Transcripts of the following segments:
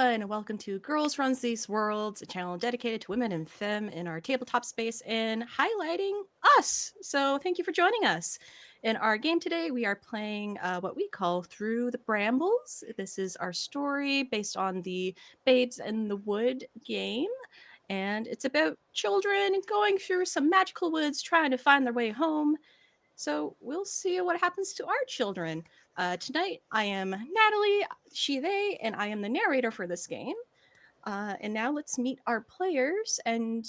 everyone, and welcome to Girls Runs These Worlds, a channel dedicated to women and femme in our tabletop space and highlighting us. So, thank you for joining us. In our game today, we are playing what we call Through the Brambles. This is our story based on the Babes in the Wood game, and it's about children going through some magical woods trying to find their way home. So we'll see what happens to our children. Tonight, I am Natalie, she, they, and I am the narrator for this game. And now let's meet our players and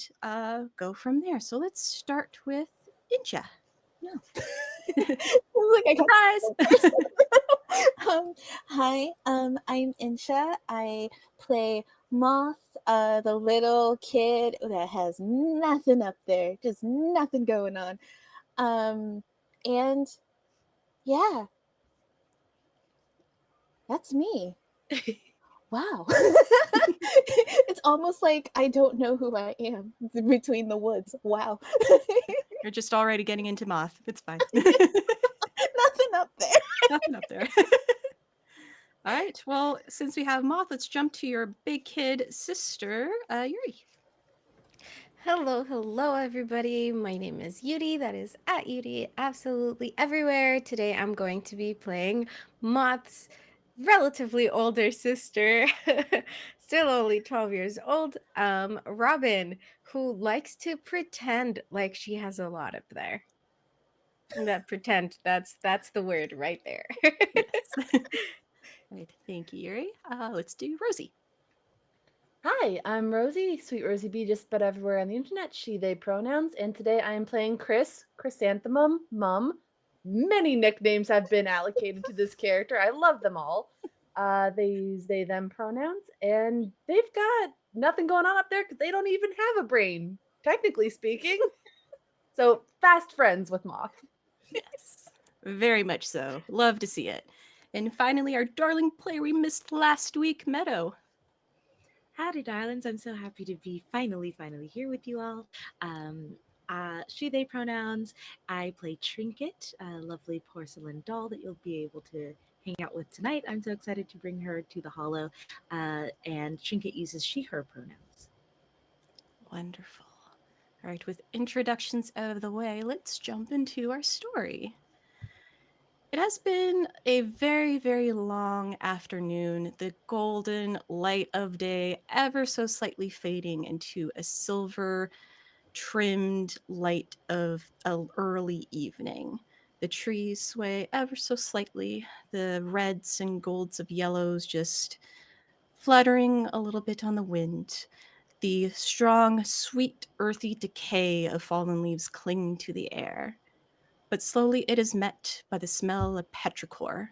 go from there. So let's start with Incha. No. Like I Surprise! Hi, I'm Insha. I play Moth, the little kid that has nothing up there, just nothing going on. And yeah, that's me. Wow. It's almost like I don't know who I am between the woods. Wow. You're just already getting into Moth. It's fine. Nothing up there. Nothing up there. All right. Well, since we have Moth, let's jump to your big kid sister, Yuri. Hello, everybody. My name is Yuri. That is at Yuri, absolutely everywhere. Today I'm going to be playing Moth's relatively older sister, still only 12 years old, Robin, who likes to pretend like she has a lot up there. That pretend, that's the word right there. Yes. Right. Thank you, Yuri. Let's do Rosie. Hi, I'm Rosie, Sweet Rosie B, just about everywhere on the internet, she, they pronouns, and today I am playing Chris, Chrysanthemum, Mum. Many nicknames have been allocated to this character. I love them all. They use they, them pronouns, and they've got nothing going on up there because they don't even have a brain, technically speaking. So, fast friends with Moth. Yes, very much so. Love to see it. And finally, our darling player we missed last week, Meadow. Howdy, darlings. I'm so happy to be finally here with you all. She, they pronouns. I play Trinket, a lovely porcelain doll that you'll be able to hang out with tonight. I'm so excited to bring her to the Hollow. And Trinket uses she, her pronouns. Wonderful. All right, with introductions out of the way, let's jump into our story. It has been a very, very long afternoon, the golden light of day ever so slightly fading into a silver trimmed light of an early evening. The trees sway ever so slightly, the reds and golds of yellows just fluttering a little bit on the wind. The strong, sweet, earthy decay of fallen leaves cling to the air. But slowly it is met by the smell of petrichor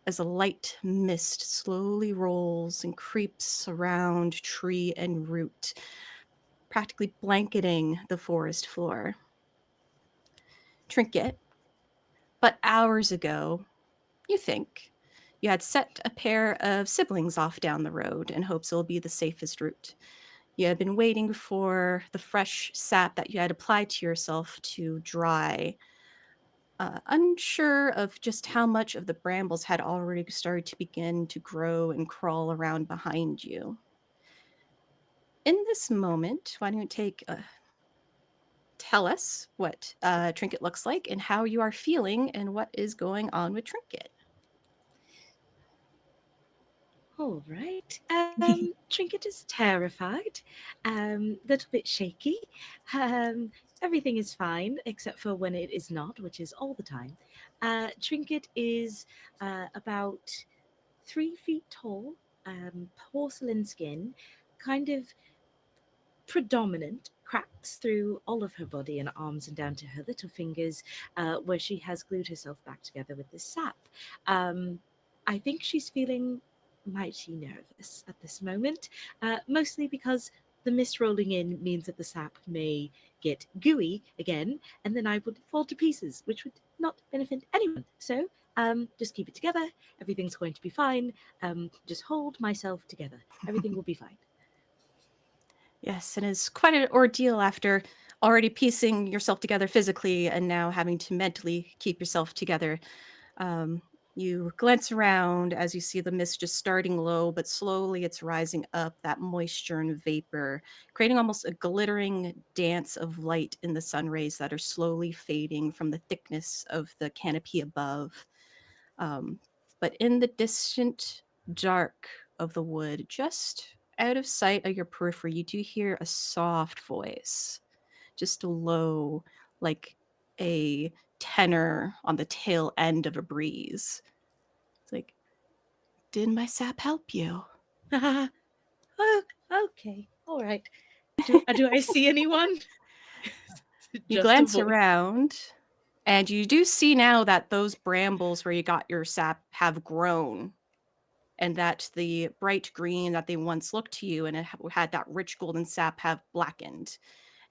as a light mist slowly rolls and creeps around tree and root, practically blanketing the forest floor. Trinket, but hours ago, you think, you had set a pair of siblings off down the road in hopes it'll be the safest route. You had been waiting for the fresh sap that you had applied to yourself to dry, unsure of just how much of the brambles had already started to begin to grow and crawl around behind you. In this moment, why don't you tell us what Trinket looks like and how you are feeling and what is going on with Trinket? All right. Trinket is terrified, little bit shaky. Everything is fine except for when it is not, which is all the time. Trinket is about 3 feet tall, porcelain skin, kind of predominant cracks through all of her body and arms and down to her little fingers, where she has glued herself back together with this sap. I think she's feeling mighty nervous at this moment, mostly because the mist rolling in means that the sap may get gooey again, and then I would fall to pieces, which would not benefit anyone. So just keep it together. Everything's going to be fine. Just hold myself together. Everything will be fine. Yes, it is quite an ordeal after already piecing yourself together physically and now having to mentally keep yourself together. You glance around as you see the mist just starting low, but slowly it's rising up, that moisture and vapor, creating almost a glittering dance of light in the sun rays that are slowly fading from the thickness of the canopy above. Um, but in the distant dark of the wood, just out of sight of your periphery, you do hear a soft voice, just a low, like a tenor on the tail end of a breeze. It's like, did my sap help you? Oh, okay, all right. Do I see anyone? You Just a glance voice. around, and you do see now that those brambles where you got your sap have grown, and that the bright green that they once looked to you and it had that rich golden sap have blackened,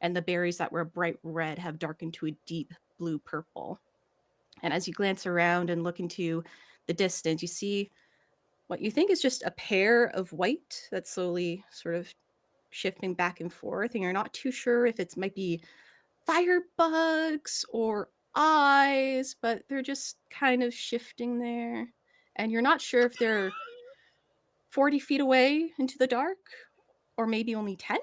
and the berries that were bright red have darkened to a deep blue purple. And as you glance around and look into the distance, you see what you think is just a pair of white that's slowly sort of shifting back and forth, and you're not too sure if it might be firebugs or eyes, but they're just kind of shifting there. And you're not sure if they're 40 feet away into the dark or maybe only 10.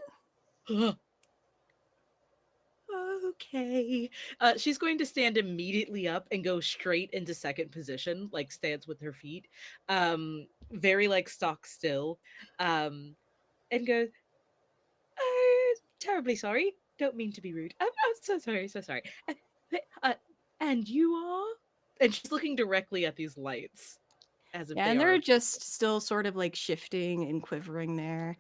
Okay. She's going to stand immediately up and go straight into second position, like stands with her feet, very like stock still, and goes, terribly sorry. Don't mean to be rude. I'm so sorry, so sorry. Uh, and you are? And she's looking directly at these lights as if Yeah, they and are. they're just still sort of like shifting and quivering there.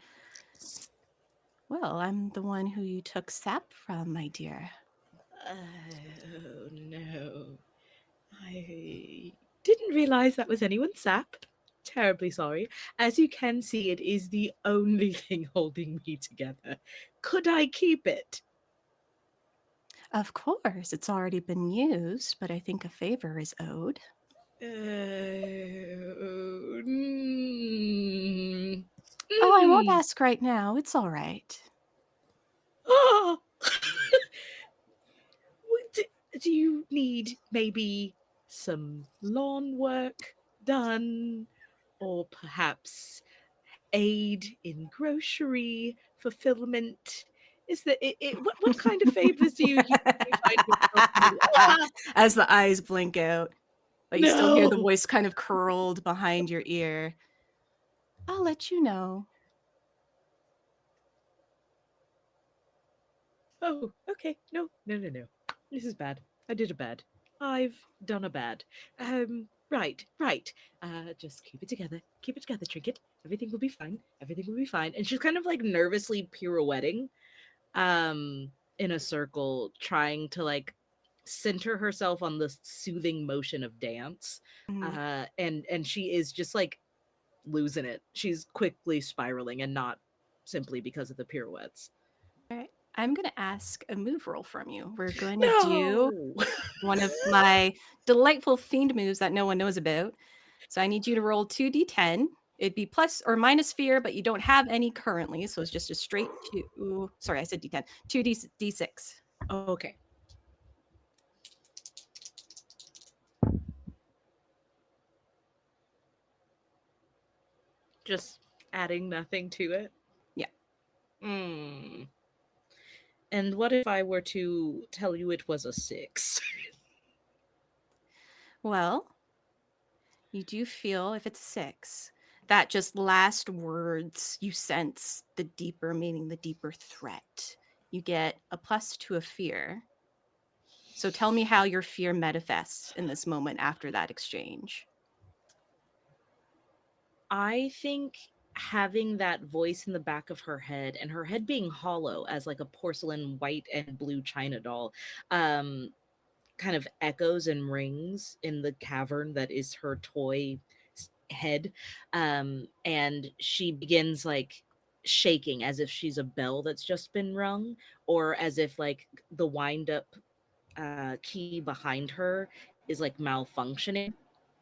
Well, I'm the one who you took sap from, my dear. Oh no. I didn't realize that was anyone's sap. Terribly sorry. As you can see, it is the only thing holding me together. Could I keep it? Of course, it's already been used, but I think a favor is owed. Mm, Oh, I won't mm. ask right now. It's all right. Oh! What do you need maybe some lawn work done? Or perhaps aid in grocery fulfillment? Is that what kind of favors do you usually find yourself needing? Ah, As the eyes blink out, but you still hear the no. voice kind of curled behind your ear. I'll let you know. Oh, okay. No, no, no, no. This is bad. I did a bad. I've done a bad. Right, right. Just keep it together. Keep it together, Trinket. Everything will be fine. Everything will be fine. And she's kind of like nervously pirouetting, in a circle, trying to like center herself on the soothing motion of dance. Mhm. And she is just like losing it. She's quickly spiraling, and not simply because of the pirouettes. All right. I'm going to ask a move roll from you. We're going to do No. one of my delightful themed moves that no one knows about. So I need you to roll 2d10. It'd be plus or minus fear, but you don't have any currently. So it's just a straight two. Sorry, I said d10. 2d6. Okay. Just adding nothing to it. Yeah. Hmm. And what if I were to tell you it was a 6? Well, you do feel, if it's a 6, that just last words you sense the deeper meaning, the deeper threat. You get a plus to a fear. So tell me how your fear manifests in this moment after that exchange. I think having that voice in the back of her head, and her head being hollow as like a porcelain white and blue china doll, um kind of echoes and rings in the cavern that is her toy head. And she begins like shaking as if she's a bell that's just been rung, or as if like the wind up key behind her is like malfunctioning,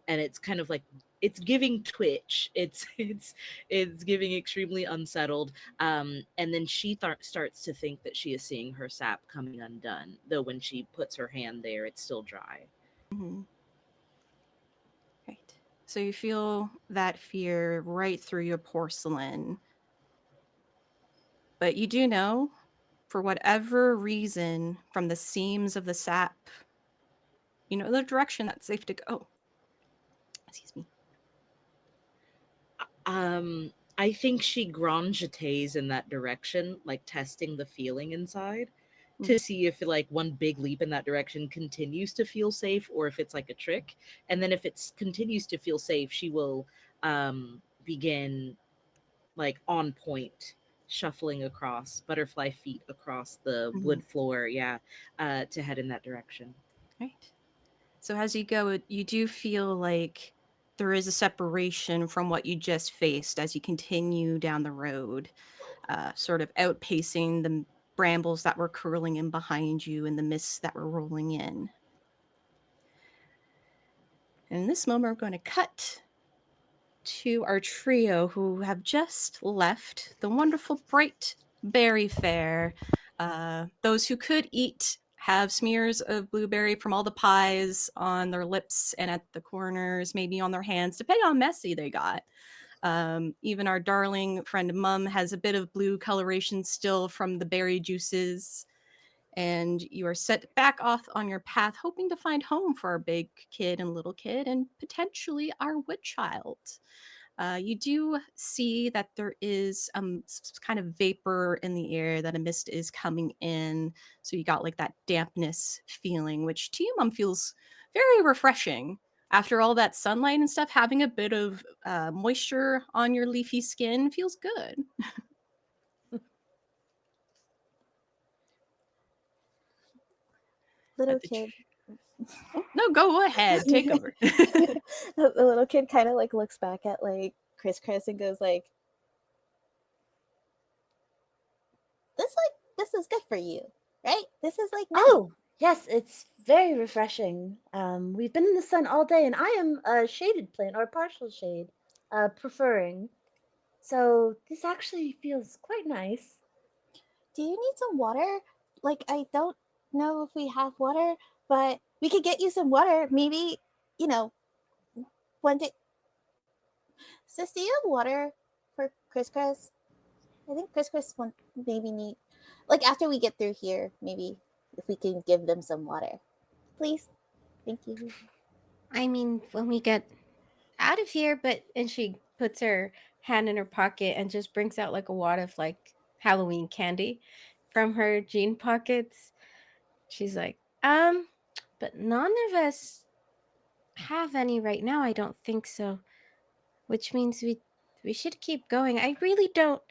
and it's kind of like it's giving twitch. It's giving extremely unsettled. And then she starts to think that she is seeing her sap coming undone, though when she puts her hand there it's still dry. Mhm. Right. So you feel that fear right through your porcelain. But you do know, for whatever reason, from the seams of the sap, you know the direction that's safe to go. Excuse me. I think she grand jetés in that direction, like testing the feeling inside Mm. to see if like one big leap in that direction continues to feel safe or if it's like a trick. And then if it continues to feel safe, she will begin like on point shuffling across butterfly feet across the Mhm. wood floor, yeah, to head in that direction. Right. So as you go, you do feel like there is a separation from what you just faced as you continue down the road, sort of outpacing the brambles that were curling in behind you and the mists that were rolling in. And in this moment, we're going to cut to our trio who have just left the wonderful bright berry fair. Those who could eat have smears of blueberry from all the pies on their lips and at the corners, maybe on their hands, depending on how messy they got. Even our darling friend Mum has a bit of blue coloration still from the berry juices. And you are set back off on your path, hoping to find home for our big kid and little kid, and potentially our wood child. You do see that there is kind of vapor in the air, that a mist is coming in. So you got like that dampness feeling, which to you, Mum, feels very refreshing. After all that sunlight and stuff, having a bit of moisture on your leafy skin feels good. Little At the kid. Oh, no, go ahead. Take over. The little kid kind of like looks back at like Chris and goes like, this is good for you, right? This is like nice. Oh, yes, it's very refreshing. We've been in the sun all day, and I am a shaded plant or partial shade, preferring. So this actually feels quite nice. Do you need some water? Like, I don't know if we have water, but we could get you some water. Maybe, you know, one day. Sis, do you have water for Chris? I think Chris want maybe need, like, after we get through here, maybe if we can give them some water, please. Thank you. I mean, when we get out of here, and she puts her hand in her pocket and just brings out like a wad of like Halloween candy from her jean pockets. She's like, but none of us have any right now. I don't think so. Which means we should keep going. I really don't.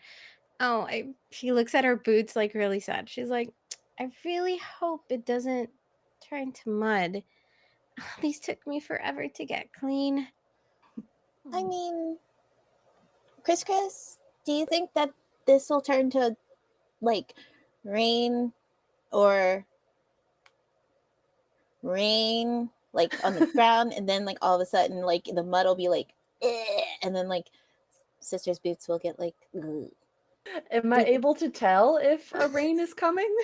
Oh, I. She looks at her boots like really sad. She's like, I really hope it doesn't turn to mud. These took me forever to get clean. I mean, Chris, do you think that this will turn to like rain or rain like on the ground, and then like all of a sudden like the mud will be like, eh, and then like sister's boots will get like, ugh. Am I able to tell if a rain is coming?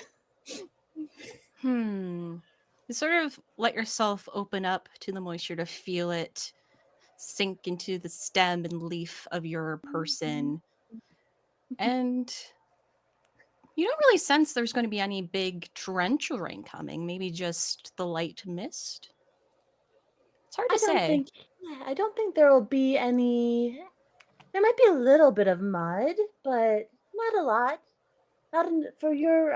You sort of let yourself open up to the moisture to feel it sink into the stem and leaf of your person. And you don't really sense there's going to be any big torrential rain coming, maybe just the light mist. It's hard to say. I don't think there will be any. There might be a little bit of mud, but not a lot. Not in, for your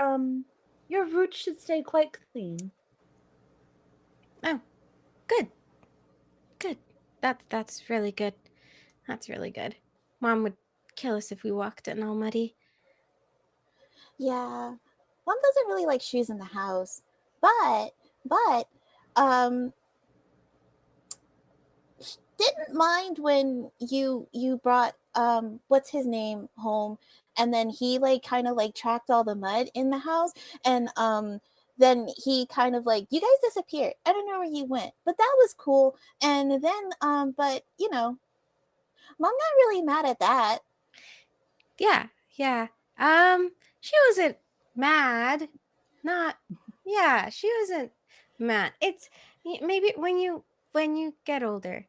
roots should stay quite clean. Oh, good, good. That's really good. That's really good. Mom would kill us if we walked in all muddy. Yeah, mom doesn't really like shoes in the house, but um didn't mind when you brought what's his name home, and then he like kind of like tracked all the mud in the house, and then he kind of like, you guys disappeared, I don't know where you went, but that was cool. And then but you know, mom not really mad at that. Yeah, yeah. She wasn't mad. Not. Yeah, she wasn't mad. It's maybe when you get older.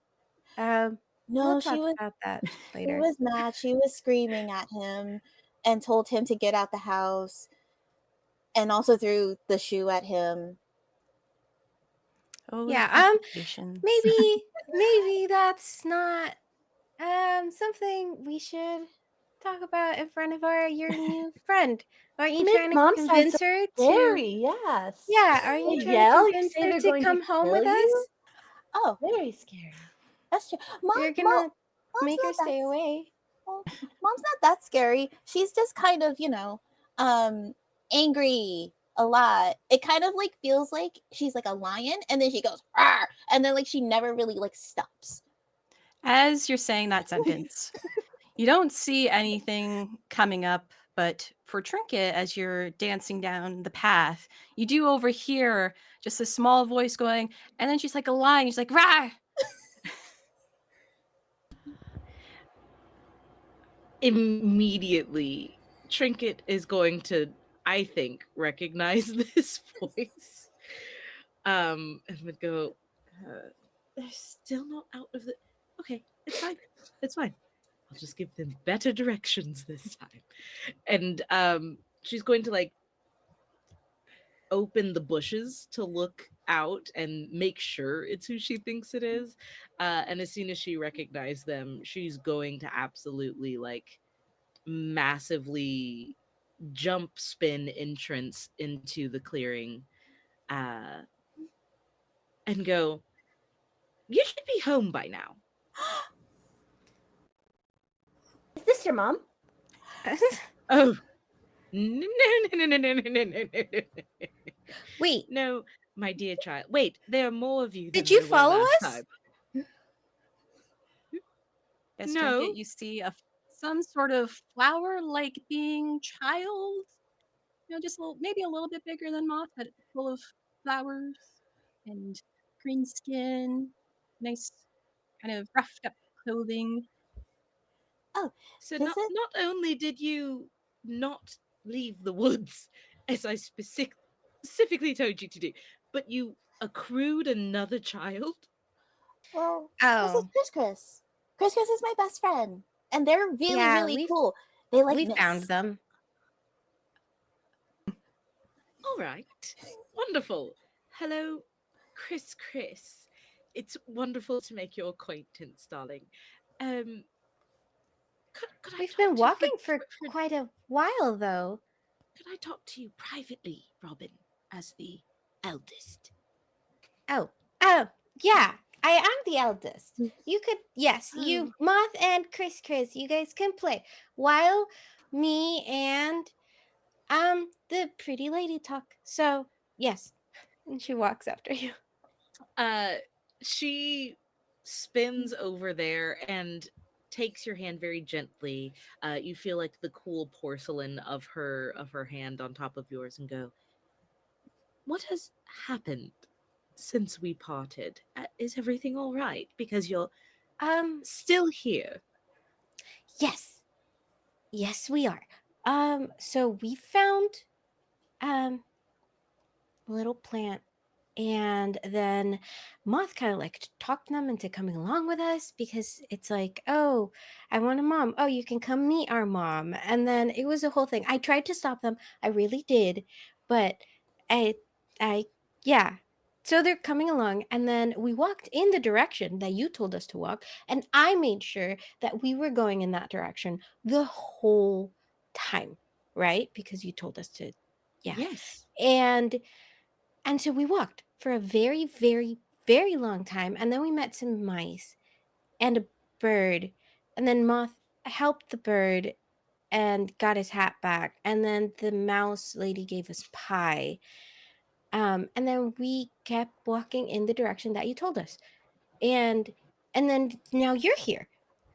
We'll No, talk about that she later. was mad. She was screaming at him and told him to get out the house and also threw the shoe at him. Oh, the Yeah, complications. maybe that's not something we should talk about in front of your new friend. Aren't you Make trying to mom sound so convince her to? scary. Yes. Yeah, aren't They you trying to yell. You convince say her they're to going to come home kill with you. us? Oh, Very scary. that's true. Mom, You're mom, gonna mom's make her not that. stay away. Well, mom's not that scary. She's just kind of, angry a lot. It kind of like feels like she's like a lion, and then she goes, "Arr!" And then like she never really like stops. As you're saying that sentence, you don't see anything coming up, but for Trinket, as you're dancing down the path, you do overhear just a small voice going, and then she's like a lion. She's like, rah! Immediately, Trinket is going to, I think, recognize this voice. And would go, they're still not out of the. Okay, it's fine. It's fine. I'll just give them better directions this time. And she's going to like open the bushes to look out and make sure it's who she thinks it is. And as soon as she recognizes them, she's going to absolutely like massively jump spin entrance into the clearing uh, and go, you should be home by now. Is this your mom? Oh, no, no, no, no, no, no, no, no, no. Wait, No, my dear child. Wait, there are more of you than did you there were follow last us? time. As No. Trinket, you see some sort of flower-like being child. Just maybe a little bit bigger than Moth, but full of flowers and green skin, nice kind of roughed up clothing. Oh, So visit. not only did you not leave the woods, as I specifically told you to do, but you accrued another child? Well, this is Oh, Chris. Chris is my best friend, and they're really yeah, really cool. They like we found Miss. them. All right. Wonderful. Hello, Chris. It's wonderful to make your acquaintance, darling. Um, could I We've talk been to you walking for quite a while, though. could I talk to you privately, Robin, as the eldest? Oh, oh, yeah. I am the eldest. You could, yes, you, Oh, Moth and Chris, you guys can play while me and the pretty lady talk. So yes, and she walks after you. uh, she spins over there and takes your hand very gently. You feel like the cool porcelain of her hand on top of yours, and go, "What has happened since we parted? Is everything all right? Because you're Um, still here." yes, yes, we are. So we found um a little plant, and then Moth kind of like talked them into coming along with us because it's like, oh, I want a mom. Oh, you can come meet our mom. And then it was a whole thing. I tried to stop them. I really did, but I, I, yeah. So they're coming along, and then we walked in the direction that you told us to walk, and I made sure that we were going in that direction the whole time, right? Because you told us to, yeah. Yes. And so we walked for a very, very, very long time. And then we met some mice and a bird. And then Moth helped the bird and got his hat back. And then the mouse lady gave us pie. And then we kept walking in the direction that you told us. And then now you're here.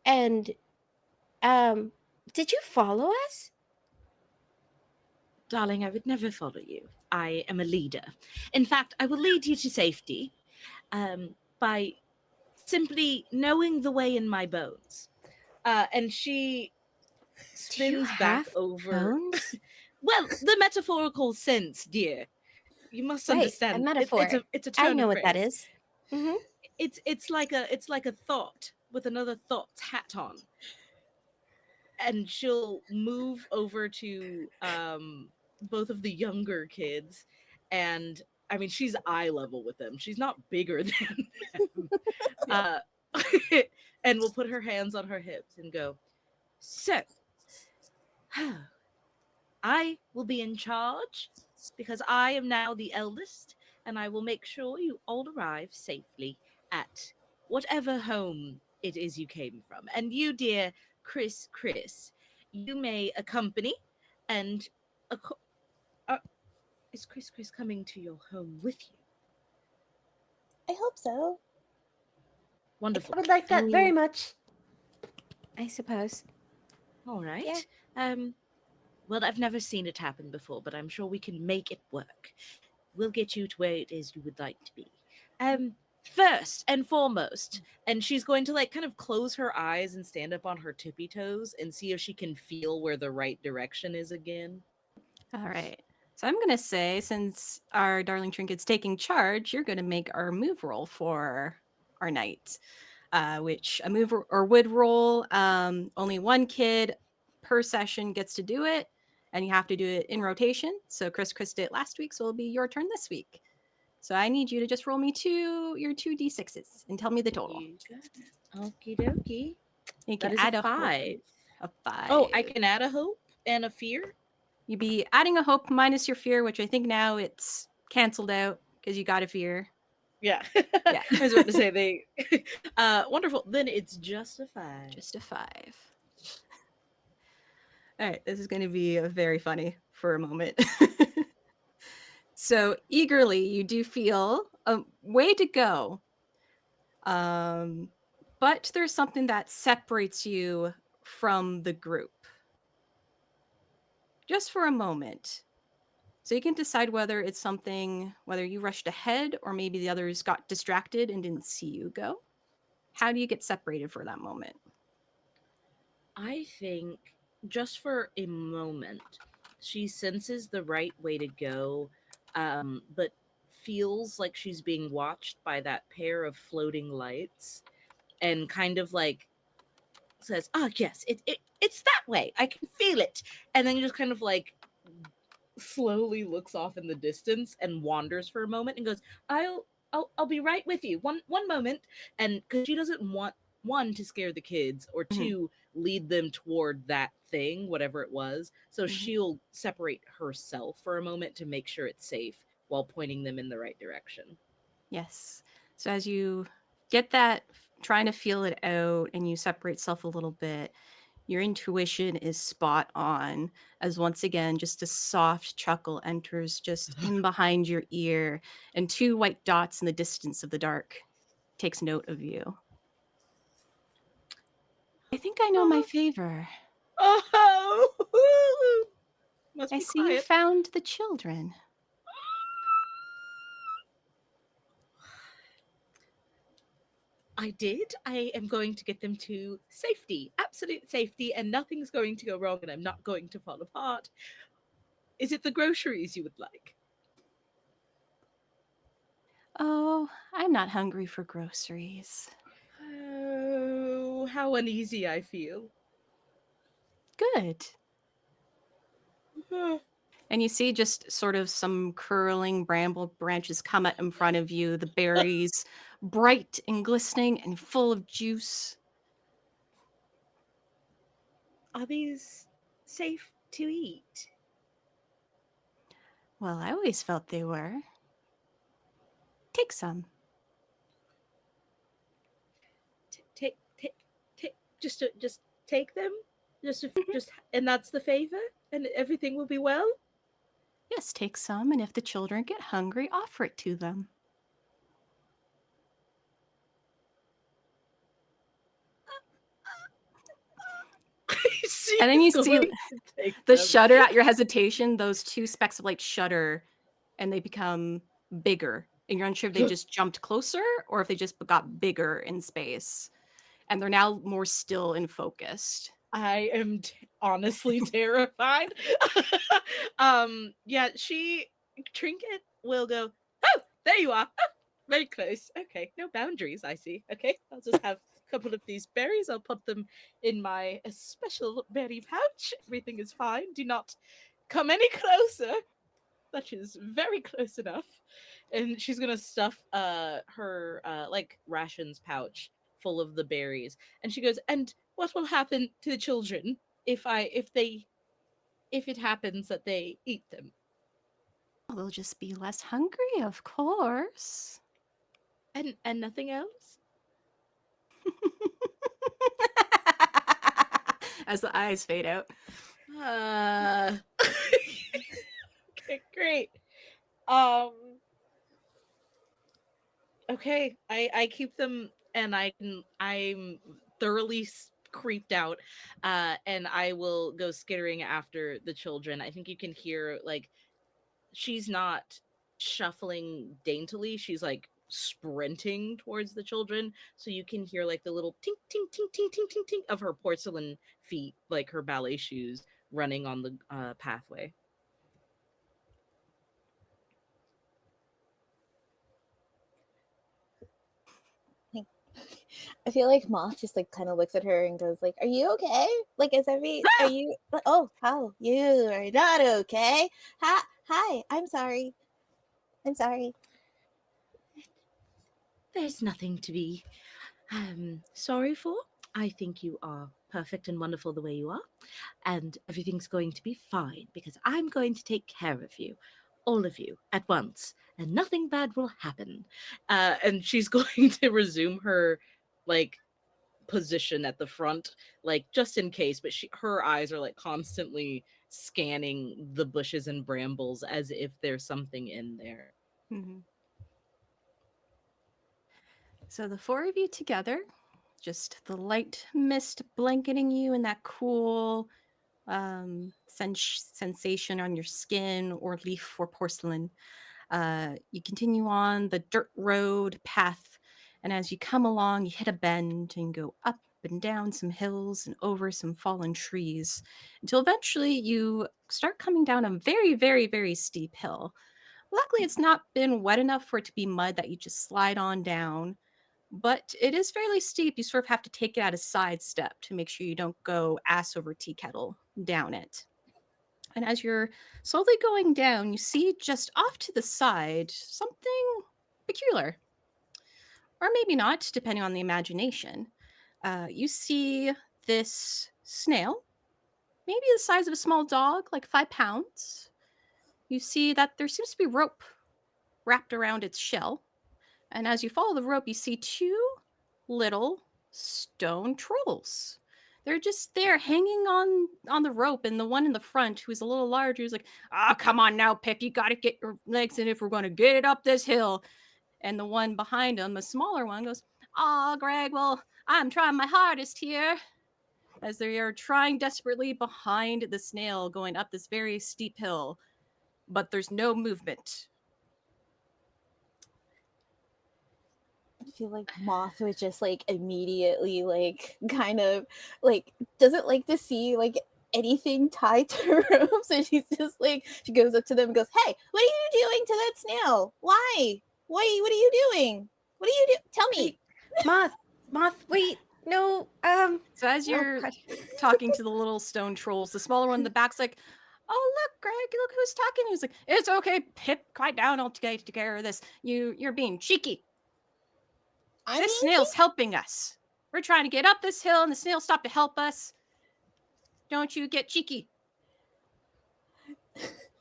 And um did you follow us? Darling, I would never follow you. I am a leader. In fact, I will lead you to safety by simply knowing the way in my bones. And she Do you spins back have over. bones? Well, the metaphorical sense, dear. You must Right, a understand. metaphor. It's a I turn know of what that phrase. is. Mm-hmm. it's like a thought with another thought's hat on, and she'll move over to both of the younger kids, and I mean she's eye level with them. She's not bigger than them. Uh, and will put her hands on her hips and go, "So, I will be in charge because I am now the eldest, and I will make sure you all arrive safely at whatever home it is you came from. And you, dear Chris, you may accompany and acco- uh, is Chris coming to your home with you? I hope so. Wonderful. I would like I that very mean, much. I suppose. All Yeah. right. Well, I've never seen it happen before, but I'm sure we can make it work. We'll get you to where it is you would like to be. First and foremost, and she's going to like kind of close her eyes and stand up on her tippy toes and see if she can feel where the right direction is again. All right. So I'm going to say, since our darling Trinket's taking charge, you're going to make our move roll for our night, which a move or wood roll, only one kid per session gets to do it, and you have to do it in rotation. So Chris did it last week, so it'll be your turn this week. So I need you to just roll me your 2d6s and tell me the total. You got it. Okie dokie. You can That is a add a hope. 5. A 5. Oh, I can add a hope and a fear? You'd be adding a hope minus your fear, which I think now it's canceled out because you got a fear. Yeah. Yeah. I was about to say they wonderful. Then it's just a 5. Just a 5. All right, this is going to be very funny for a moment. So eagerly, you do feel a way to go. But there's something that separates you from the group. Just for a moment. So you can decide whether it's something, whether you rushed ahead or maybe the others got distracted and didn't see you go. How do you get separated for that moment? I think just for a moment, she senses the right way to go, but feels like she's being watched by that pair of floating lights, and kind of like says, "Ah, yes, it's that way. I can feel it." And then just kind of like slowly looks off in the distance and wanders for a moment and goes, I'll be right with you. One moment." And because she doesn't want, one, to scare the kids, or Mhm. two, lead them toward that thing, whatever it was. So Mhm. she'll separate herself for a moment to make sure it's safe while pointing them in the right direction. Yes. So as you get that, trying to feel it out and you separate self a little bit, your intuition is spot on as once again, just a soft chuckle enters just in behind your ear, and two white dots in the distance of the dark takes note of you. I think I know my favor. Oh, must I be see you quiet. found the children. I did. I am going to get them to safety, absolute safety, and nothing's going to go wrong, and I'm not going to fall apart. Is it the groceries you would like? Oh, I'm not hungry for groceries. Oh, how uneasy I feel. Good. And you see just sort of some curling bramble branches come out in front of you, the berries bright and glistening and full of juice. Are these safe to eat? Well, I always felt they were. Take some. Take, just take them. Just, and that's the favor, and everything will be well. Yes, take some, and if the children get hungry, offer it to them. And then She's you see going to take the them. shudder at your hesitation, those two specks of light shudder, and they become bigger. And you're unsure if they just jumped closer or if they just got bigger in space. And they're now more still and focused. I am honestly terrified. Yeah, she Trinket will go, "Oh, there you are." Very close. Okay, no boundaries, I see. Okay, I'll just have a couple of these berries. I'll put them in my special berry pouch. Everything is fine. Do not come any closer. That is very close enough. And she's gonna stuff her like rations pouch full of the berries. And she goes, and what will happen to the children if it happens that they eat them? Well, they'll just be less hungry, of course. And nothing else? As the eyes fade out. Uh okay, great. Um okay, I keep them and I'm thoroughly creeped out, and I will go skittering after the children. I think you can hear like she's not shuffling daintily, she's like sprinting towards the children, so you can hear like the little tink tink tink tink tink tink tink of her porcelain feet, like her ballet shoes running on the pathway. Like, I feel like Moth just like kind of looks at her and goes like, "Are you okay? Like, is are you? Oh, how you are not okay? Hi. I'm sorry. I'm sorry. There's nothing to be sorry for. I think you are perfect and wonderful the way you are, and everything's going to be fine because I'm going to take care of you, all of you, at once, and nothing bad will happen." And she's going to resume her, like, position at the front, like, just in case, but her eyes are, like, constantly scanning the bushes and brambles as if there's something in there. Mhm. So the four of you together, just the light mist blanketing you in that cool sensation on your skin or leaf or porcelain. You continue on the dirt road path, and as you come along, you hit a bend and go up and down some hills and over some fallen trees until eventually you start coming down a very, very, very steep hill. Luckily, it's not been wet enough for it to be mud that you just slide on down, but it is fairly steep. You sort of have to take it at a side step to make sure you don't go ass over tea kettle down it. And as you're slowly going down, you see just off to the side something peculiar, or maybe not, depending on the imagination. You see this snail, maybe the size of a small dog, like 5 pounds. You see that there seems to be rope wrapped around its shell. And as you follow the rope, you see two little stone trolls. They're just there hanging on the rope, and the one in the front, who's a little larger, who's like, "Ah, come on now, Pip, you gotta get your legs in if we're gonna get it up this hill." And the one behind him, a smaller one, goes, "Ah, Greg, well, I'm trying my hardest here." As they are trying desperately behind the snail going up this very steep hill, but there's no movement. I feel like Moth was just like immediately like kind of like doesn't like to see like anything tied to ropes, and she's just like she goes up to them and goes, "Hey, what are you doing to that snail? Why? Why? What are you doing? What are you do? Tell me." Wait, moth, wait, no, So as oh you're god. talking to the little stone trolls, the smaller one in the back's like, "Oh look, Greg, look who's talking." He's like, "It's okay, Pip, quiet down. I'll take care of this. You're being cheeky. I'm This being snail's helping us. We're trying to get up this hill, and the snail stopped to help us. Don't you get cheeky."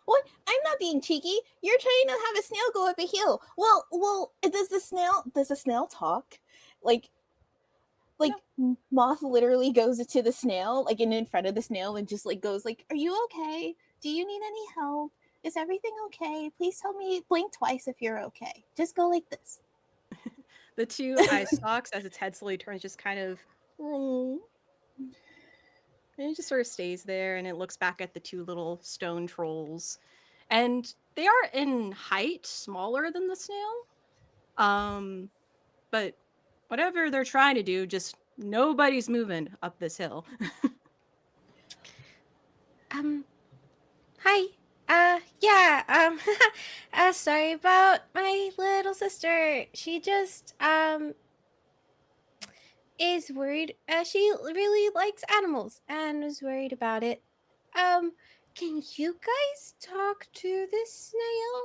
what? I'm not being cheeky. You're trying to have a snail go up a hill. Well, does the snail talk? Like like Moth literally goes to the snail, like in front of the snail, and just like goes like, "Are you okay? Do you need any help? Is everything okay? Please tell me. Blink twice if you're okay. Just go like this." The two eye stalks, as its head slowly turns, just kind of, "Oh," and it just sort of stays there, and it looks back at the two little stone trolls, and they are in height smaller than the snail. Um, but whatever they're trying to do, just nobody's moving up this hill. Um, Hi. Yeah, sorry about my little sister. She just, is worried. She really likes animals and is worried about it. Um, can you guys talk to this snail?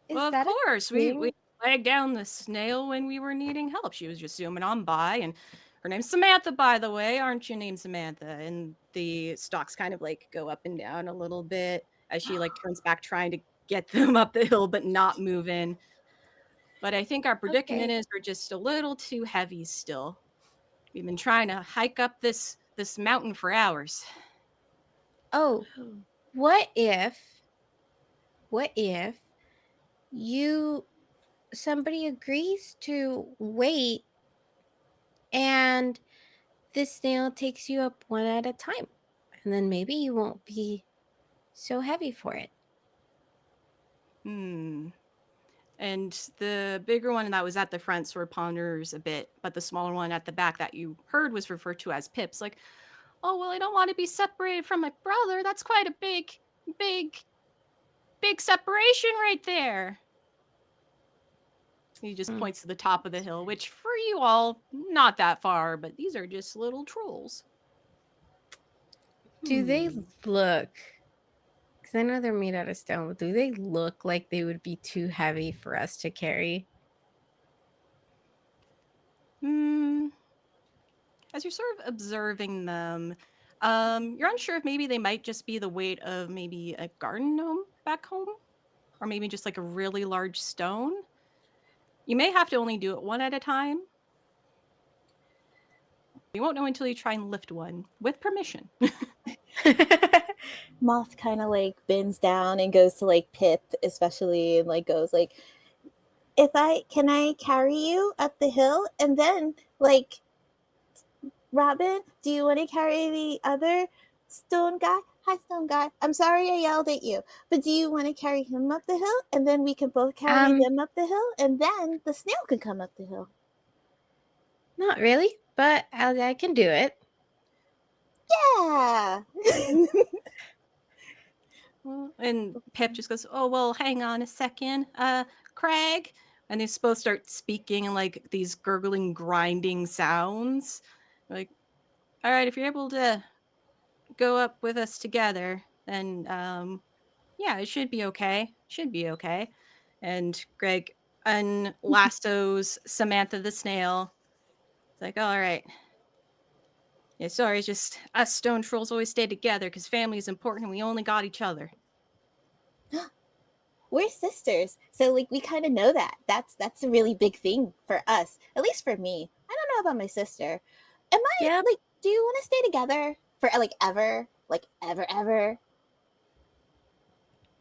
Is Well, of that a course, we thing? flagged down the snail when we were needing help. She was just zooming on by, and her name's Samantha, by the way. Aren't you named Samantha? And the stalks kind of like go up and down a little bit as she like turns back, trying to get them up the hill, but not moving. But I think our predicament Okay. is we're just a little too heavy still. We've been trying to hike up this mountain for hours. Oh, what if you somebody agrees to wait and this snail takes you up one at a time? And then maybe you won't be so heavy for it. Hmm. And the bigger one that was at the front sort of ponders a bit, but the smaller one at the back that you heard was referred to as Pips. Like, oh, well, I don't want to be separated from my brother. That's quite a big, big separation right there. He just Hmm. points to the top of the hill, which for you all, not that far, but these are just little trolls. Do they Hmm. look, because I know they're made out of stone, but do they look like they would be too heavy for us to carry? Hmm. As you're sort of observing them, you're unsure if maybe they might just be the weight of maybe a garden gnome back home, or maybe just like a really large stone. You may have to only do it one at a time. You won't know until you try and lift one with permission. Moth kind of like bends down and goes to like Pip, especially, and like goes like, "If I can, I carry you up the hill, and then like Robin, do you want to carry the other stone guy? Hi, stone guy. I'm sorry I yelled at you, but do you want to carry him up the hill, and then we can both carry um, them up the hill, and then the snail can come up the hill." Not really, but I can do it. Yeah. And Pip just goes, "Oh, well, hang on a second. Craig." And they both start speaking in like these gurgling, grinding sounds. Like, all right, if you're able to go up with us together, then yeah, it should be okay. Should be okay. And Greg unlassos Samantha the snail. It's like, all right. Yeah, sorry, it's just us stone trolls always stay together because family is important and we only got each other. We're sisters, so like we kind of know that. That's a really big thing for us, at least for me. I don't know about my sister. Am I Yep. like? Do you want to stay together for like ever, like ever?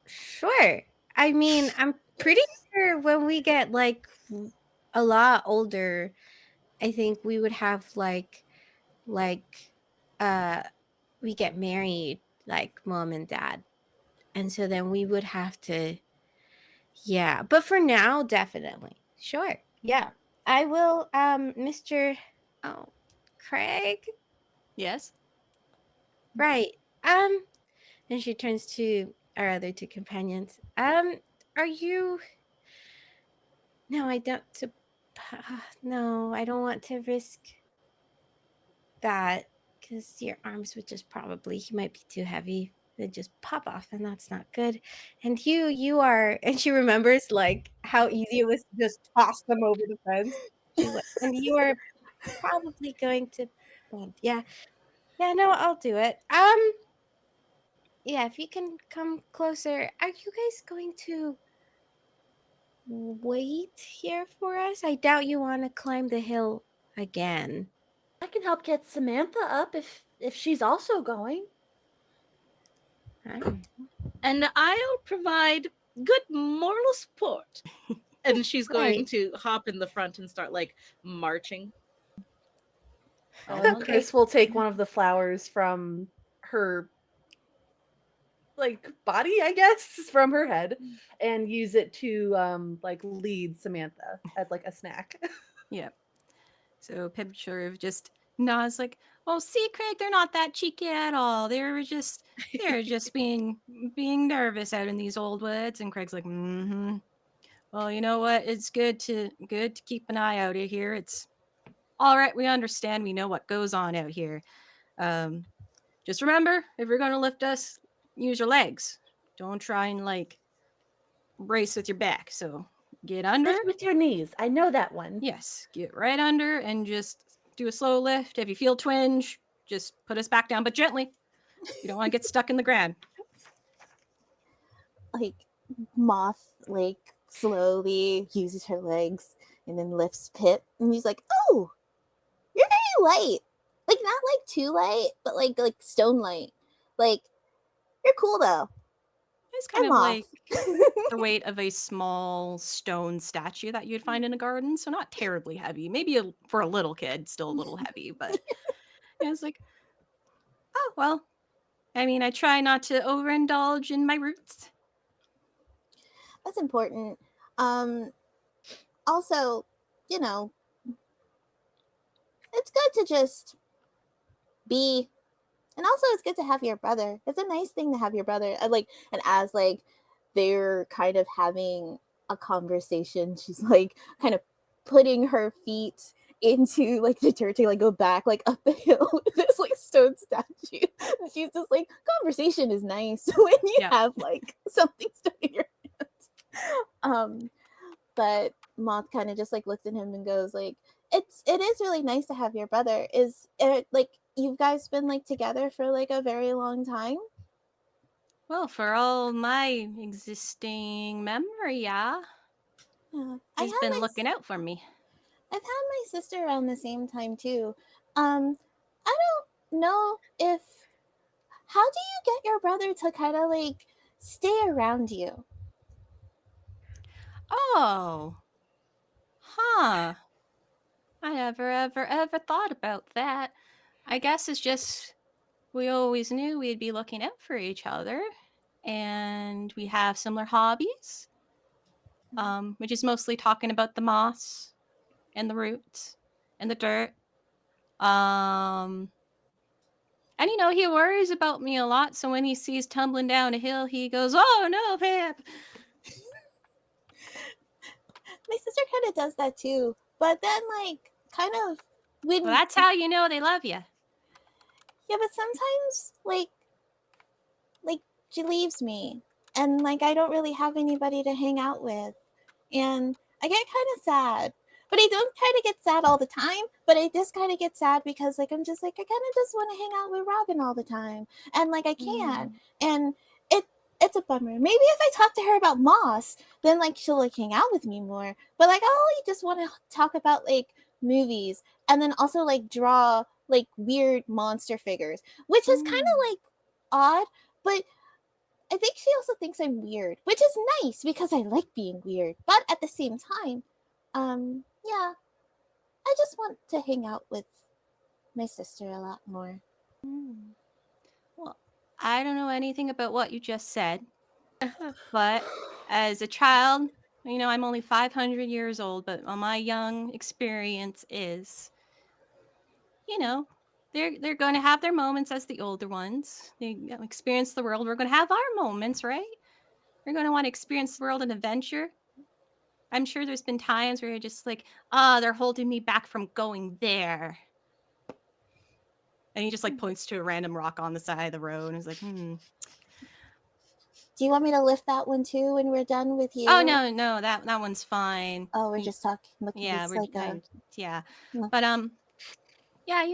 Sure. I mean, I'm pretty sure when we get like a lot older, I think we would have like uh we get married like mom and dad. And so then we would have to, yeah. But for now, definitely. Sure. Yeah. I will Mr. Oh, Craig. Yes? Right. And she turns to our other two companions. Are you No, I don't to no, I don't want to risk that because your arms would just probably he might be too heavy. They'd just pop off and that's not good. And you are and she remembers like how easy it was to just toss them over the fence. She's like, and you are probably going to bend. Yeah. Yeah, no, I'll do it. Yeah, if you can come closer. Are you guys going to wait here for us? I doubt you want to climb the hill again. I can help get Samantha up if she's also going. Right? And I'll provide good moral support. And she's going Right. to hop in the front and start like marching. Okay. Chris will take one of the flowers from her like body, I guess, from her head, and use it to like lead Samantha as like a snack. Yeah. So Pip sort of just Na's like, "Oh, see, Craig, they're not that cheeky at all. They're just being nervous out in these old woods." And Craig's like, "Mm-hmm. Well, you know what? It's good to keep an eye out of here. It's all right. We understand. We know what goes on out here. Um, just remember, if you're gonna lift us, use your legs. Don't try and like brace with your back. So get under. Lift with your knees. I know that one. Yes, get right under and just do a slow lift. If you feel twinge, just put us back down, but gently. You don't want to get stuck in the ground." Like Moth, like slowly uses her legs and then lifts Pip, and he's like, "Oh, you're very light. Like not like too light, but like stone light. Like you're cool though. It's kind I'm of Moth." like the weight of a small stone statue that you'd find in a garden, so not terribly heavy. Maybe for a little kid, still a little heavy, but yeah, it's like, oh well. I mean, I try not to overindulge in my roots. That's important. Um, Also, you know, it's good to just be, and also it's good to have your brother. It's a nice thing to have your brother. And as like they're kind of having a conversation, she's like kind of putting her feet into like the dirt to like go back like up the hill with this like stone statue. And she's just like, conversation is nice when you Yep. have like something stuck in your hands. But Moth kind of just like looks at him and goes like, it is really nice to have your brother. Is it like you guys been like together for like a very long time? Well, for all my existing memory, yeah, Yeah. he's been looking out for me. I've had my sister around the same time too. I don't know if how do you get your brother to kind of like stay around you? Oh, huh. I never, ever thought about that. I guess it's just we always knew we'd be looking out for each other, and we have similar hobbies, which is mostly talking about the moss and the roots and the dirt. Um, and he worries about me a lot. So when he sees tumbling down a hill, he goes, "Oh no, Pip!" My sister kind of does that too, but then like kind of when Well, that's how you know they love you. yeah, but sometimes like she leaves me and like I don't really have anybody to hang out with, and I get kind of sad. But I don't kind of get sad all the time, but I just kind of get sad because like I'm just like I kind of just want to hang out with Robin all the time, and like I can't. And it it's a bummer. Maybe if I talk to her about Moss, then like she'll like hang out with me more. But like I only just want to talk about like movies, and then also like draw like weird monster figures, which is kind of like odd, but I think she also thinks I'm weird, which is nice because I like being weird. But at the same time, yeah, I just want to hang out with my sister a lot more. Mm. Well, I don't know anything about what you just said, but as a child, I'm only 500 years old, but my young experience is, you know, they're going to have their moments as the older ones. They experience the world. We're going to have our moments, right? We're going to want to experience the world and adventure. I'm sure there's been times where you're just like, they're holding me back from going there. And he just like points to a random rock on the side of the road and is like, Do you want me to lift that one too when we're done with you? Oh no, that one's fine. Oh, we're just talking. Look, Yeah, it's like a yeah. no. But yeah,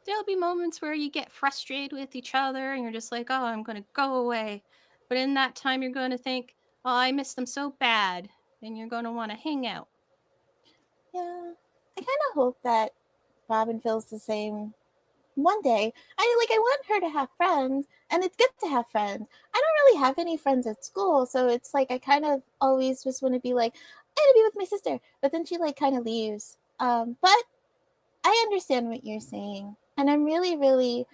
there'll be moments where you get frustrated with each other and you're just like, oh, I'm gonna go away. But in that time, you're going to think, oh, I miss them so bad, and you're going to want to hang out. Yeah, I kind of hope that Robin feels the same. One day, I want her to have friends, and it's good to have friends. I don't really have any friends at school, so it's like I kind of always just want to be like, I want to be with my sister, but then she like kind of leaves. But I understand what you're saying, and I'm really, really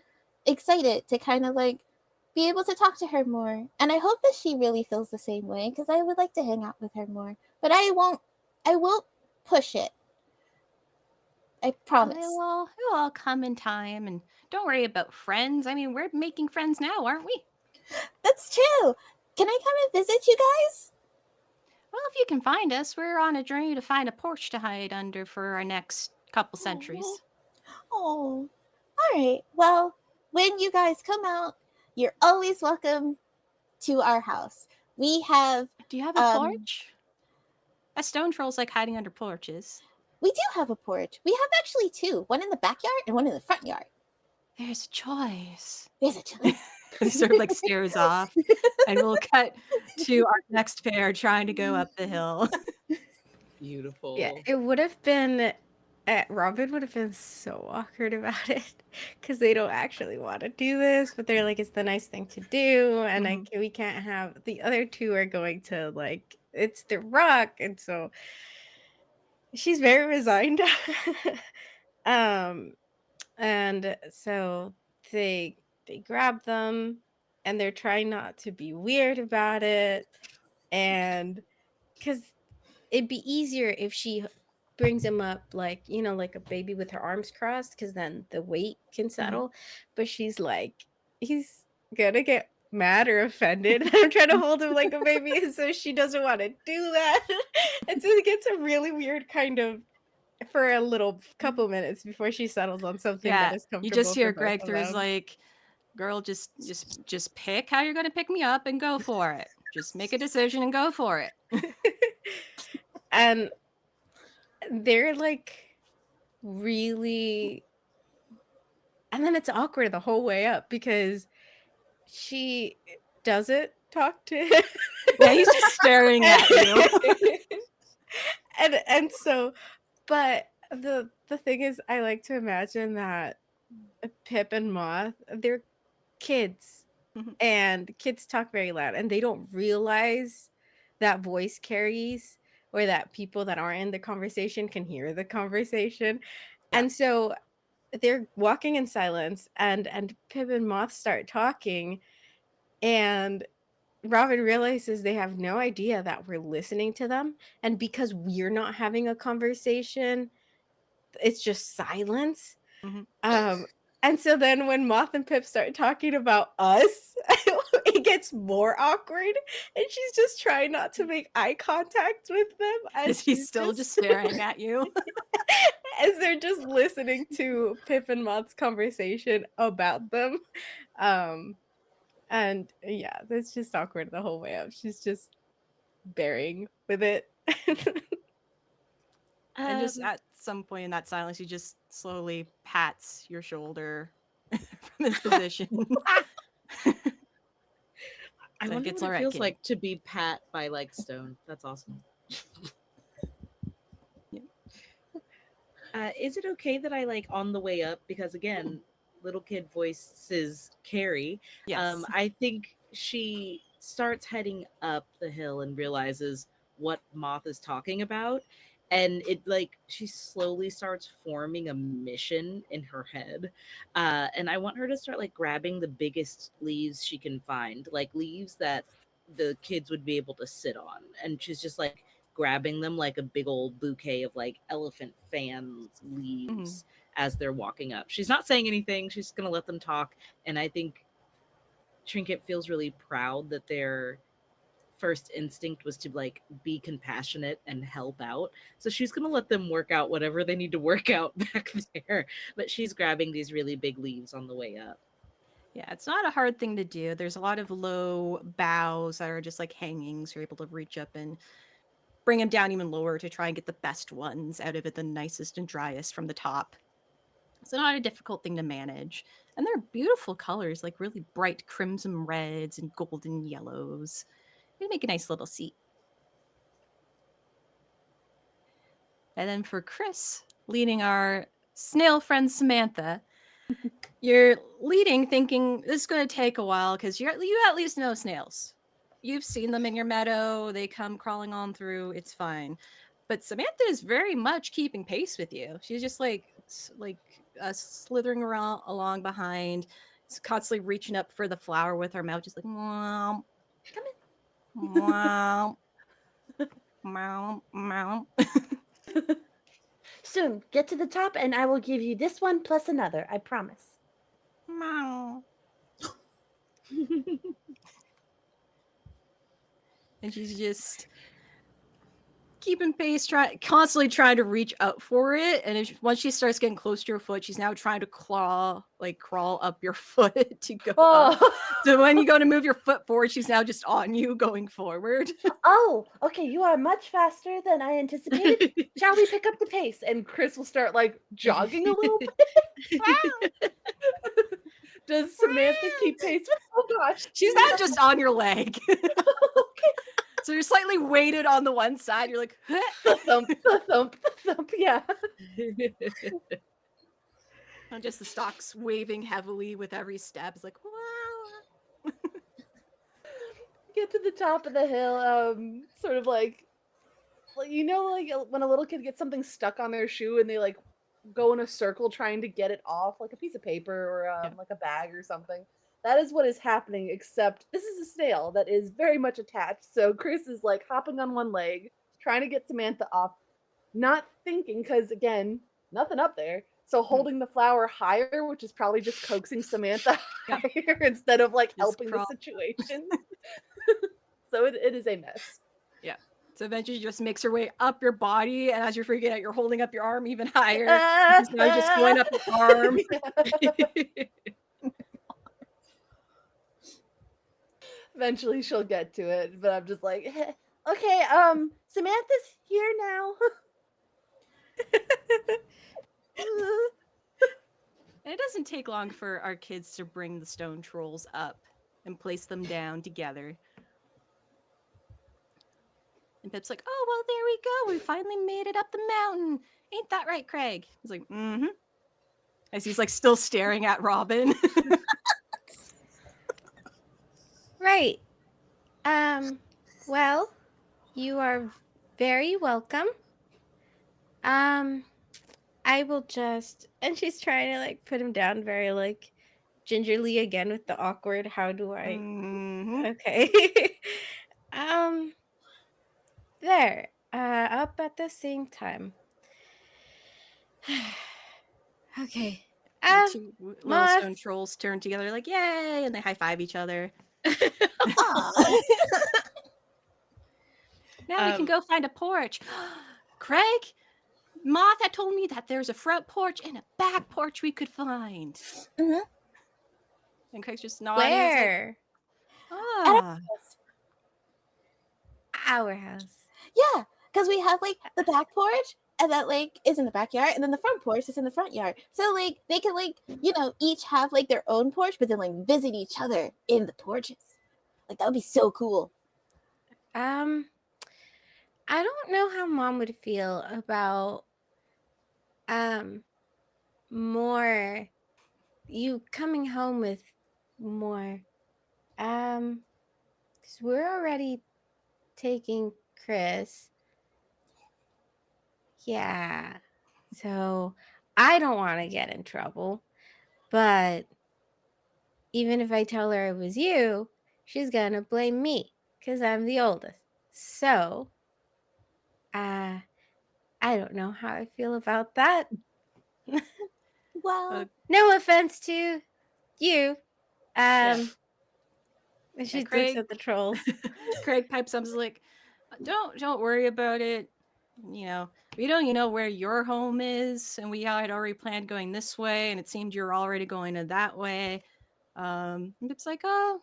excited to kind of like be able to talk to her more. And I hope that she really feels the same way because I would like to hang out with her more. But I won't push it. I Well, promise. it'll all come in time, and don't worry about friends. I mean, we're making friends now, aren't we? That's true. Can I come and visit you guys? Well, if you can find us, we're on a journey to find a porch to hide under for our next couple centuries. Oh, all right. Well, when you guys come out, you're always welcome to our house. We have, Do you have a um, porch? A stone troll's like hiding under porches. we do have a porch. We have actually two, one in the backyard and one in the front yard. There's a choice. There's a choice. He sort of like stares off, and we'll cut to our next pair trying to go up the hill. Beautiful. Yeah, it would have been. Robin would have been so awkward about it because they don't actually want to do this, but they're like, it's the nice thing to do, and we can't have the other two are going to like it's the rock, and so she's very resigned. um, and so they grab them, and they're trying not to be weird about it, and because it'd be easier if she brings him up like, you know, like a baby with her arms crossed, because then the weight can settle. But she's like, he's gonna get mad or offended. I'm trying to hold him like a baby, and so she doesn't want to do that. And so it gets a really weird kind of for a little couple minutes before she settles on something that Yeah, is you just comfortable hear for both Greg of through's them. like, "Girl, just pick how you're gonna pick me up and go for it. Just make a decision and go for it." And they're like really, and then it's awkward the whole way up because she doesn't talk to him. Yeah, he's just staring at you. and so, but the thing is, I like to imagine that Pip and Moth, they're kids, Mhm. and kids talk very loud, and they don't realize that voice carries, or that people that aren't in the conversation can hear the conversation. Yeah. And so they're walking in silence, and Pip and Moth start talking, and Robin realizes they have no idea that we're listening to them, and because we're not having a conversation, it's just silence. Mhm. Um, and so then when Moth and Pip start talking about us, it gets more awkward, and she's just trying not to make eye contact with them as Is he she's still just staring at you? as they're just listening to Pip and Moth's conversation about them. Um, and yeah, that's just awkward the whole way up. She's just bearing with it. And just Um, at some point in that silence, he just slowly pats your shoulder from his position. I Like, wonder it's what all it right, feels kitty. like to be pat by like stone. That's awesome. Yeah. Is it okay that I like on the way up, because again, little kid voices carry. Yes. I think she starts heading up the hill and realizes what Moth is talking about, and it like she slowly starts forming a mission in her head. And I want her to start like grabbing the biggest leaves she can find, like leaves that the kids would be able to sit on, and she's just like grabbing them like a big old bouquet of like elephant fan Mhm. leaves as they're walking up. She's not saying anything. She's going to let them talk. And I think Trinket feels really proud that their first instinct was to like be compassionate and help out. So she's going to let them work out whatever they need to work out back there. But she's grabbing these really big leaves on the way up. Yeah, it's not a hard thing to do. There's a lot of low boughs that are just like hanging, so you're able to reach up and bring them down even lower to try and get the best ones out of it, the nicest and driest from the top. So not a difficult thing to manage. And they're beautiful colors, like really bright crimson reds and golden yellows. They make a nice little seat. And then for Chris, leading our snail friend Samantha, you're leading thinking this is going to take a while because you at least know snails. You've seen them in your meadow. They come crawling on through. It's fine. But Samantha is very much keeping pace with you. She's just slithering around along behind, constantly reaching up for the flower with her mouth, just like wow, come in, wow, wow, wow. Soon, get to the top and I will give you this one plus another, I promise. Meow. And she's just keeping pace, constantly trying to reach up for it. And once she starts getting close to your foot, she's now trying to crawl up your foot to go up. So when you go to move your foot forward, she's now just on you going forward. Oh, okay, you are much faster than I anticipated. Shall we pick up the pace? And Chris will start like jogging a little bit. Does Samantha keep pace? Oh gosh. She's now just on your leg. Okay. So you're slightly weighted on the one side. You're like, The thump, the thump, the thump, yeah. And just the stalks waving heavily with every step. It's like, wow. Get to the top of the hill, sort of like you know, like when a little kid gets something stuck on their shoe and they like go in a circle trying to get it off, like a piece of paper or like a bag or something. That is what is happening, except this is a snail that is very much attached. So Chris is like hopping on one leg, trying to get Samantha off, not thinking, because again, nothing up there. So holding the flower higher, which is probably just coaxing Samantha higher instead of like helping the situation. So it is a mess. Yeah. So eventually she just makes her way up your body, and as you're freaking out, you're holding up your arm even higher. She's now just going up your arm. Eventually she'll get to it, but I'm just like, okay, Samantha's here now. And it doesn't take long for our kids to bring the stone trolls up and place them down together. And Pip's like, oh, well, there we go. We finally made it up the mountain. Ain't that right, Craig? He's like, mm-hmm. As he's like still staring at Robin. Right. Well, you are very welcome. I will just, and she's trying to like put him down very like gingerly again with the awkward, how do I, okay. There, up at the same time. Okay. The two little Moth. stone trolls turn together like, yay, and they high-five each other. Now we can go find a porch. Craig, Moth had told me that there's a front porch and a back porch we could find. Mhm. And Craig's just nodding. Where? Like, Our house. Yeah, because we have like the back porch, and that like is in the backyard, and then the front porch is in the front yard. So like they can like each have like their own porch, but then like visit each other in the porches. Like that would be so cool. I don't know how Mom would feel about more you coming home with more. Because we're already taking Chris. Yeah. So I don't want to get in trouble. But even if I tell her it was you, she's going to blame me because I'm the oldest. So, I don't know how I feel about that. Well, No offense to you. And she looks Craig. at the trolls. Craig pipes up, is like, don't worry about it. We don't where your home is, and we had already planned going this way, and it seemed you're already going to that way. And it's like, oh,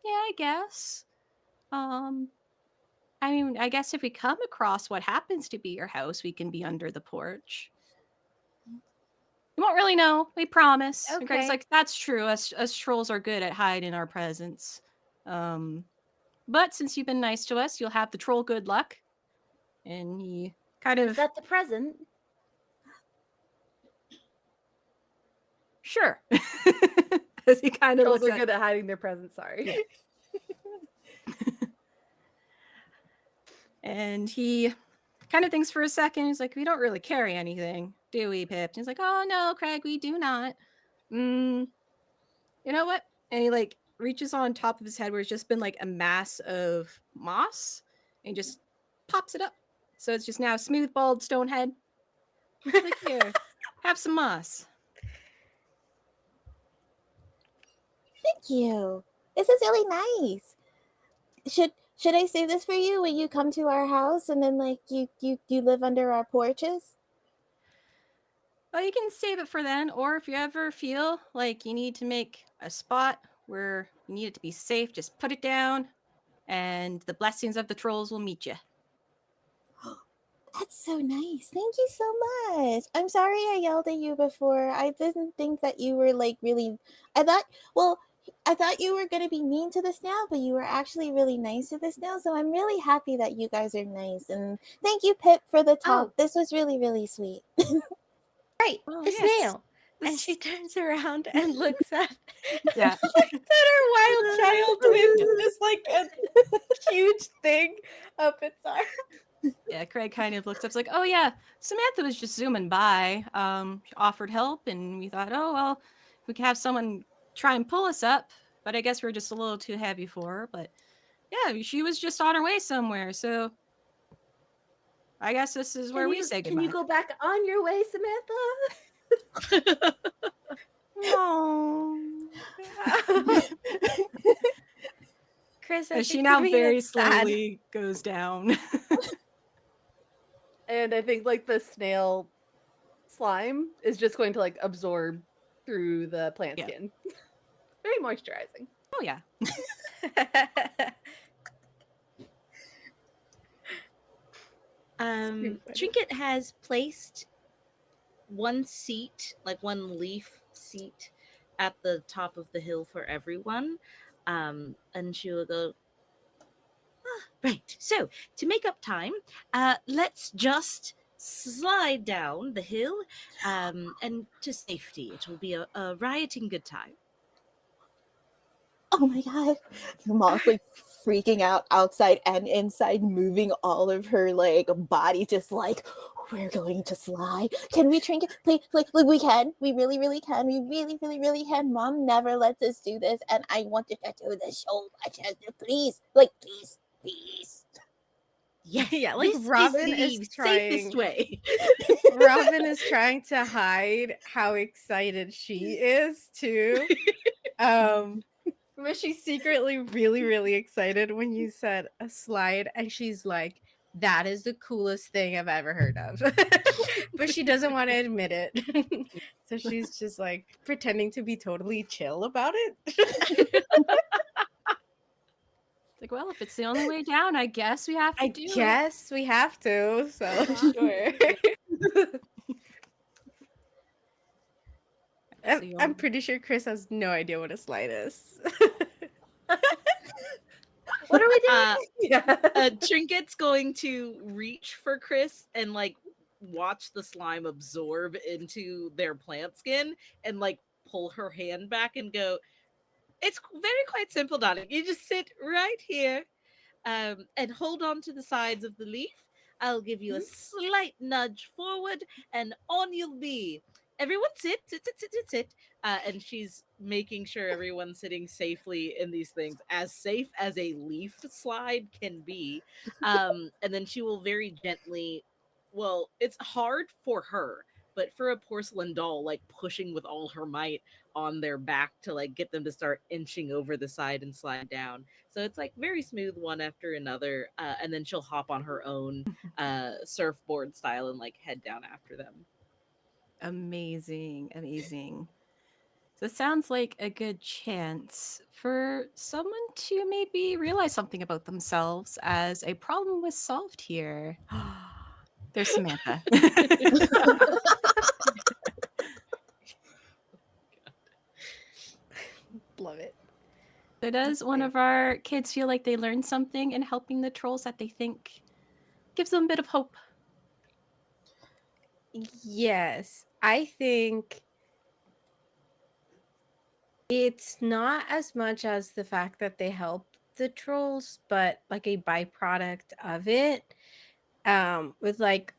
yeah, I guess. I mean, I guess if we come across what happens to be your house, we can be under the porch. You won't really know, we promise. And Craig's Okay. like, that's true. Us trolls are good at hiding our presence. But since you've been nice to us, you'll have the troll good luck. And he kind of... Is that the present? Sure. As he kind of Trolls looks are good at hiding their presents, sorry. And he kind of thinks for a second. He's like, we don't really carry anything, do we, Pip? And he's like, oh, no, Craig, we do not. You know what? And he like reaches on top of his head where it's just been like a mass of moss and just pops it up. So it's just now a smooth, bald stone head. Like, here, have some moss. Thank you. This is really nice. Should I save this for you when you come to our house and then like you live under our porches? Well, you can save it for then, or if you ever feel like you need to make a spot where you need it to be safe, just put it down, and the blessings of the trolls will meet you. That's so nice. Thank you so much. I'm sorry I yelled at you before. I didn't think that you were like really. I thought, well, I thought you were going to be mean to the snail, but you were actually really nice to the snail. So I'm really happy that you guys are nice. And thank you, Pip, for the talk. Oh. This was really, really sweet. Right, Oh, the yes. snail. And she turns around and looks at Yeah. looks at her wild child with just like a huge thing up its arm. Yeah, Craig kind of looks up, like, oh yeah, Samantha was just zooming by. She offered help, and we thought, oh well, we could have someone try and pull us up, but I guess we're just a little too heavy for her. But yeah, she was just on her way somewhere, so I guess this is where we say Can you goodbye. go back on your way, Samantha? No. Chris, I And she think now for me very that's sad. slowly goes down. And I think like the snail slime is just going to like absorb through the plant Yeah. skin. Very moisturizing. Oh yeah. funny. Trinket has placed one seat, like one leaf seat, at the top of the hill for everyone. And she will go, right. So, to make up time, let's just slide down the hill and to safety. It will be a rioting good time. Oh my god. Your mom's like freaking out outside and inside, moving all of her like body, just like we're going to slide. Can we drink it? Please, like we can. We really, really can. We really, really, really can. Mom never lets us do this, and I wanted to do this so much. Please, like please, please. Yes, Yeah, like this Robin is is the safest trying. way. Robin is trying to hide how excited she is too. But she's secretly really, really excited when you said a slide, and she's like, that is the coolest thing I've ever heard of. But she doesn't want to admit it. So she's just like pretending to be totally chill about it. Like, well, if it's the only way down, I guess we have to I do guess we have to, so sure. it. So I'm pretty sure Chris has no idea what a slide is. What are we Uh, doing? Yeah. Trinket's going to reach for Chris and like watch the slime absorb into their plant skin and like pull her hand back and go, it's very quite simple, darling. You just sit right here and hold on to the sides of the leaf. I'll give you a slight nudge forward, and on you'll be. Everyone sit, sit, sit, sit, sit, sit. And she's making sure everyone's sitting safely in these things, as safe as a leaf slide can be. And then she will very gently, well, it's hard for her, but for a porcelain doll, like pushing with all her might on their back to like get them to start inching over the side and slide down. So it's like very smooth one after another, and then she'll hop on her own surfboard style and like head down after them. Amazing, amazing. So it sounds like a good chance for someone to maybe realize something about themselves as a problem was solved here. There's Samantha. Love it. So does one of our kids feel like they learned something in helping the trolls that they think gives them a bit of hope? Yes, I think it's not as much as the fact that they help the trolls, but like a byproduct of it. With like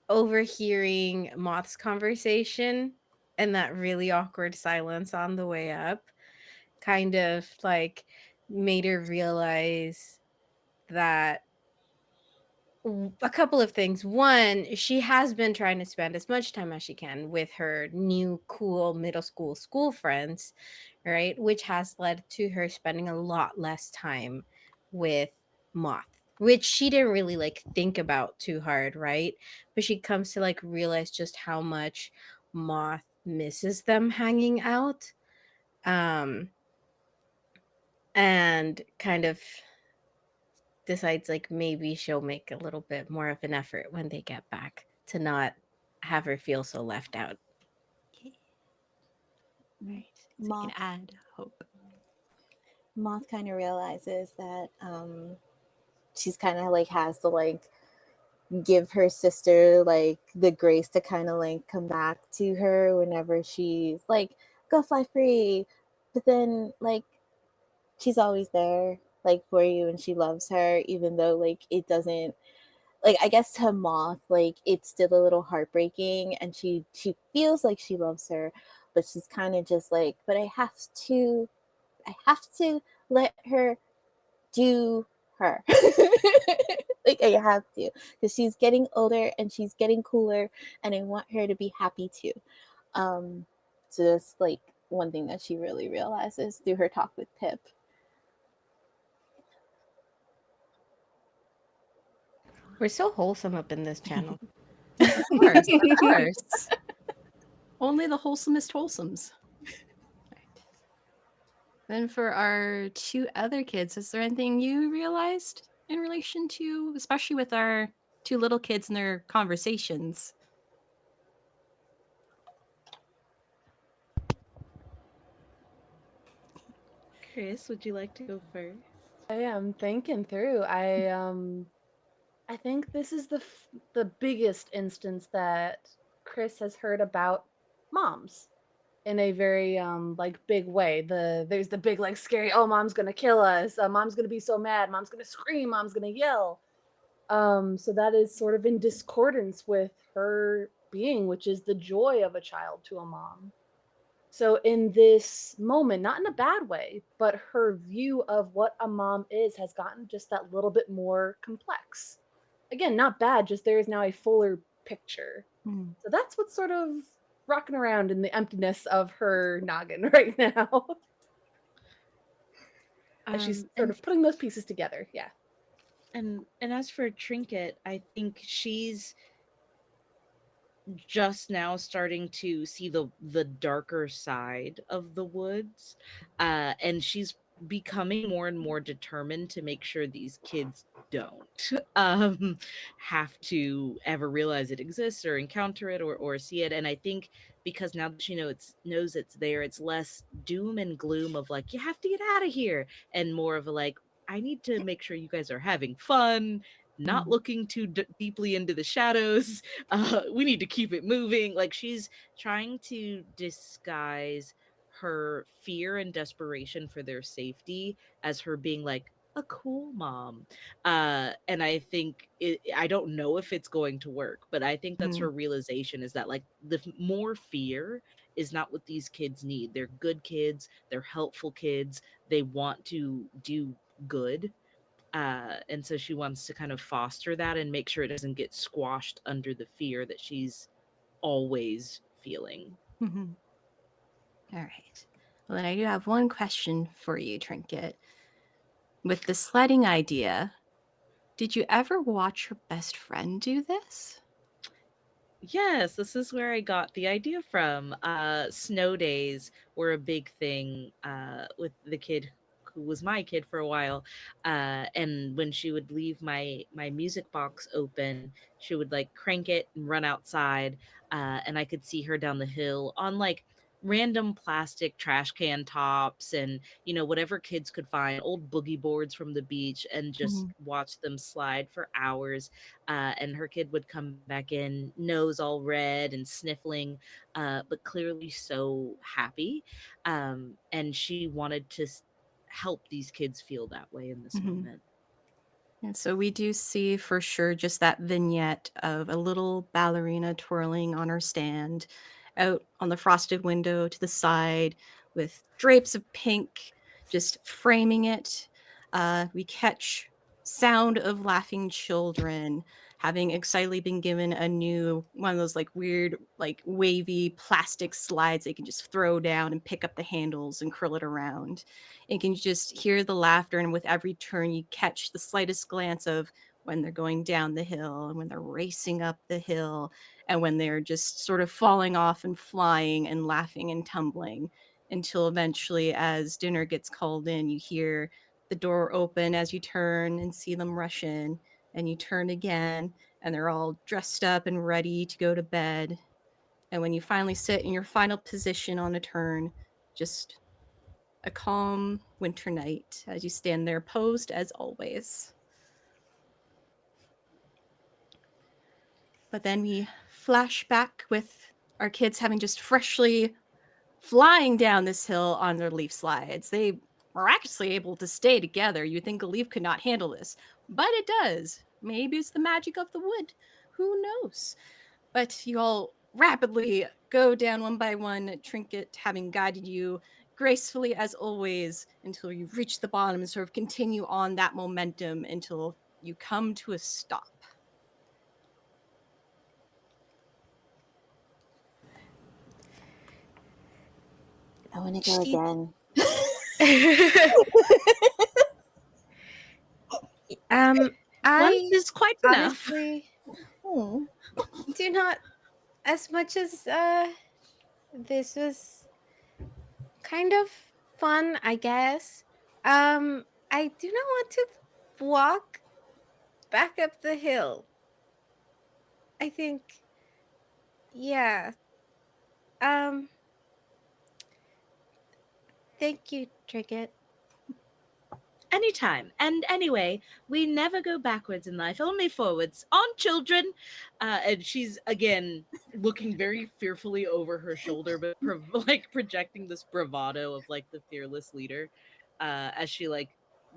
overhearing Moth's conversation and that really awkward silence on the way up kind of like made her realize that a couple of things. One, she has been trying to spend as much time as she can with her new cool middle school friends, right? Which has led to her spending a lot less time with Moth, which she didn't really like think about too hard, right? But she comes to like realize just how much Moth misses them hanging out. Um and kind of decides like maybe she'll make a little bit more of an effort when they get back to not have her feel so left out. Okay. Right. So you can Moth add hope. Moth kind of realizes that she's kind of like has to like give her sister like the grace to kind of like come back to her whenever she's like go fly free, but then like she's always there like for you and she loves her even though like it doesn't like I guess to Moth like it's still a little heartbreaking and she feels like she loves her, but she's kind of just like but I have to let her do her. Like I have to because she's getting older and she's getting cooler and I want her to be happy too. um so that's like one thing that she really realizes through her talk with Pip. We're so wholesome up in this channel. Of course, of course. Only the wholesomest wholesomes. Right. Then for our two other kids, is there anything you realized in relation to, especially with our two little kids and their conversations? Chris, would you like to go first? I am thinking through. I think this is the biggest instance that Chris has heard about moms in a very like big way. There's the big like scary, oh mom's gonna kill us, mom's gonna be so mad, mom's gonna scream, mom's gonna yell. So that is sort of in discordance with her being, which is the joy of a child to a mom. So in this moment, not in a bad way, but her view of what a mom is has gotten just that little bit more complex. Again, not bad, just there is now a fuller picture. Hmm. So that's what's sort of rocking around in the emptiness of her noggin right now. As she's sort And of putting those pieces together. Yeah. and as for Trinket, I think she's just now starting to see the darker side of the woods, and she's becoming more and more determined to make sure these kids don't have to ever realize it exists or encounter it or see it. And I think because now that she knows it's there, it's less doom and gloom of like you have to get out of here, and more of a like I need to make sure you guys are having fun, not looking too deeply into the shadows. We need to keep it moving. Like she's trying to disguise her fear and desperation for their safety as her being like a cool mom. And I think I don't know if it's going to work, but I think that's Hmm. her realization, is that like more fear is not what these kids need. They're good kids, they're helpful kids, they want to do good. And so she wants to kind of foster that and make sure it doesn't get squashed under the fear that she's always feeling. Mhm. All right. Well, then I do have one question for you, Trinket. With the sledding idea, did you ever watch your best friend do this? Yes, this is where I got the idea from. Snow days were a big thing with the kid who was my kid for a while. And when she would leave my music box open, she would like crank it and run outside. And I could see her down the hill on like random plastic trash can tops and whatever kids could find, old boogie boards from the beach, and just Mhm. watch them slide for hours. And her kid would come back in, nose all red and sniffling, but clearly so happy. And she wanted to help these kids feel that way in this Mhm. moment. And so we do see for sure just that vignette of a little ballerina twirling on her stand out on the frosted window to the side with drapes of pink just framing it. We catch sound of laughing children, having excitedly been given a new one of those like weird, like wavy plastic slides they can just throw down and pick up the handles and curl it around. And you can just hear the laughter, and with every turn, you catch the slightest glance of when they're going down the hill and when they're racing up the hill and when they're just sort of falling off and flying and laughing and tumbling until eventually, as dinner gets called in, you hear the door open as you turn and see them rush in, and you turn again, and they're all dressed up and ready to go to bed. And when you finally sit in your final position on a turn, just a calm winter night as you stand there posed as always. But then we flash back with our kids having just freshly flying down this hill on their leaf slides. They miraculously able to stay together. You'd think a leaf could not handle this, but it does. Maybe it's the magic of the wood. Who knows? But you all rapidly go down one by one, Trinket having guided you gracefully as always until you reach the bottom and sort of continue on that momentum until you come to a stop. I want to go She- again. Once I is quite enough. honestly Hmm. do not, as much as this was kind of fun, I guess. I do not want to walk back up the hill. I think, yeah. Um, thank you, Trinket. Anytime. And anyway, we never go backwards in life, only forwards. On, children. And she's again looking very fearfully over her shoulder, but like projecting this bravado of like the fearless leader, as she like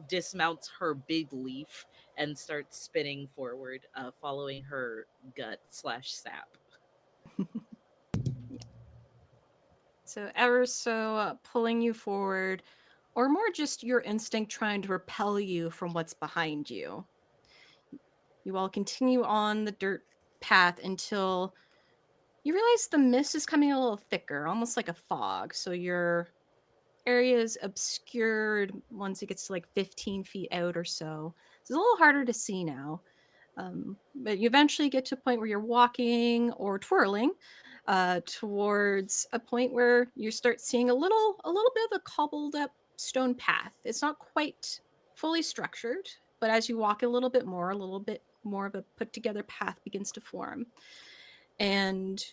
dismounts her big leaf and starts spinning forward, following her gut slash sap. So ever so pulling you forward, or more just your instinct trying to repel you from what's behind you. You all continue on the dirt path until you realize the mist is coming a little thicker, almost like a fog. So your area is obscured once it gets to like 15 feet out or so. It's a little harder to see now. But you eventually get to a point where you're walking or twirling towards a point where you start seeing a little bit of a cobbled up stone path. It's not quite fully structured, but as you walk a little bit more of a put together path begins to form. And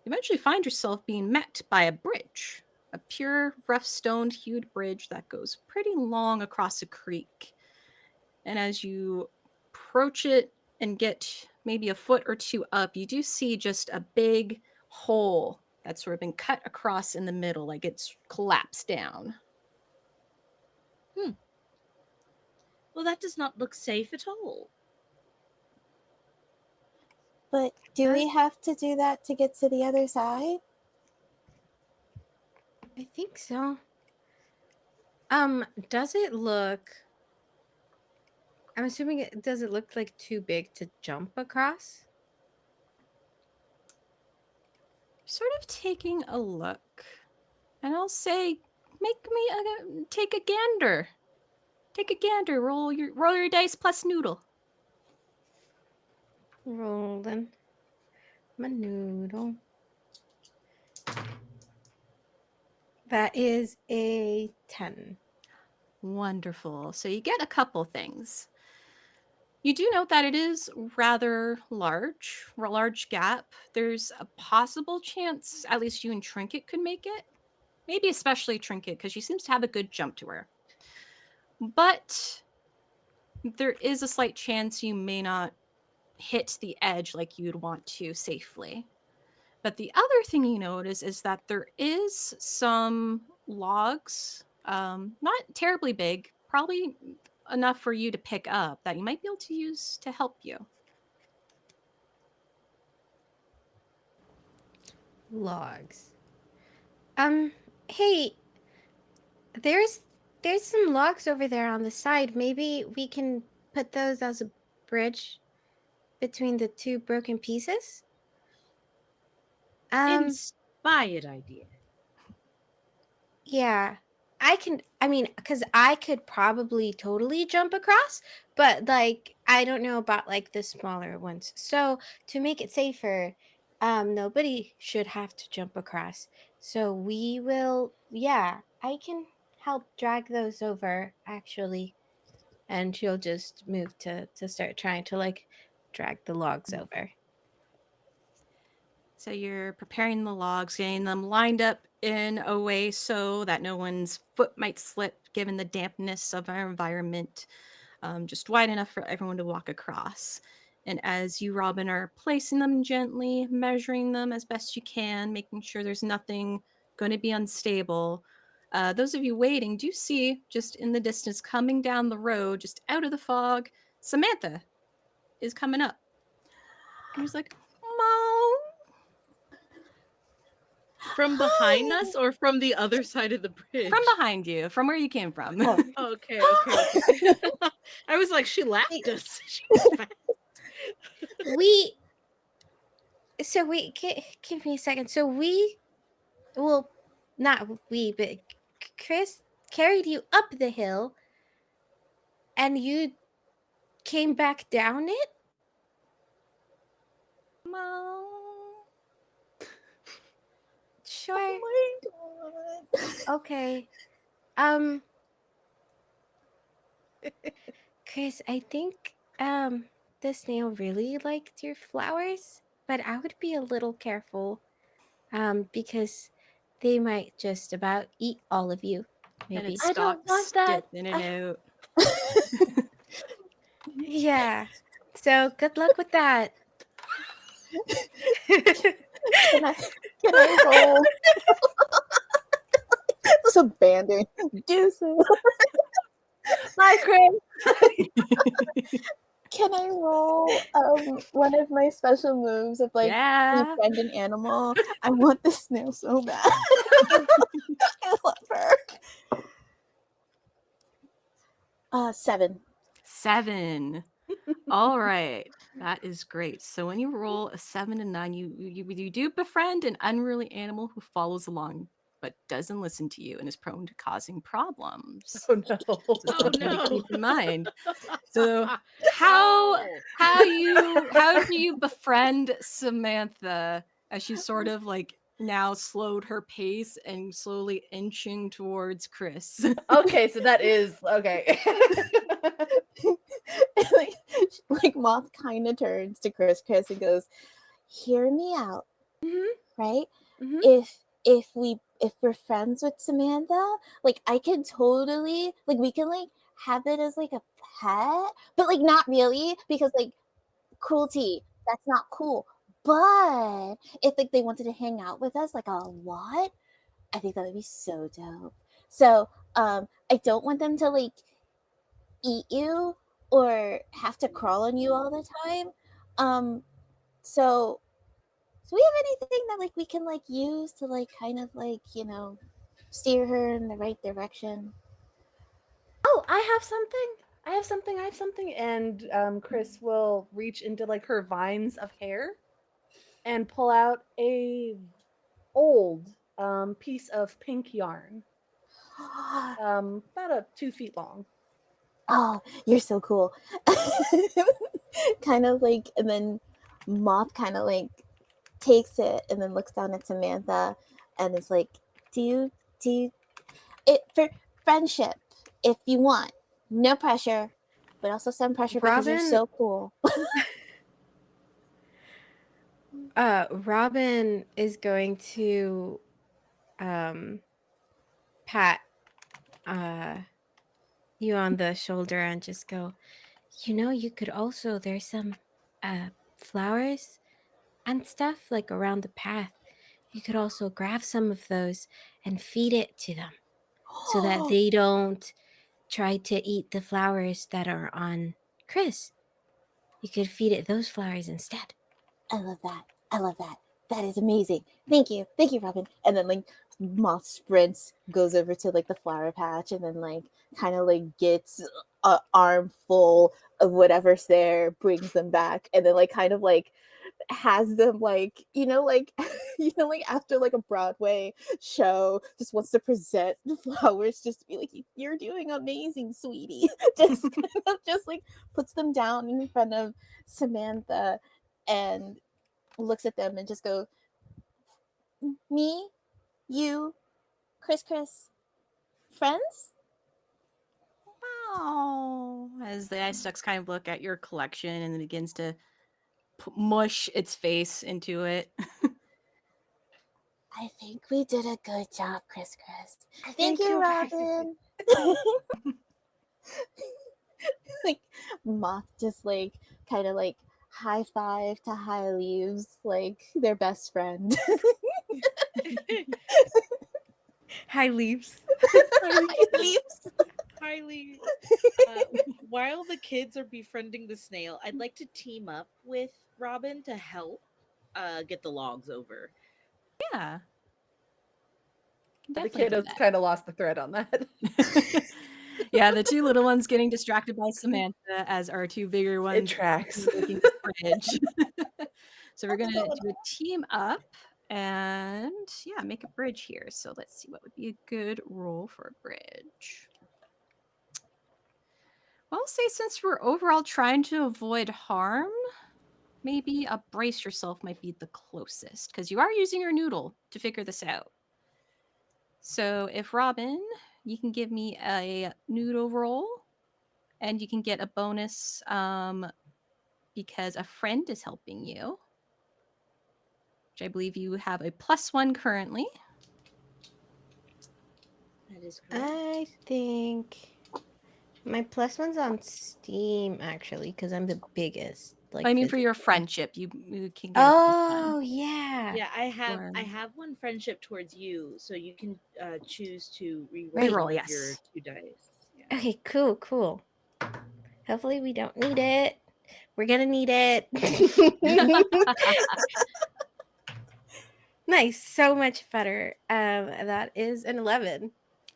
you eventually find yourself being met by a bridge, a pure rough stone hewed bridge that goes pretty long across a creek. And as you approach it and get maybe a foot or two up, you do see just a big hole that's sort of been cut across in the middle, like it's collapsed down. Well, that does not look safe at all. But do we have to do that to get to the other side? I think so. Does it look? I'm assuming does it look like too big to jump across? Sort of taking a look, and I'll say, take a gander. Take a gander. Roll your dice plus noodle. Rolling my noodle. That is a 10. Wonderful. So you get a couple things. You do note that it is rather large, a large gap. There's a possible chance at least you and Trinket could make it. Maybe especially Trinket, because she seems to have a good jump to her. But there is a slight chance you may not hit the edge like you'd want to safely. But the other thing you notice is that there is some logs, not terribly big, probably enough for you to pick up that you might be able to use to help you. Logs. Hey, there's some logs over there on the side. Maybe we can put those as a bridge between the two broken pieces. Inspired idea. Yeah. Because I could probably totally jump across, but like I don't know about like the smaller ones. So to make it safer, nobody should have to jump across. So we will, yeah, I can help drag those over actually. And she'll just move to start trying to like drag the logs over. So you're preparing the logs, getting them lined up in a way so that no one's foot might slip, given the dampness of our environment, just wide enough for everyone to walk across. And as you, Robin, are placing them gently, measuring them as best you can, making sure there's nothing going to be unstable, those of you waiting do see just in the distance coming down the road, just out of the fog, Samantha is coming up. And he's like, Mom. From behind us or from the other side of the bridge? From behind you, from where you came from. Oh. Okay. I was like, she laughed us. She was fast. Give me a second. So we, well, not we, but Chris carried you up the hill and you came back down it? Mom. Sure. Oh my god. Okay. Chris, I think the snail really liked your flowers, but I would be a little careful because they might just about eat all of you. And Maybe. it I don't stops want that. dipping it out. Yeah. So good luck with that. Can I roll? Just abandoned. Deuces. Bye, Chris. Can I roll one of my special moves of like Yeah. befriend an animal? I want the snail so bad. I love her. 7. 7. All right. That is great. So when you roll a 7 and 9, you do befriend an unruly animal who follows along but doesn't listen to you and is prone to causing problems. Oh no. Just something to keep in mind. So Ow. how do you befriend Samantha as she sort of like now slowed her pace and slowly inching towards Chris? Okay, so that is okay. like Moth kind of turns to Chris and goes, "Hear me out, right? Mhm. If we're friends with Samantha, like I can totally like we can like have it as like a pet, but like not really because like cruelty, that's not cool. But if like they wanted to hang out with us like a lot, I think that would be so dope. So I don't want them to like eat you or have to crawl on you all the time. So we have anything that like we can like use to like kind of like, steer her in the right direction? Oh, I have something. And Chris will reach into like her vines of hair and pull out a old piece of pink yarn. About 2 feet long. Oh, you're so cool. Kind of like, and then Moth kind of like takes it and then looks down at Samantha and is like, do you it for friendship if you want, no pressure, but also some pressure because you're Robin- so cool. Robin is going to pat you on the shoulder and just go, you could also, there's some flowers and stuff like around the path. You could also grab some of those and feed it to them so that they don't try to eat the flowers that are on Chris. You could feed it those flowers instead. I love that. That is amazing. Thank you, Robin. And then like Moth sprints, goes over to like the flower patch, and then like kind of like gets a armful of whatever's there, brings them back, and then like kind of like has them like like like after like a Broadway show just wants to present the flowers, just to be like, you're doing amazing, sweetie. Just kind of just like puts them down in front of Samantha and looks at them and just goes, me, you, Chris, friends? Oh, as the ice ducks kind of look at your collection and then begins to mush its face into it. I think we did a good job, Chris. I Thank think you, you're right. Robin. Like Moth just like kind of like high five to High Leaves, like their best friend. Hi, leaves. High Leaves. Highly. While the kids are befriending the snail, I'd like to team up with Robin to help get the logs over. Yeah. Can The definitely do kiddos kind of lost the thread on that. that. Yeah, the two little ones getting distracted by Samantha as our two bigger ones It tracks. making the bridge. So we're What's gonna going do a team up and yeah, make a bridge here. So let's see what would be a good roll for a bridge. Well, I'll say since we're overall trying to avoid harm, maybe a brace yourself might be the closest because you are using your noodle to figure this out. So if Robin, you can give me a noodle roll and you can get a bonus because a friend is helping you, which I believe you have a +1 currently. That is correct. I think my +1's on Steam actually because I'm the biggest. Like I mean, for your physically. friendship, you can get a +1. Oh yeah. Yeah, I Or- have one friendship towards you, so you can choose to re-roll Right. Reroll, one yes. of your 2 dice. Yeah. Okay, cool. Hopefully we don't need it. We're gonna need it. Nice, so much better. That is an 11.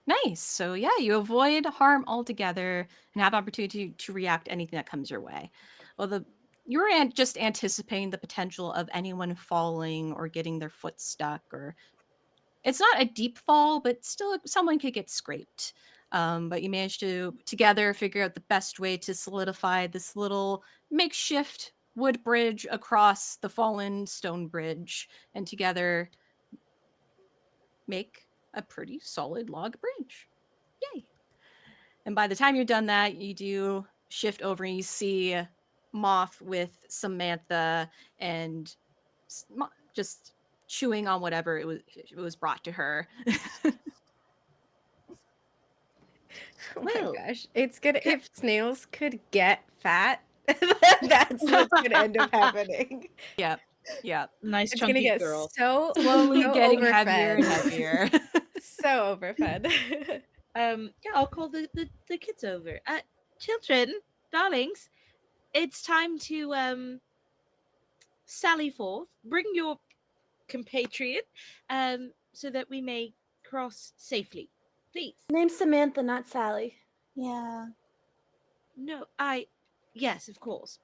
Nice. So yeah, you avoid harm altogether and have opportunity to react to anything that comes your way. Well, you're just anticipating the potential of anyone falling or getting their foot stuck, or it's not a deep fall, but still someone could get scraped. But you managed to together figure out the best way to solidify this little makeshift wood bridge across the fallen stone bridge, and together make a pretty solid log bridge. Yay! And by the time you're done that, you do shift over and you see Moth with Samantha and just chewing on whatever it was brought to her. Oh Well, my gosh. It's gonna ca- if snails could get fat, that's what's gonna end up happening. Yep. Yep. nice It's gonna chunky get girl. so Slowly so getting heavier and overfed. heavier. So overfed. Yeah, I'll call the kids over. Children, darlings, it's time to sally forth. Bring your compatriot, so that we may cross safely. Please. Name's Samantha, not Sally. Yeah. No, yes, of course.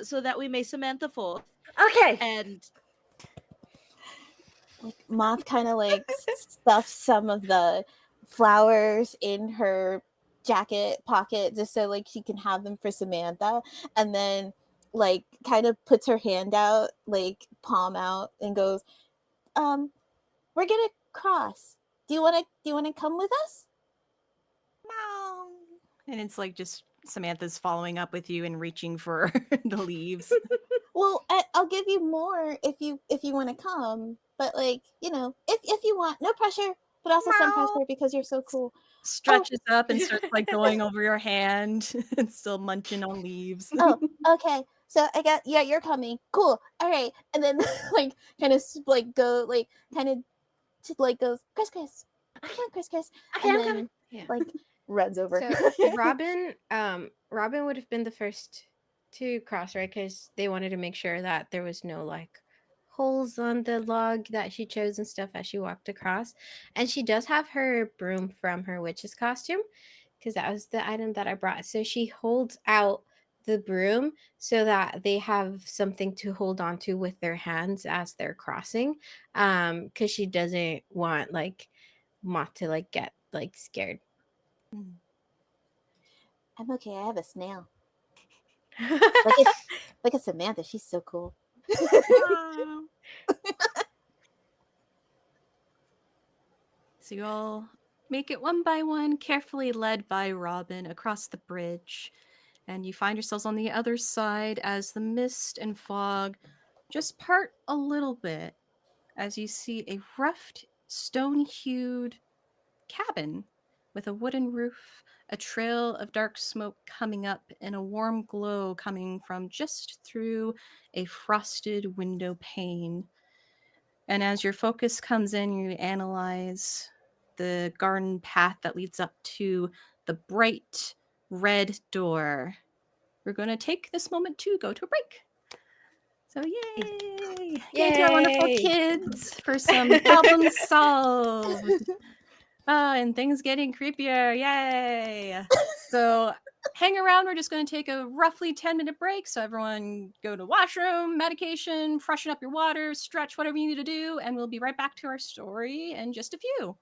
So that we may Samantha forth Okay. and Like Moth kind of like stuffs some of the flowers in her jacket pocket just so like she can have them for Samantha, and then like kind of puts her hand out, like palm out, and goes, we're gonna cross. Do you wanna come with us? And it's like just Samantha's following up with you and reaching for the leaves. Well, I'll give you more if you want to come, but like if you want, no pressure, but also some pressure because you're so cool. Stretches up and starts like going over your hand and still munching on leaves. Oh, okay. So I got, yeah, you're coming. Cool. All right. And then like kind of like go like kind of like goes, Chris. Come on, Chris. Okay, And I'm then coming. Yeah. like runs over. So Robin would have been the first to cross, right? Because they wanted to make sure that there was no like holes on the log that she chose and stuff as she walked across. And she does have her broom from her witch's costume. because that was the item that I brought. So she holds out the broom so that they have something to hold on to with their hands as they're crossing, because she doesn't want like Moth to like get like scared. Mm. I'm okay. I have a snail. Yay! Look at Samantha. She's so cool. Wow. So you all make it one by one, carefully led by Robin across the bridge, and you find yourselves on the other side as the mist and fog just part a little bit as you see a roughed, stone-hued cabin with a wooden roof, a trail of dark smoke coming up, and a warm glow coming from just through a frosted window pane. And as your focus comes in, you analyze the garden path that leads up to the bright red door. We're going to take this moment to go to a break. So, yay! Yay to our wonderful kids for some problems solved. And things getting creepier. Yay! So, hang around. We're just going to take a roughly 10-minute break. So, everyone go to washroom, medication, freshen up your water, stretch, whatever you need to do. And we'll be right back to our story in just a few.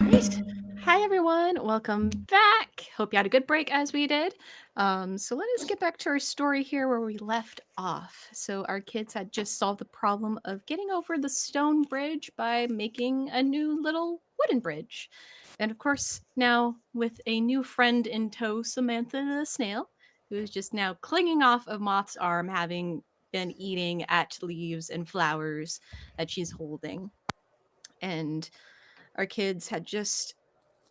Great. Hi, everyone. Welcome back. Hope you had a good break as we did. So let us get back to our story here where we left off. So our kids had just solved the problem of getting over the stone bridge by making a new little wooden bridge. And of course, now with a new friend in tow, Samantha the snail, who is just now clinging off of Moth's arm, having been eating at leaves and flowers that she's holding. And our kids had just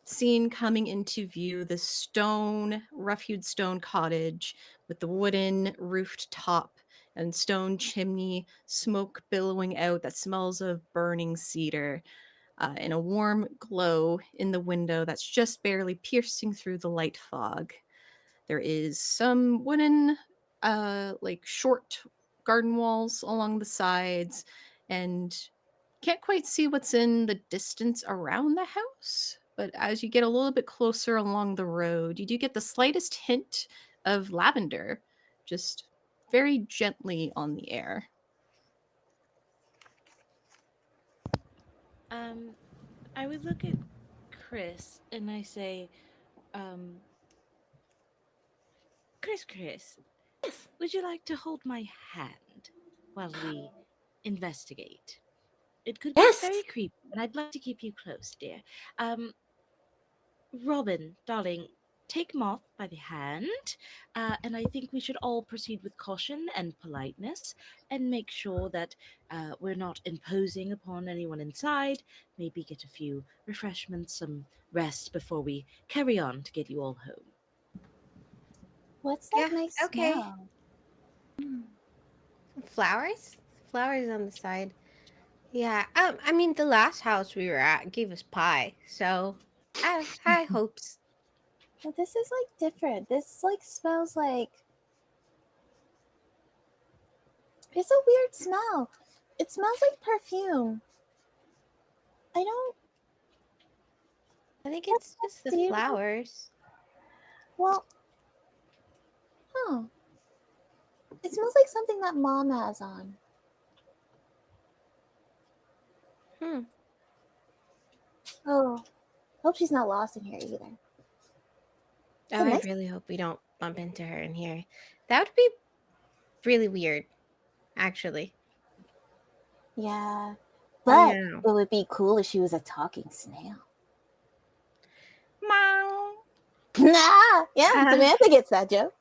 seen coming into view the stone, rough hewed stone cottage with the wooden roofed top and stone chimney, smoke billowing out that smells of burning cedar, and a warm glow in the window that's just barely piercing through the light fog. There is some wooden, like short garden walls along the sides, and can't quite see what's in the distance around the house. But as you get a little bit closer along the road, you do get the slightest hint of lavender, just very gently on the air. Um, I would look at Chris and I say, um, Chris, Yes. would you like to hold my hand while we investigate? It could get Yes. very creepy, and I'd like to keep you close, dear. Um, Robin, darling, take Moth by the hand, and I think we should all proceed with caution and politeness and make sure that we're not imposing upon anyone inside. Maybe get a few refreshments, some rest before we carry on to get you all home. What's that Yeah, nice okay. smell? Flowers? Flowers on the side. Yeah. I mean, the last house we were at gave us pie, so I have high hopes. Well, this is like different. This like smells like it's a weird smell. It smells like perfume. I don't. I think it's just the Do you know? flowers. Well, huh? It smells like something that mom has on. Hmm. Oh, hope she's not lost in here either. It's Oh, a I nice. really hope we don't bump into her in here. That would be really weird, actually. Yeah, I but know. it would be cool if she was a talking snail. Meow. Nah, yeah, Uh, Samantha gets that joke.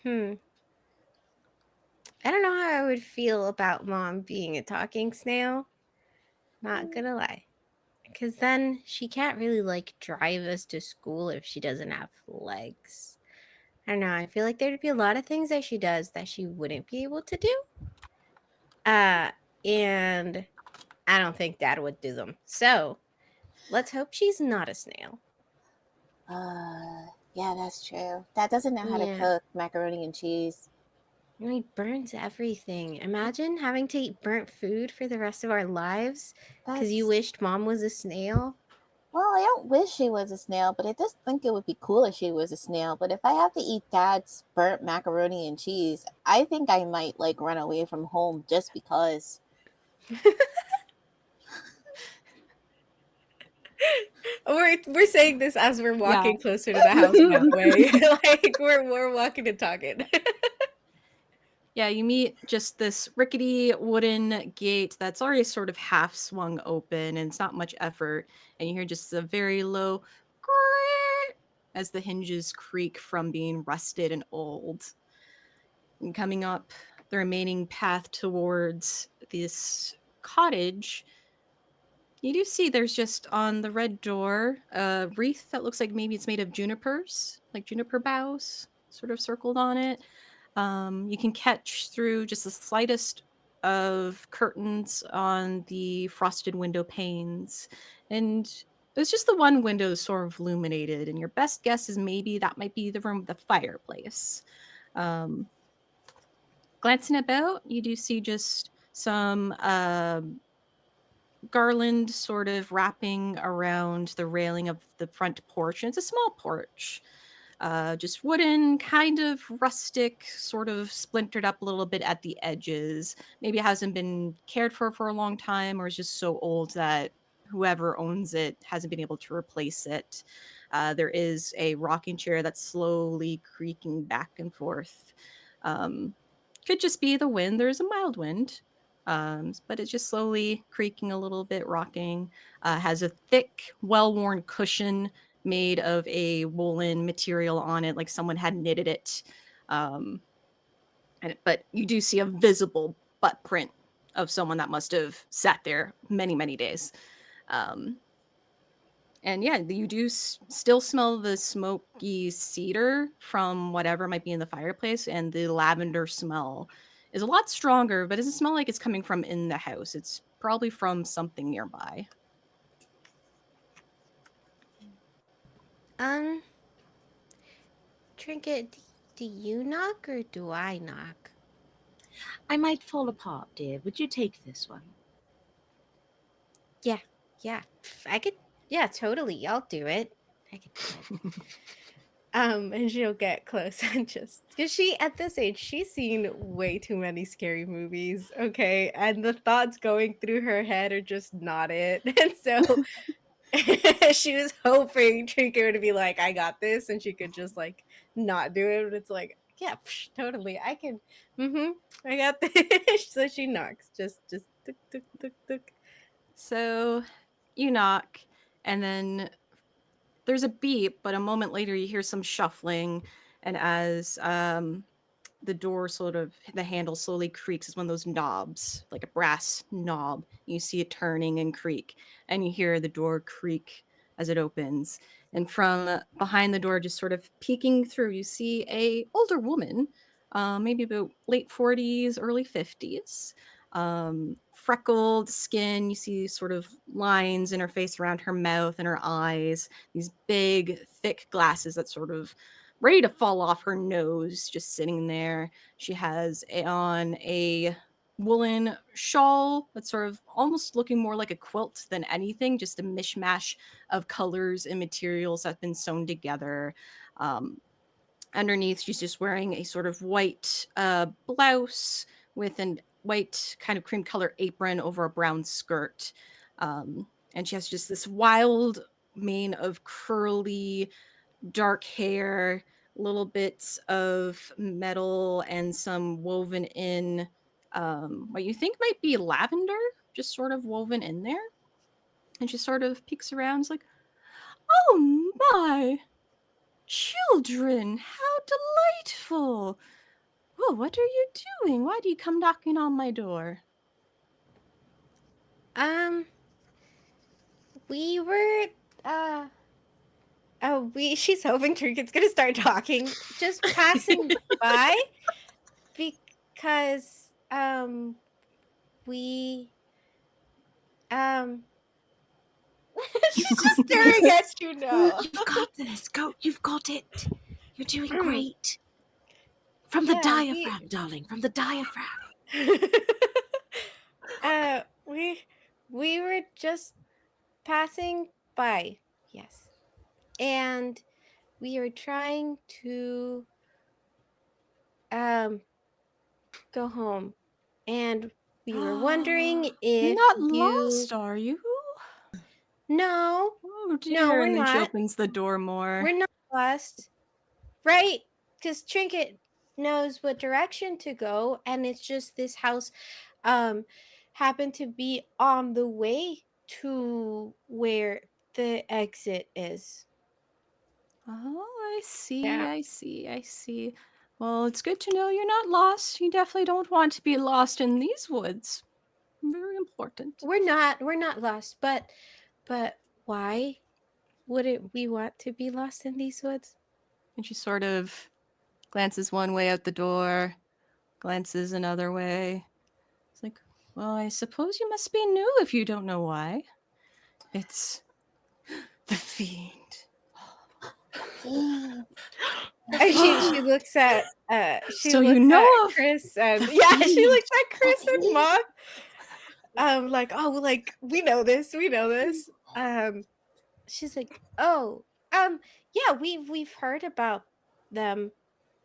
hmm. I don't know how I would feel about mom being a talking snail. Not gonna lie. Because then she can't really like drive us to school if she doesn't have legs. I don't know. I feel like there'd be a lot of things that she does that she wouldn't be able to do. Uh, and I don't think dad would do them. So let's hope she's not a snail. Yeah, that's true. Dad doesn't know how to Yeah. cook macaroni and cheese. And he burns everything. Imagine having to eat burnt food for the rest of our lives because you That's wished mom was a snail. well, I don't wish she was a snail, but I just think it would be cool if she was a snail. But if I have to eat Dad's burnt macaroni and cheese, I think I might like run away from home just because. We're saying this as we're Yeah. walking closer to the house, by the way. Like we're walking and talking. Yeah, you meet just this rickety wooden gate that's already sort of half swung open, and it's not much effort. And you hear just a very low "Grrrr" as the hinges creak from being rusted and old. And coming up the remaining path towards this cottage, you do see there's just on the red door a wreath that looks like maybe it's made of junipers, like juniper boughs, sort of circled on it. You can catch through just the slightest of curtains on the frosted window panes. And it's just the one window sort of illuminated. And your best guess is maybe that might be the room with the fireplace. Um, Glancing about, you do see just some garland sort of wrapping around the railing of the front porch. And it's a small porch. Just wooden, kind of rustic, sort of splintered up a little bit at the edges. Maybe it hasn't been cared for a long time, or is just so old that whoever owns it hasn't been able to replace it. There is a rocking chair that's slowly creaking back and forth. Um, could just be the wind. There's a mild wind, but it's just slowly creaking a little bit, rocking. Has a thick, well-worn cushion made of a woolen material on it, like someone had knitted it. But you do see a visible butt print of someone that must have sat there many, many days. Um, and yeah, you do still smell the smoky cedar from whatever might be in the fireplace, and the lavender smell is a lot stronger, but it doesn't smell like it's coming from in the house. It's probably from something nearby. Um, Trinket, do you knock or do I knock? I might fall apart, dear. Would you take this one? Yeah, I could. Yeah, totally. I'll do it. I could do it. And she'll get close and just because she at this age she's seen way too many scary movies, okay, and the thoughts going through her head are just not it, and so she was hoping Trinket would be like, "I got this," and she could just like not do it. But it's like, yeah, totally, I can. I got this. So she knocks, just tuk tuk tuk tuk. So you knock, and then there's a beep, but a moment later you hear some shuffling, and as the door sort of the handle slowly creaks, is one of those knobs, like a brass knob. You see it turning and creak, and you hear the door creak as it opens. And from behind the door, just sort of peeking through, you see a older woman, maybe about late 40s, early 50s. Freckled skin, you see sort of lines in her face around her mouth and her eyes, these big, thick glasses that sort of ready to fall off her nose, just sitting there. She has on a woolen shawl that's sort of almost looking more like a quilt than anything, just a mishmash of colors and materials that have been sewn together. Um, Underneath, she's just wearing a sort of white blouse with a white kind of cream color apron over a brown skirt. And she has just this wild mane of curly dark hair, little bits of metal, and some woven in what you think might be lavender, just sort of woven in there. And she sort of peeks around, is like, "Oh my, children, how delightful! Oh, what are you doing? Why do you come knocking on my door?" We were she's hoping Trinket's gonna start talking, just passing by because we um she's just staring at you now. You've got this. Go. You've got it. You're doing Mm. great. From the Yeah, diaphragm, darling. From the diaphragm. we were just passing by, yes, and we are trying to go home, and we were wondering You're if not you lost, are you? no Oh no dear. we're And then she not opens the door more. we're not lost, right? Because Trinket knows what direction to go, and it's just this house happened to be on the way to where the exit is. Oh, I see, Yeah. I see, I see. Well, it's good to know you're not lost. You definitely don't want to be lost in these woods. Very important. We're not lost, but why wouldn't we want to be lost in these woods? And she sort of glances one way out the door, glances another way. It's like, well, I suppose you must be new if you don't know why. It's the fiend. And she looks at So you know of Chris, and the yeah, she fiend. looks at Chris and Mom. Like, oh, like we know this. She's like, oh, Yeah, we've heard about them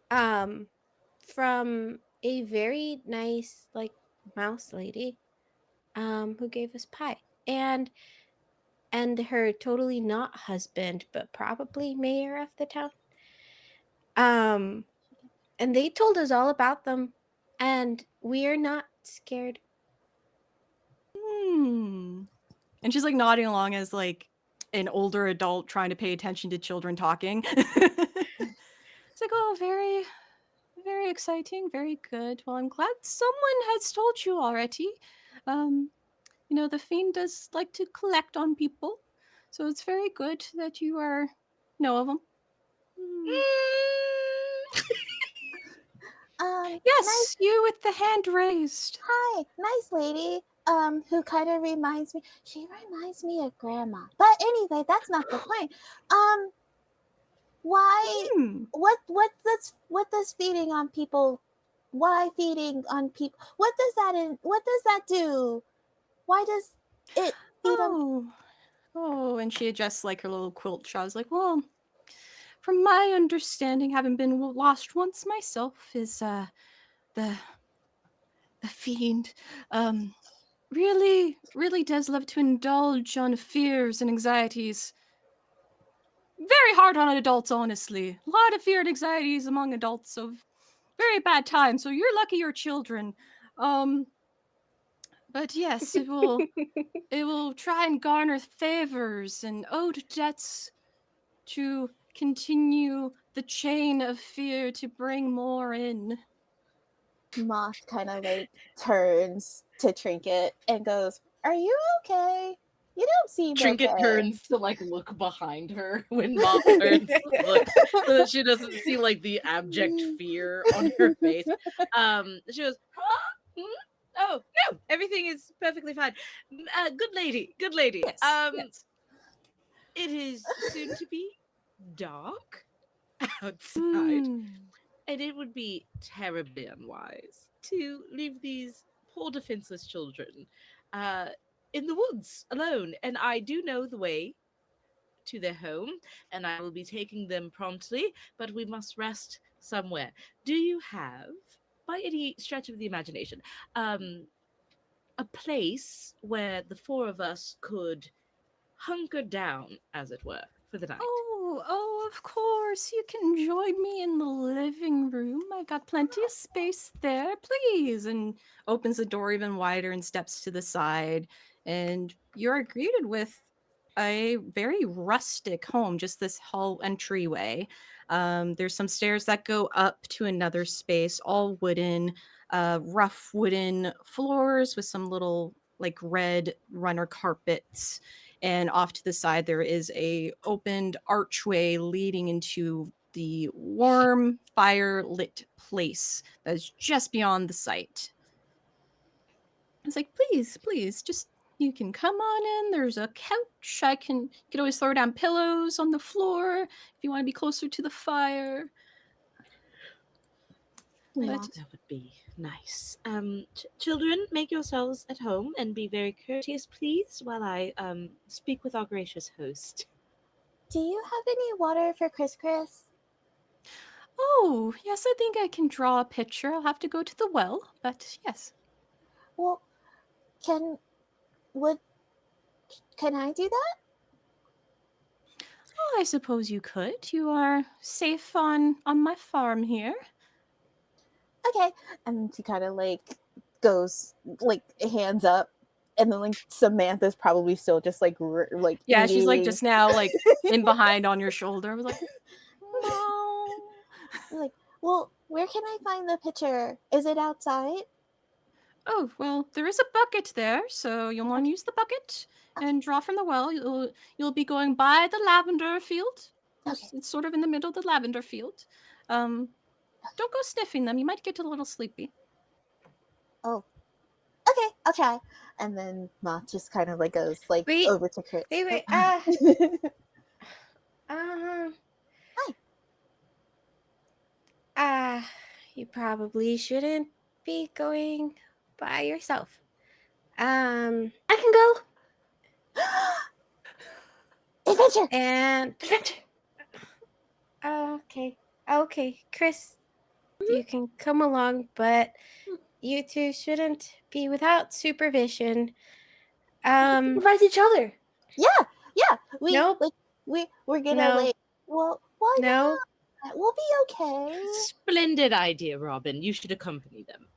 from a very nice like mouse lady who gave us pie. And her totally not husband, but probably mayor of the town. Um and they told us all about them, and we're not scared. Hmm. And she's like nodding along as like an older adult trying to pay attention to children talking. It's like, oh, very, very exciting, very good. Well, I'm glad someone has told you already. Um, the fiend does like to collect on people, so it's very good that you know of him. Hmm. Nice. Yes, you with the hand raised. Hi, nice lady. Who kind of reminds me? She reminds me of Grandma. But anyway, that's not the point. Why? Hmm. What does feeding on people? Why feeding on people? What does that What does that do? Why does it feed on? Oh, and she adjusts like her little quilt shawl. I was like, well, from my understanding, having been lost once myself, is the the fiend really, really does love to indulge on fears and anxieties. Very hard on adults, honestly. A lot of fear and anxieties among adults of very bad times. So you're lucky you're children. Um, but yes, it will try and garner favors and owed debts to continue the chain of fear to bring more in. Moth kind of like turns to Trinket and goes, "Are you okay? You don't seem Trinket okay." turns to like look behind her when Mom turns to look so that she doesn't see like the abject fear on her face. She goes, huh? Hmm? Oh no, everything is perfectly fine. Good lady, good lady. Yes. It is soon to be dark outside, Hmm. and it would be terribly unwise to leave these poor defenseless children uh, in the woods alone. And I do know the way to their home, and I will be taking them promptly, but we must rest somewhere. Do you have, by any stretch of the imagination, a place where the four of us could hunker down, as it were, for the night? Of course. You can join me in the living room. I got plenty of space there, please. And opens the door even wider and steps to the side. And you're greeted with a very rustic home, just this hall entryway. There's some stairs that go up to another space, all wooden, rough wooden floors with some little like red runner carpets, and off to the side there is a opened archway leading into the warm fire lit place that's just beyond the site. It's like, please, just you can come on in. There's a couch. You can always throw down pillows on the floor if you want to be closer to the fire. Yeah. That would be nice. Children, make yourselves at home and be very courteous, please, while I speak with our gracious host. Do you have any water for Chris? Oh, yes, I think I can draw a picture. I'll have to go to the well, but yes. Well, can would can I do that? Oh, I suppose you could. You are safe on my farm here. Okay. And she kind of like goes like hands up, and then like Samantha's probably still just like like Yeah, she's like eating. just now like in behind on your shoulder. I was like, Mom. Like, well, where can I find the picture? Is it outside? Oh, well, there is a bucket there, so you'll want to use the bucket and draw from the well. You'll be going by the lavender field. Okay. It's sort of in the middle of the lavender field. Don't go sniffing them. You might get a little sleepy. Oh, okay, I'll try. And then Moth just kind of like goes like Wait, over to Chris. wait. Uh, Hi. you probably shouldn't be going by yourself. I can go. Adventure. And Adventure. Okay. Okay, Chris, you can come along, but you two shouldn't be without supervision. Supervise each other. Yeah. We Nope. like we're gonna No. like. Well, why No. not? We'll be okay. Splendid idea, Robin. You should accompany them.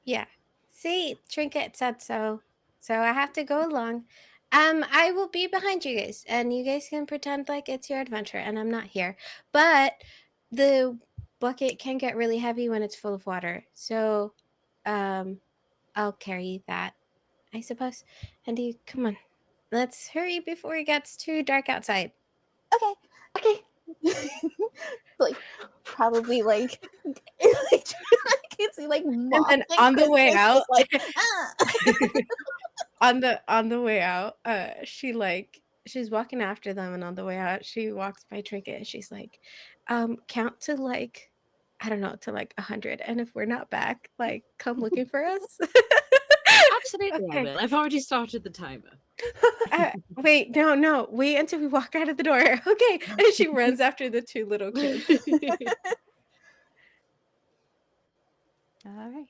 Yeah. See, Trinket said so. So I have to go along. I will be behind you guys, and you guys can pretend like it's your adventure and I'm not here. But the bucket can get really heavy when it's full of water. So I'll carry that, I suppose. And you come on. Let's hurry before it gets too dark outside. Okay. Okay. Like probably like I can see like And moth then and on the way Christmas out, just like ah. on the way out, she's walking after them, and on the way out, she walks by Trinket and she's like, count to like, I don't know, to like 100. And if we're not back, like, come looking for us. Absolutely, I Okay. will. I've already started the timer. Wait, no, wait until we walk out of the door. Okay. And she runs after the two little kids. All right.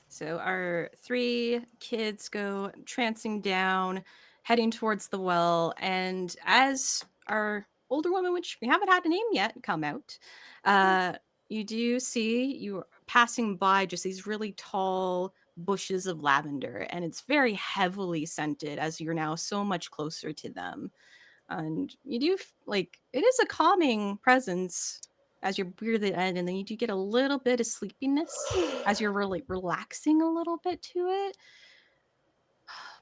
So our three kids go trancing down, heading towards the well, and as our older woman, which we haven't had a name yet, come out, you do see you passing by just these really tall bushes of lavender, and it's very heavily scented as you're now so much closer to them. And you do like it is a calming presence as you're breathing in, and then you do get a little bit of sleepiness as you're really relaxing a little bit to it.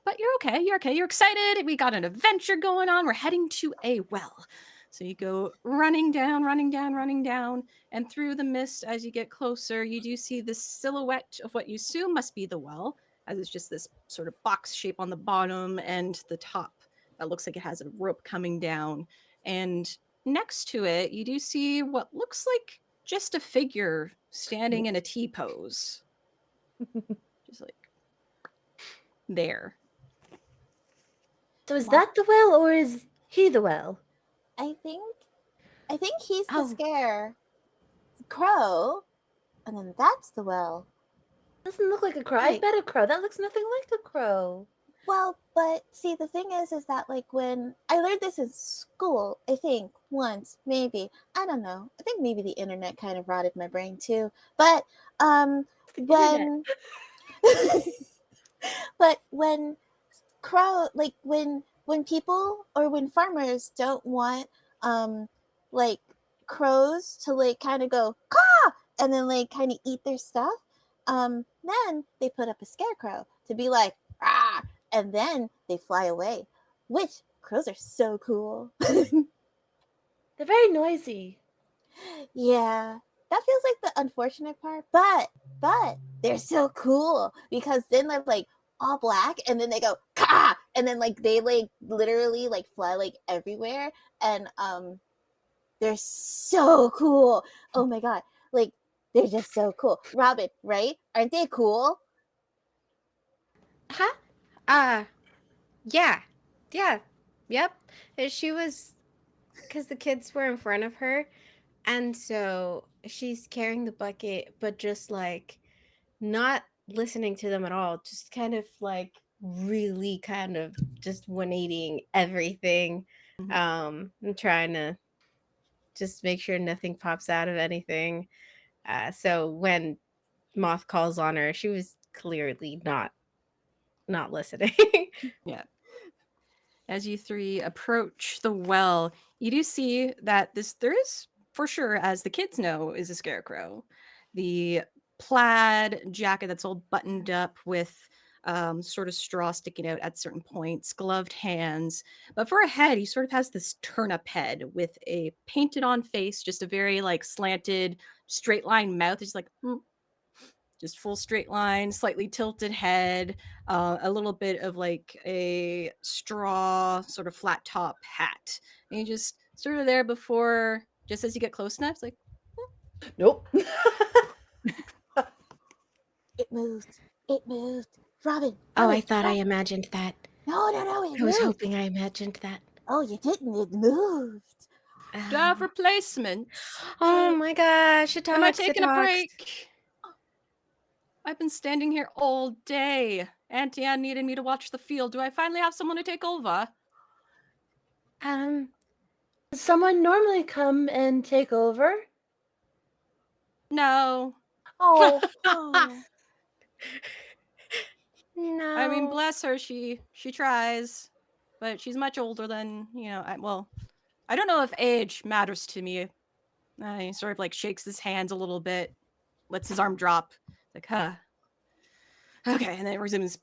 But you're okay. You're okay. You're excited. We got an adventure going on. We're heading to a well. So you go running down, running down, running down, and through the mist as you get closer, you do see this silhouette of what you assume must be the well, as it's just this sort of box shape on the bottom and the top that looks like it has a rope coming down. And next to it, you do see what looks like just a figure standing in a T pose. Just like there. So is that the well or is he the well? I think he's the Oh. scare crow, and then that's the well. Doesn't look like a crow. I Right. bet a crow. That looks nothing like a crow. Well, but see, the thing is that like when I learned this in school, I think once, maybe, I don't know. I think maybe the internet kind of rotted my brain too. But when, but when crow, like when people or when farmers don't want like crows to like kind of go caw and then like kind of eat their stuff, then they put up a scarecrow to be like ah, and then they fly away. Which crows are so cool. They're very noisy. Yeah, that feels like the unfortunate part, but they're so cool because then they're like all black and then they go ka and then like they like literally like fly like everywhere and they're so cool. Oh my god, like they're just so cool. Robin, right? Aren't they cool? Huh? Yeah. Yeah. Yep. She was, because the kids were in front of her, and so she's carrying the bucket, but just like not listening to them at all, just kind of like really kind of just 180ing everything, and trying to just make sure nothing pops out of anything. So when Moth calls on her, she was clearly not listening. Yeah. As you three approach the well, you do see that there is for sure, as the kids know, is a scarecrow. The plaid jacket that's all buttoned up with sort of straw sticking out at certain points, gloved hands. But for a head, he sort of has this turnip head with a painted on face, just a very like slanted, straight line mouth. It's like, just full straight line, slightly tilted head, a little bit of like a straw sort of flat top hat. And you just sort of there before, just as you get close enough, it's like, Nope. It moved. It moved. Robin. Oh, I Robin, thought I Robin. imagined that. No, it I was moved. hoping I imagined that. Oh, you didn't. It moved. Do I have replacements? Oh my gosh, it Am I talks, it taking a talks. break? I've been standing here all day. Auntie Anne needed me to watch the field. Do I finally have someone to take over? Um, Does someone normally come and take over? No. Oh, Oh, no. I mean, bless her, she tries, but she's much older than, I don't know if age matters to me. He sort of like shakes his hands a little bit, lets his arm drop, like, huh. Okay, and then resumes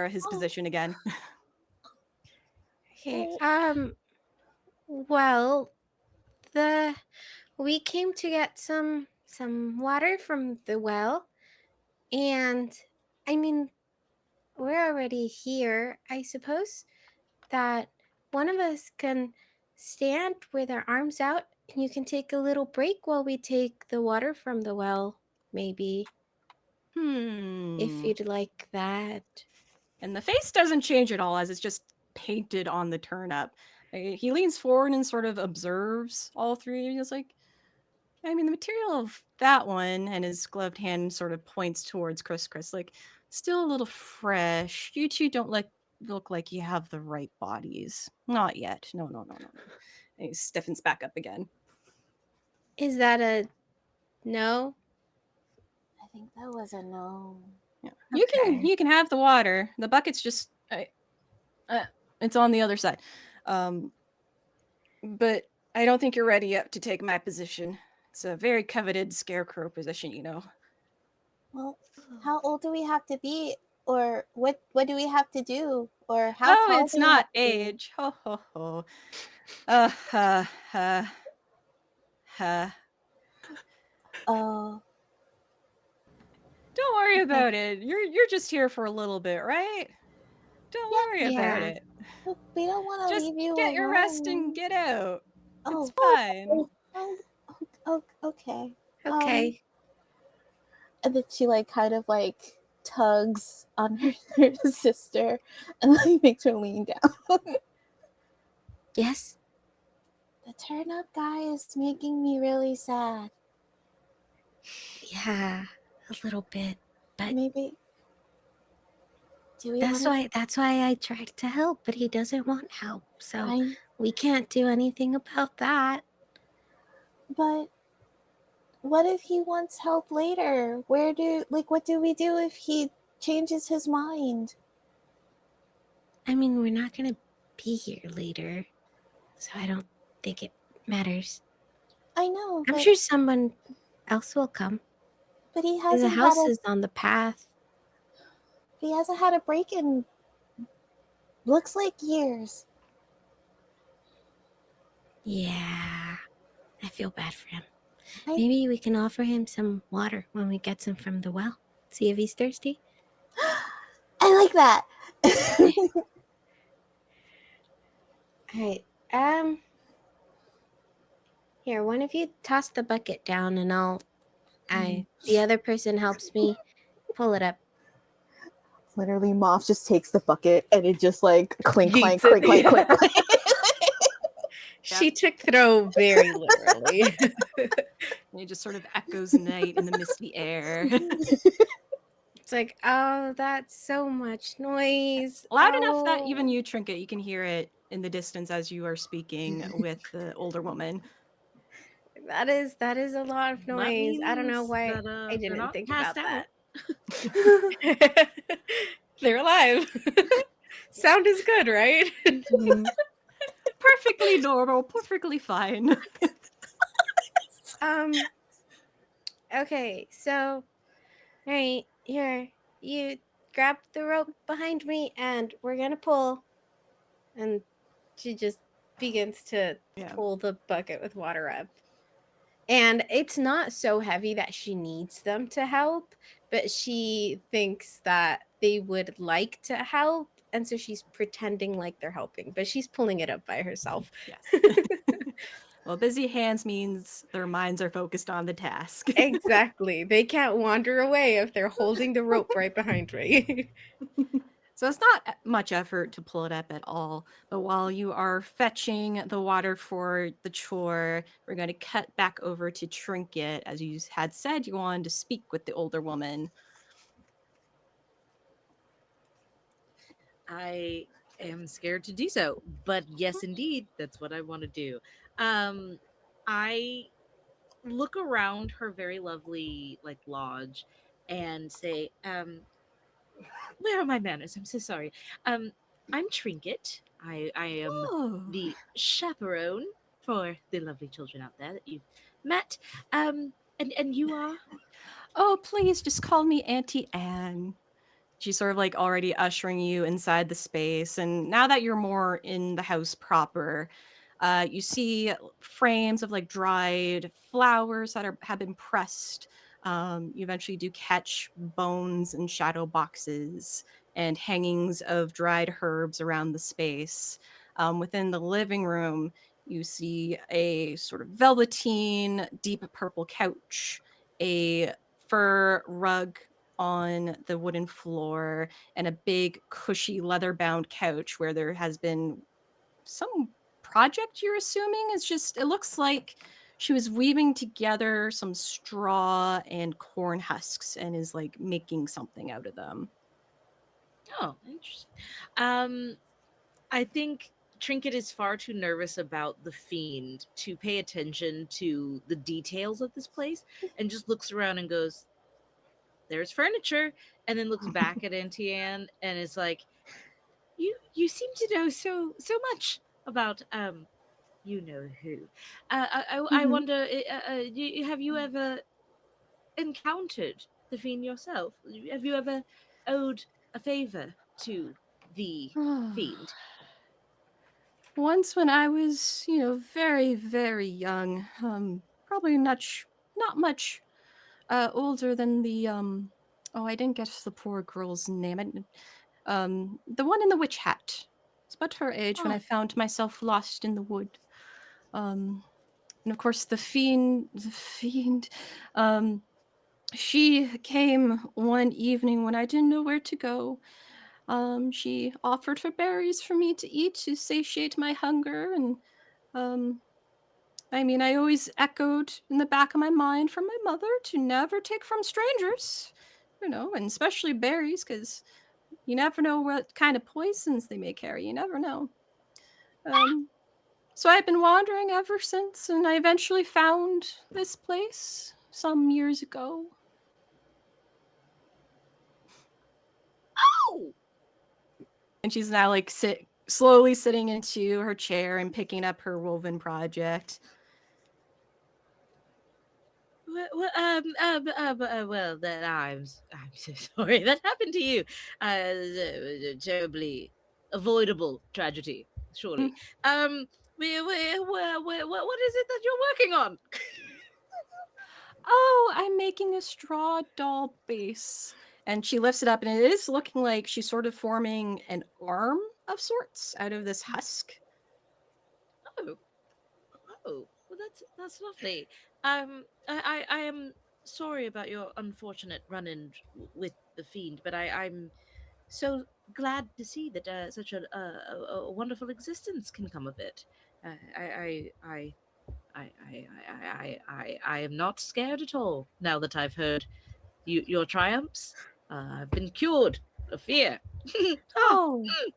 his position again. Okay. Well, we came to get some water from the well, and I mean, we're already here. I suppose that one of us can stand with our arms out, and you can take a little break while we take the water from the well, maybe, if you'd like that. And the face doesn't change at all as it's just painted on the turnip. He leans forward and sort of observes all three. He's like, I mean, the material of that one, and his gloved hand sort of points towards Chris, like, still a little fresh. You two don't look like you have the right bodies. Not yet. No. And he stiffens back up again. Is that a no? I think that was a no. Yeah. Okay. You can have the water. The bucket's just it's on the other side. But I don't think you're ready yet to take my position. It's a very coveted scarecrow position, you know. Well, how old do we have to be, or what do we have to do, or how Oh, tall it's do we not have to be? age. Ho ho ho. Uh, uh, uh, uh. Oh, Don't worry about it. You're just here for a little bit, right? Don't worry about Yeah. it. we don't want to Just leave you get your rest and alone. get out. It's Oh, fine. okay. Okay. And then she like kind of like tugs on her sister and like makes her lean down. Yes. The turnip guy is making me really sad. Yeah, a little bit. But Maybe do we want to? that's why I tried to help, but he doesn't want help. So I we can't do anything about that. but what if he wants help later? What do we do if he changes his mind? I mean, we're not gonna be here later, so I don't think it matters. I know, I'm but sure someone else will come. he The hasn't house had is on the path. a break in looks like years. Yeah, I feel bad for him. I- Maybe we can offer him some water when we get some from the well. See if he's thirsty. I like that. All right. Here, one of you toss the bucket down, and the other person helps me pull it up. Literally, Moth just takes the bucket and it just like clink, clank, Yeets it. clink, clank, clink. She took throw very literally. And it just sort of echoes night in the misty air. It's like, oh, that's so much noise. Loud enough that Oh. even you, Trinket, you can hear it in the distance as you are speaking with the older woman. That is a lot of noise. I don't know means why that, I they're didn't not think passed about out. that. They're alive. Sound is good, right? Perfectly normal, perfectly fine. Okay, so all right, here, you grab the rope behind me and we're gonna pull. And she just begins to pull the bucket with water up. And it's not so heavy that she needs them to help, but she thinks that they would like to help. And so she's pretending like they're helping, but she's pulling it up by herself. Yes. Well, busy hands means their minds are focused on the task. Exactly. They can't wander away if they're holding the rope right behind me. So it's not much effort to pull it up at all. But while you are fetching the water for the chore, we're going to cut back over to Trinket. As you had said, you wanted to speak with the older woman. I am scared to do so, but yes, indeed, that's what I want to do. Um, I look around her very lovely like lodge and say, where are my manners? I'm so sorry. Um, I'm Trinket. I am Oh. the chaperone for the lovely children out there that you've met. And you are? Oh, please just call me Auntie Anne. She's sort of like already ushering you inside the space. And now that you're more in the house proper, you see frames of like dried flowers that have been pressed. You eventually do catch bones and shadow boxes and hangings of dried herbs around the space. Within the living room, you see a sort of velveteen, deep purple couch, a fur rug on the wooden floor, and a big, cushy, leather bound couch where there has been some project you're assuming is just, it looks like she was weaving together some straw and corn husks and is like making something out of them. Oh, interesting. Um, I think Trinket is far too nervous about the fiend to pay attention to the details of this place and just looks around and goes, there's furniture, and then looks back at Auntie Anne and is like, you seem to know so much about you know who. I Mhm. wonder, have you ever encountered the fiend yourself? Have you ever owed a favor to the fiend? Once when I was, very, very young, probably not much older than the oh, I didn't get the poor girl's name. The one in the witch hat. It's about her age when Oh, I found myself lost in the wood. Um, and of course, the fiend, um, she came one evening when I didn't know where to go. She offered her berries for me to eat to satiate my hunger, and um, I mean, I always echoed in the back of my mind from my mother to never take from strangers, and especially berries, because you never know what kind of poisons they may carry. You never know. Um, so I've been wandering ever since, and I eventually found this place some years ago. oh, And she's now like slowly sitting into her chair and picking up her woven project. well, then I'm so sorry that happened to you. Terribly avoidable tragedy, surely. Um, what is it that you're working on? Oh, I'm making a straw doll base. And she lifts it up, and it is looking like she's sort of forming an arm of sorts out of this husk. Oh, well, that's lovely. I am sorry about your unfortunate run-in with the fiend, but I'm so glad to see that such a wonderful existence can come of it. Uh, I, I, I am not scared at all now that I've heard your triumphs. I've been cured of fear. Ah,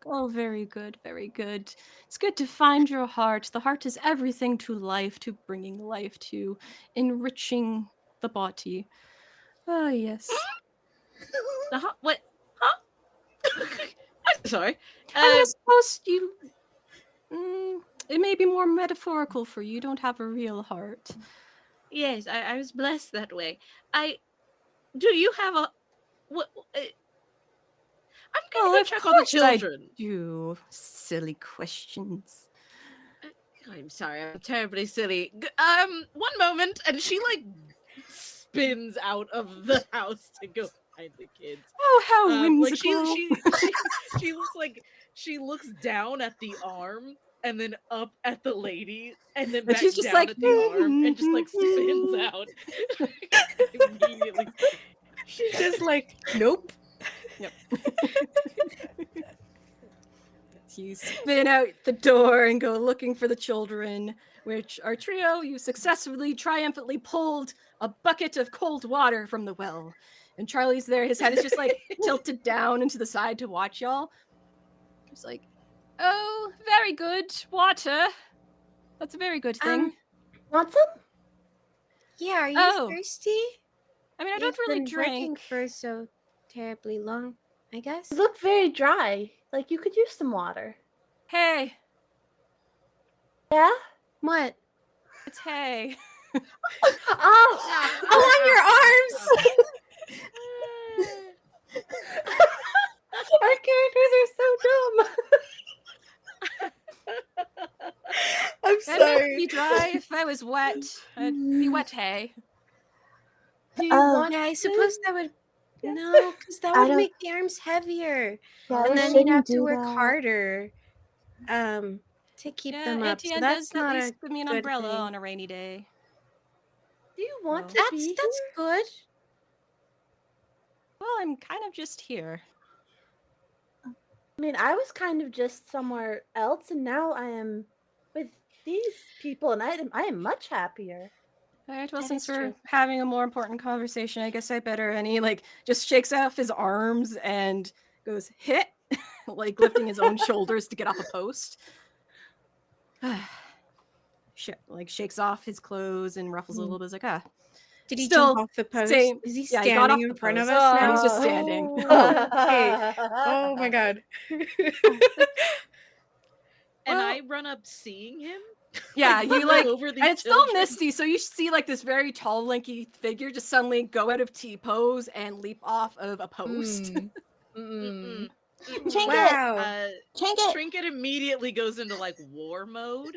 Oh, very good, very good. It's good to find your heart. The heart is everything to life, to bringing life, to enriching the body. Ah, yes. what? Huh? I'm sorry. I mean, I Uh, suppose it may be more metaphorical for you. You don't have a real heart. yes, I was blessed that way. I do. You have a what? I'm Well, gonna go of check on the course I children. do. Silly questions. Uh, I'm sorry, I'm terribly silly. One moment, and she like spins out of the house to go find the kids. Oh, how Like she whimsical. she she looks like she looks down at the arm and then up at the lady and then And back she's just down like, at the arm and just like spins out. Immediately. She's just like, nope. Yep. You spin out the door and go looking for the children, which our trio, you successfully, triumphantly pulled a bucket of cold water from the well. And Charlie's there, his head is just like tilted down into the side to watch y'all. He's like, oh, very good. Water. That's a very good thing. Want some? Yeah, are you Oh. thirsty? I mean, I You've don't really been working drink. for so terribly long, I guess. You look very dry. Like you could use some water. Hey, Yeah? What? it's Hay. Oh! Oh, on your arms! Our characters are so dumb. I'm That'd make sorry. me dry. If I was wet, I'd be wet Hay. Do you Oh. want Yeah, I to? suppose that would... Yeah. No, because that I would don't- make the arms heavier. Yeah, And we then you'd shouldn't have to do work that. harder to keep them up. So Etienne that's does not at a least give me an good umbrella thing. on a rainy day. Do you want Well. to be That's here? good. Well, I'm kind of just here. I mean, I was kind of just somewhere else, and now I am with these people, and I am much happier. All right, well, That since is we're true. having a more important conversation, I guess I better. And he like just shakes off his arms and goes hit, like lifting his own shoulders to get off a post. Like shakes off his clothes and ruffles a little bit. He's like, ah. Did he Still jump off the post? same. Is he Yeah, he standing got off in the front of post. us now? No, he's just standing. Okay. Oh my god. And Well- I run up seeing him. Yeah, you look like, over these and it's children. still misty, so you see like this very tall, lanky figure just suddenly go out of T pose and leap off of a post. Mm-mm. Trinket! Wow. Trinket! Trinket immediately goes into like war mode,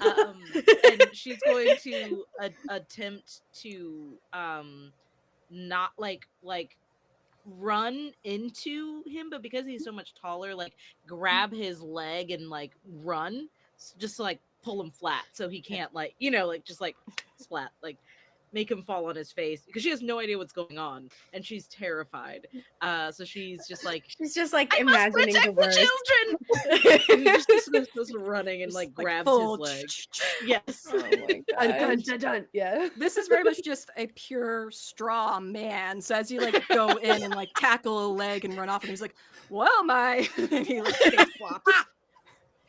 and she's going to attempt to not like run into him, but because he's so much taller, like grab his leg and like run, just to, like pull him flat so he can't like like just like splat, like make him fall on his face because she has no idea what's going on and she's terrified. So she's just like She's just like I must imagining the protect the worst. children. And he just goes running and Just, like like, grabs full his leg. Yes. Oh my god. Dun. Yeah. This is very much just a pure straw man. So as you like go in and like tackle a leg and run off, and he's like, "Well, my," and he like face flops,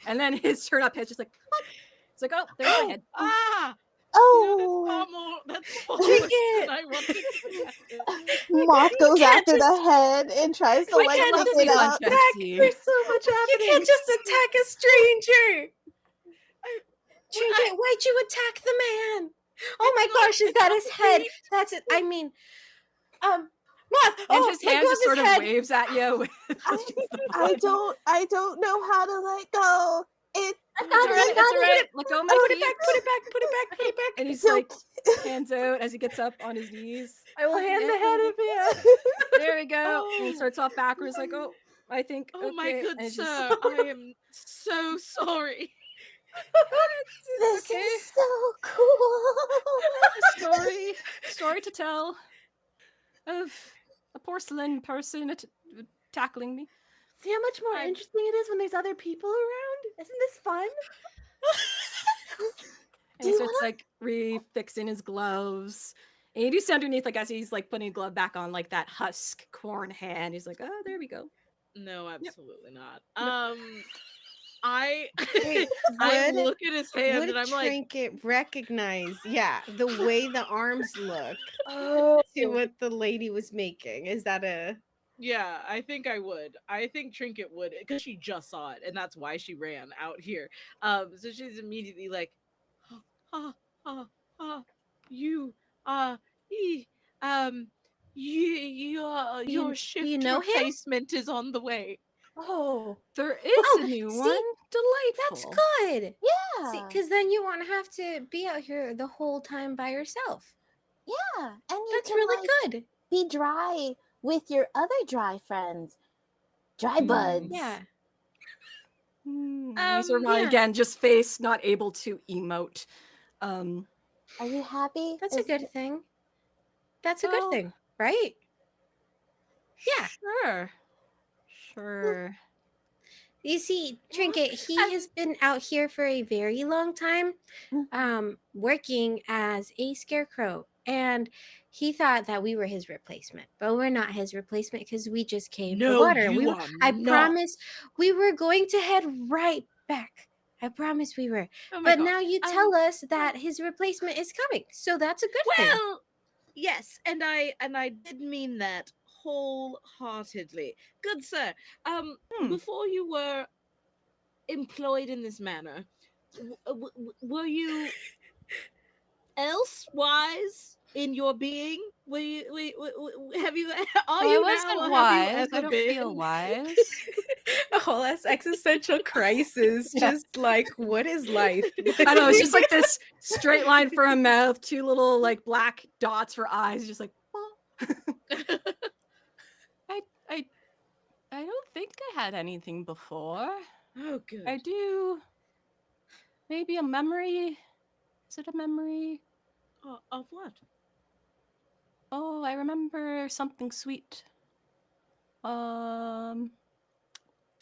and then his turn up head's just like, "What?" It's like, "Oh, there's my head." Ah. Oh! That's far Trinket! worse than I wanted to protect it. Moth goes can't after the head and tries to Why like can't pick this it be up. fun, Betsy? There's so much You happening. can't just attack a stranger. Trinket, why'd you attack the man? Oh my gosh, is that his head? That's it. I mean, Moth. And his hand just sort of head. waves at you. With I don't know how to let go. It's It's all right. Let go of my Put it feet. back, put it back, put it back, put it back. And he's No. like hands out as he gets up on his knees. I will hand the head of him. There we go. And he starts off backwards, like, oh, I think. Oh my okay. good And it's sir, just- I am so sorry. this okay. is so cool. story to tell of a porcelain person tackling me. See how much more interesting it is when there's other people around? Isn't this fun? And he starts like refixing his gloves. And you do see underneath, like as he's like putting a glove back on, like that husk corn hand. He's like, oh, there we go. No, absolutely not. Yep. I Wait, I would- look at his hand Would and I'm like, Trinket recognize, the way the arms look Oh. to what the lady was making? Is that a... yeah, I think I would. I think Trinket would because she just saw it and that's why she ran out here. So she's immediately like, you, your shift you know him? replacement is on the way. Oh. There is Oh, a new see, one. That's Delightful. good. Yeah. Because then you won't have to be out here the whole time by yourself. Yeah. And you That's can really like, good. be dry with your other dry friends. Dry buds. Yeah. He's Hermione yeah. again, just face not able to emote. Are you happy? That's a Is- good thing. That's a good Well- thing, right? Yeah. Sure. Sure. You see, Trinket, he has been out here for a very long time, working as a scarecrow. And he thought that we were his replacement, but we're not his replacement because we just came for No, water. you are I not. promise we were going to head right back. I promise we were. Oh my But god. now you tell us that his replacement is coming. So that's a good thing. Well, yes, and I did mean that wholeheartedly. Good sir. Before you were employed in this manner, were you elsewise in your being? Were you? Have you? Are Well, I you now, wasn't or have you wise. I ever don't feel been? wise. A whole ass existential crisis. Yeah. Just like, what is life? I know, it's just like this straight line for a mouth, two little like black dots for eyes, just like I I I don't think I had anything before. Oh, good. I do maybe a memory. Is it a memory? Of what? Oh, I remember something sweet. Um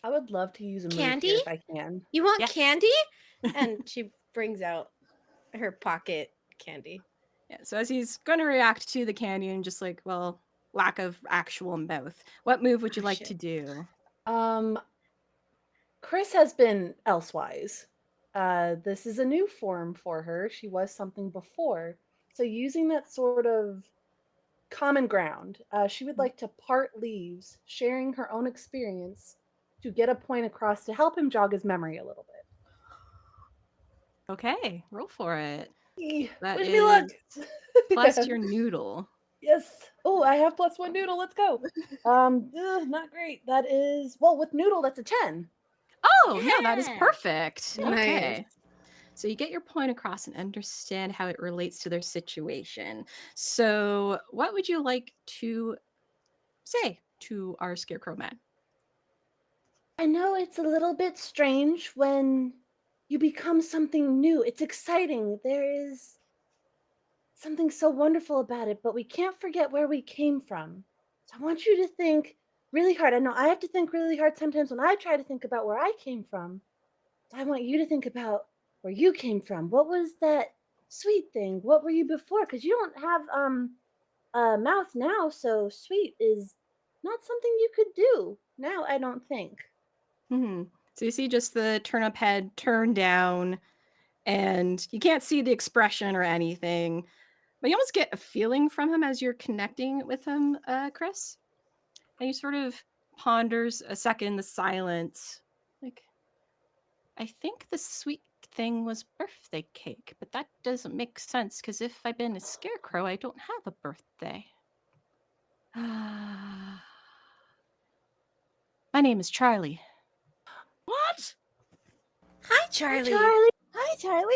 I would love to use a move Candy? here if I can. You want Yes. candy? And she brings out her pocket candy. Yeah, so as he's going to react to the candy and just like, well, lack of actual mouth, what move would you Oh, like shit. to do? Chris has been elsewise. This is a new form for her. She was something before. So using that sort of common ground, she would like to part leaves, sharing her own experience to get a point across to help him jog his memory a little bit. Okay, roll for it. That Wish me luck. is plus Yeah. your noodle. Yes. Oh, I have +1 noodle. Let's go. Not great. That is with noodle. That's a 10. Oh, no, that is Yeah. perfect. Nice. Okay. So you get your point across and understand how it relates to their situation. So, what would you like to say to our scarecrow man? I know it's a little bit strange when you become something new. It's exciting. There is something so wonderful about it, but we can't forget where we came from. So I want you to think really hard. I know I have to think really hard sometimes when I try to think about where I came from. So I want you to think about where you came from. What was that sweet thing? What were you before? Because you don't have a mouth now, so sweet is not something you could do now, I don't think. Hmm. So you see just the turnip head turn down, and you can't see the expression or anything, but you almost get a feeling from him as you're connecting with him, Chris. And he sort of ponders a second the silence. Like, I think the sweet thing was birthday cake, but that doesn't make sense because if I've been a scarecrow, I don't have a birthday. My name is Charlie. What? Hi, Charlie. Hi, Charlie.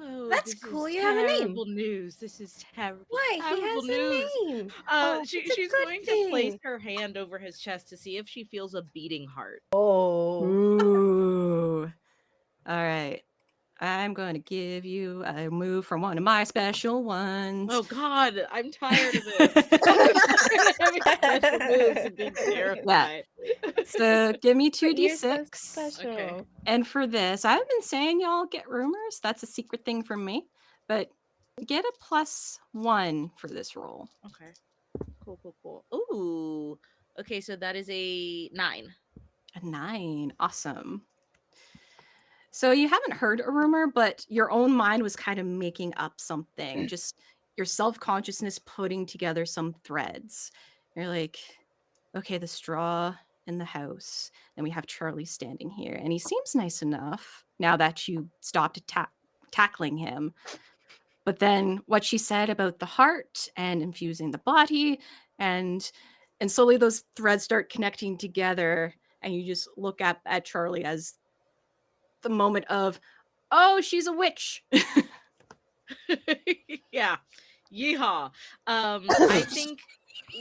Oh, That's this cool. is You have a name. terrible news. This is terrible. Why? He Terrible has news. a name. Oh, it's a She's good going to place thing. her hand over his chest to see if she feels a beating heart. Oh. Ooh. All right. I'm going to give you a move from one of my special ones. Oh God, I'm tired of this. I'm tired of having special moves and being terrified. So give me But you're so 2d6. special. Okay. And for this, I've been saying y'all get rumors. That's a secret thing from me. But get a +1 for this roll. Okay. Cool. Ooh. Okay, so that is a 9. A 9. Awesome. So you haven't heard a rumor, but your own mind was kind of making up something. Just your self-consciousness putting together some threads. You're like, okay, the straw in the house. Then we have Charlie standing here, and he seems nice enough now that you stopped tackling him. But then what she said about the heart and infusing the body, and slowly those threads start connecting together, and you just look up at Charlie as the moment of, oh, she's a witch. Yeah. Yeehaw. I think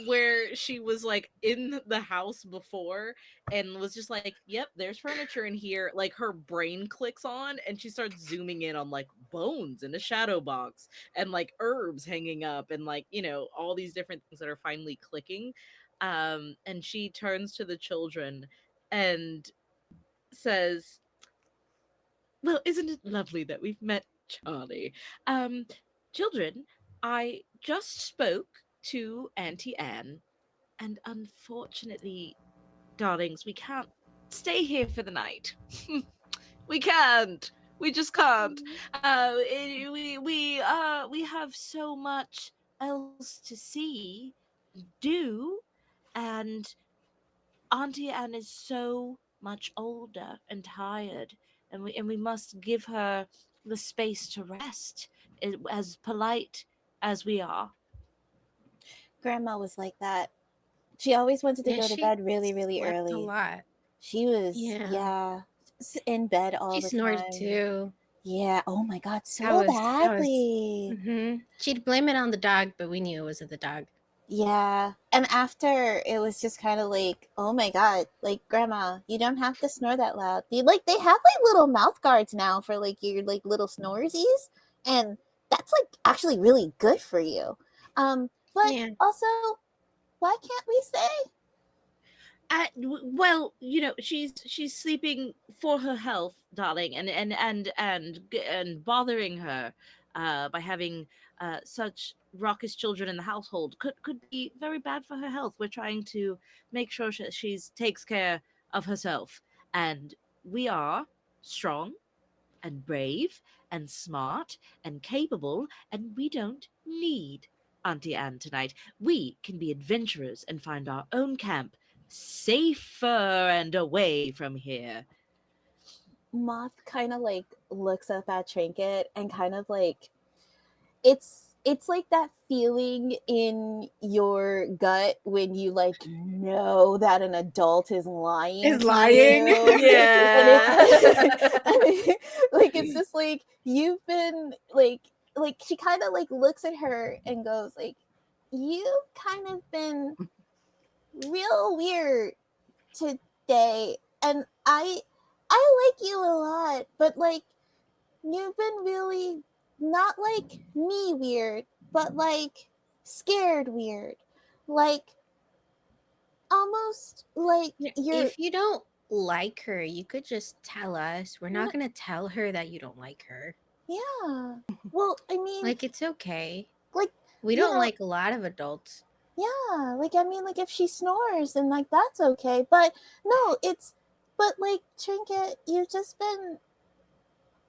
where she was like in the house before and was just like, yep, there's furniture in here, like her brain clicks on and she starts zooming in on like bones in a shadow box and like herbs hanging up and like, all these different things that are finally clicking. And she turns to the children and says, "Well, isn't it lovely that we've met Charlie? Um, Children, I just spoke to Auntie Anne, and unfortunately, darlings, we can't stay here for the night. We can't. We just can't. We have so much else to see, do, and Auntie Anne is so much older and tired, and we must give her the space to rest, as polite as we are." Grandma was like that. She always wanted to Yeah, go to she bed really, really slept a early. lot. She was, Yeah. yeah, in bed She all the snored time. too. Yeah. Oh my God, That so was that was badly. She'd blame it on the dog, but we knew it wasn't the dog. Yeah. And after it was just kind of like, oh my God, like grandma, you don't have to snore that loud. They have like little mouth guards now for like your like little snoresies. And that's like actually really good for you. But Yeah. also, why can't we stay? Well, she's sleeping for her health, darling, and bothering her by having such raucous children in the household could be very bad for her health. We're trying to make sure she's takes care of herself, and we are strong and brave and smart and capable, and we don't need Auntie Anne tonight. We can be adventurers and find our own camp, safer and away from here. Moth kind of like looks up at Trinket and kind of like it's like that feeling in your gut when you like know that an adult is lying Is to lying. you. And Yeah. like it's just like you've been like she kind of like looks at her and goes like you kind of been real weird today, and I like you a lot, but like you've been really not like me weird, but like scared weird. Like almost like Yeah, you're if you don't like her, you could just tell us. We're not gonna tell her that you don't like her. yeah. Well, I mean, Like, it's okay. like We you don't know, like a lot of adults. yeah, like I mean like if she snores then like that's okay. But no, it's but like Trinket, you've just been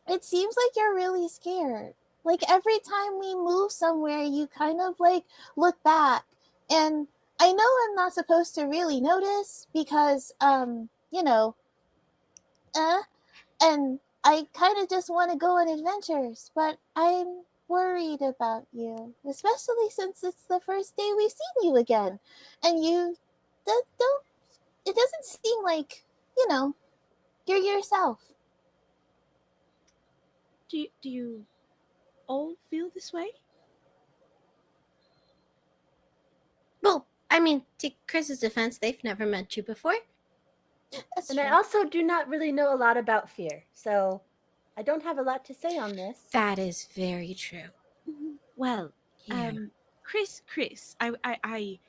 it seems like you're really scared. Like every time we move somewhere, you kind of like look back. And I know I'm not supposed to really notice because, uh, and I kind of just want to go on adventures, but I'm worried about you, especially since it's the first day we've seen you again. And you don't, it doesn't seem like, you're yourself. Do you all feel this way? Well, I mean, to Chris's defense, they've never met you before. That's And I true. also do not really know a lot about fear, so I don't have a lot to say on this. That is very true. Mhm. Well, Yeah. Chris, I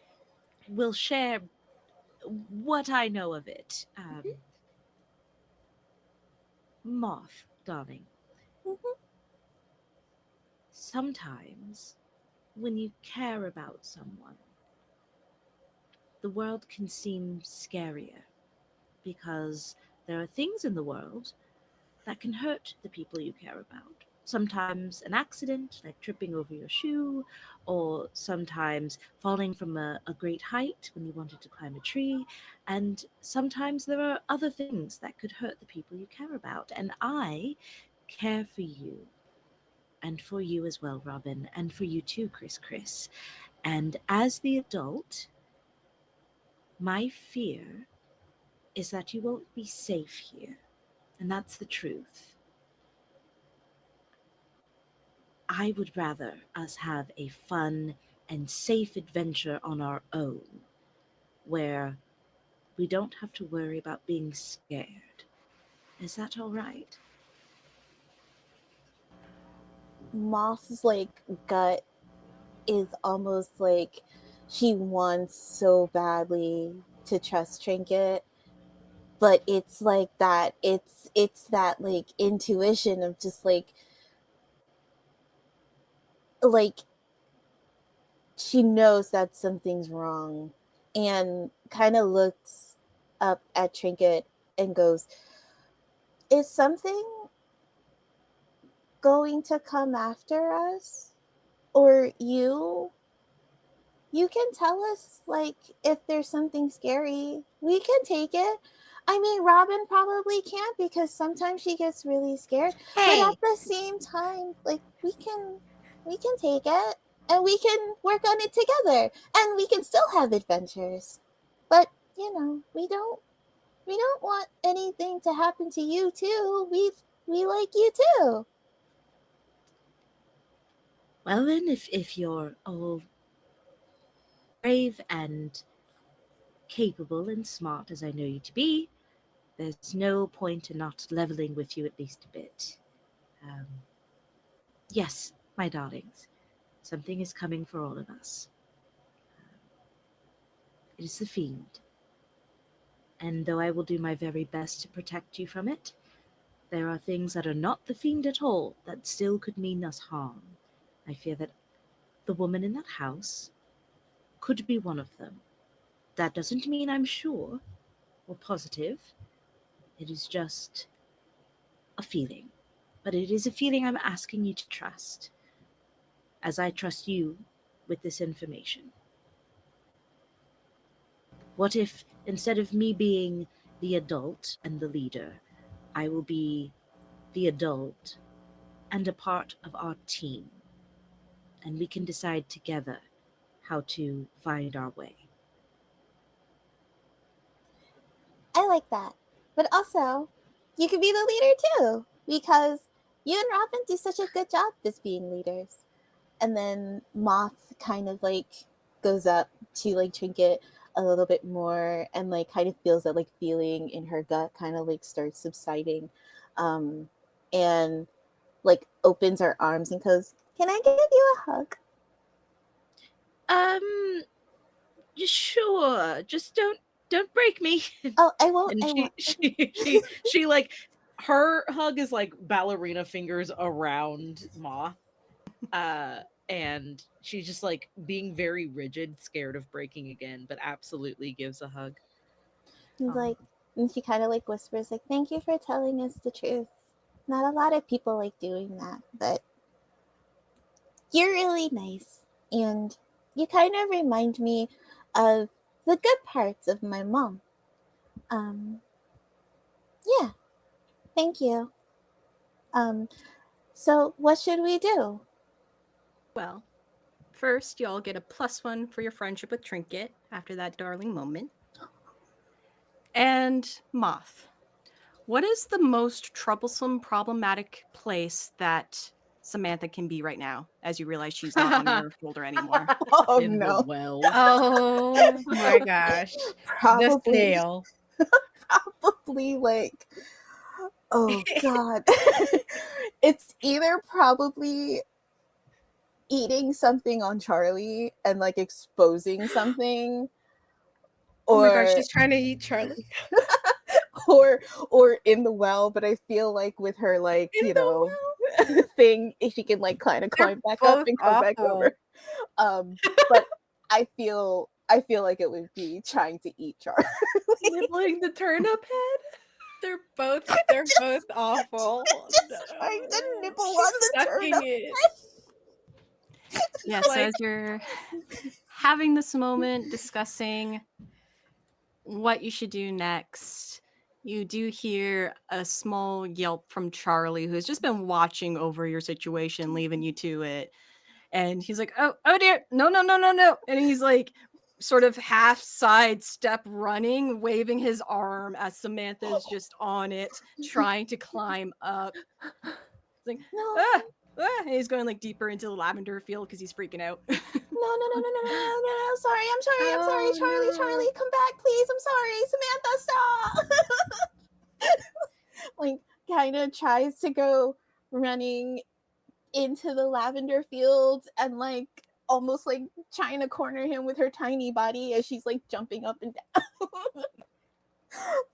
will share what I know of it. Moth, darling, Mhm. sometimes when you care about someone, the world can seem scarier because there are things in the world that can hurt the people you care about. Sometimes an accident, like tripping over your shoe, or sometimes falling from a great height when you wanted to climb a tree. And sometimes there are other things that could hurt the people you care about. And I care for you, and for you as well, Robin, and for you too, Chris. And as the adult, my fear is that you won't be safe here. And that's the truth. I would rather us have a fun and safe adventure on our own where we don't have to worry about being scared. Is that all right? Moth's like gut is almost like she wants so badly to trust Trinket, but it's like that it's that like intuition of just like she knows that something's wrong and kind of looks up at Trinket and goes, "Is something going to come after us? Or you can tell us like if there's something scary. We can take it. I mean, Robin probably can't because sometimes she gets really scared. But Hey, at the same time, like we can take it and we can work on it together and we can still have adventures. But, you know, we don't want anything to happen to you too. We like you too." Well, then, if you're all brave and capable and smart as I know you to be, there's no point in not leveling with you at least a bit. Um, yes, my darlings, something is coming for all of us. It is the fiend. And though I will do my very best to protect you from it, there are things that are not the fiend at all that still could mean us harm. I fear that the woman in that house could be one of them. That doesn't mean I'm sure or positive. It is just a feeling. But it is a feeling I'm asking you to trust, as I trust you with this information. What if, instead of me being the adult and the leader, I will be the adult and a part of our team, and we can decide together how to find our way? I like that. But also, you could be the leader too, because you and Robin do such a good job as being leaders. And then Moth kind of like goes up to like Trinket a little bit more and like kind of feels that like feeling in her gut kind of like starts subsiding. Um, and like opens her arms and goes, "Can I give you a hug?" Um, sure. Just don't break me. "Oh, I won't. And I won't." she like her hug is like ballerina fingers around Moth. Uh and she's just like being very rigid, scared of breaking again, but absolutely gives a hug. And like, and she kind of like whispers, like, "Thank you for telling us the truth. Not a lot of people like doing that, but you're really nice. And you kind of remind me of the good parts of my mom. Um, yeah, thank you. Um, so what should we do?" Well, first y'all get a +1 for your friendship with Trinket after that darling moment. And Moth, what is the most troublesome, problematic place that Samantha can be right now as you realize she's not on your shoulder anymore? Oh In the no. well. oh my gosh. The Probably, snail. probably like, oh God. It's either probably eating something on Charlie and like exposing something, Oh my gosh, or she's trying to eat Charlie. or or in the well, but I feel like with her like, In you the know, well. thing, if she can like kind of They're climb back up both and come back awful. over. But I feel like it would be trying to eat Charlie. Nibbling the turnip head? They're both awful. Just trying to No. nibble She's on the sucking turnip. it. Yeah, so Like as you're having this moment discussing what you should do next, you do hear a small yelp from Charlie, who has just been watching over your situation, leaving you to it. And he's like, oh dear, no, no, no, no, no. And he's like, sort of half sidestep running, waving his arm as Samantha's just on it, trying to climb up. It's like, No, ah, ah. And he's going like deeper into the lavender field because he's freaking out. no, no, no, no, no, no, no, no, no. Sorry, I'm sorry, I'm sorry, oh Charlie, no. Charlie, come back, please. I'm sorry, Samantha, stop. Like, kind of tries to go running into the lavender fields and like almost like trying to corner him with her tiny body as she's like jumping up and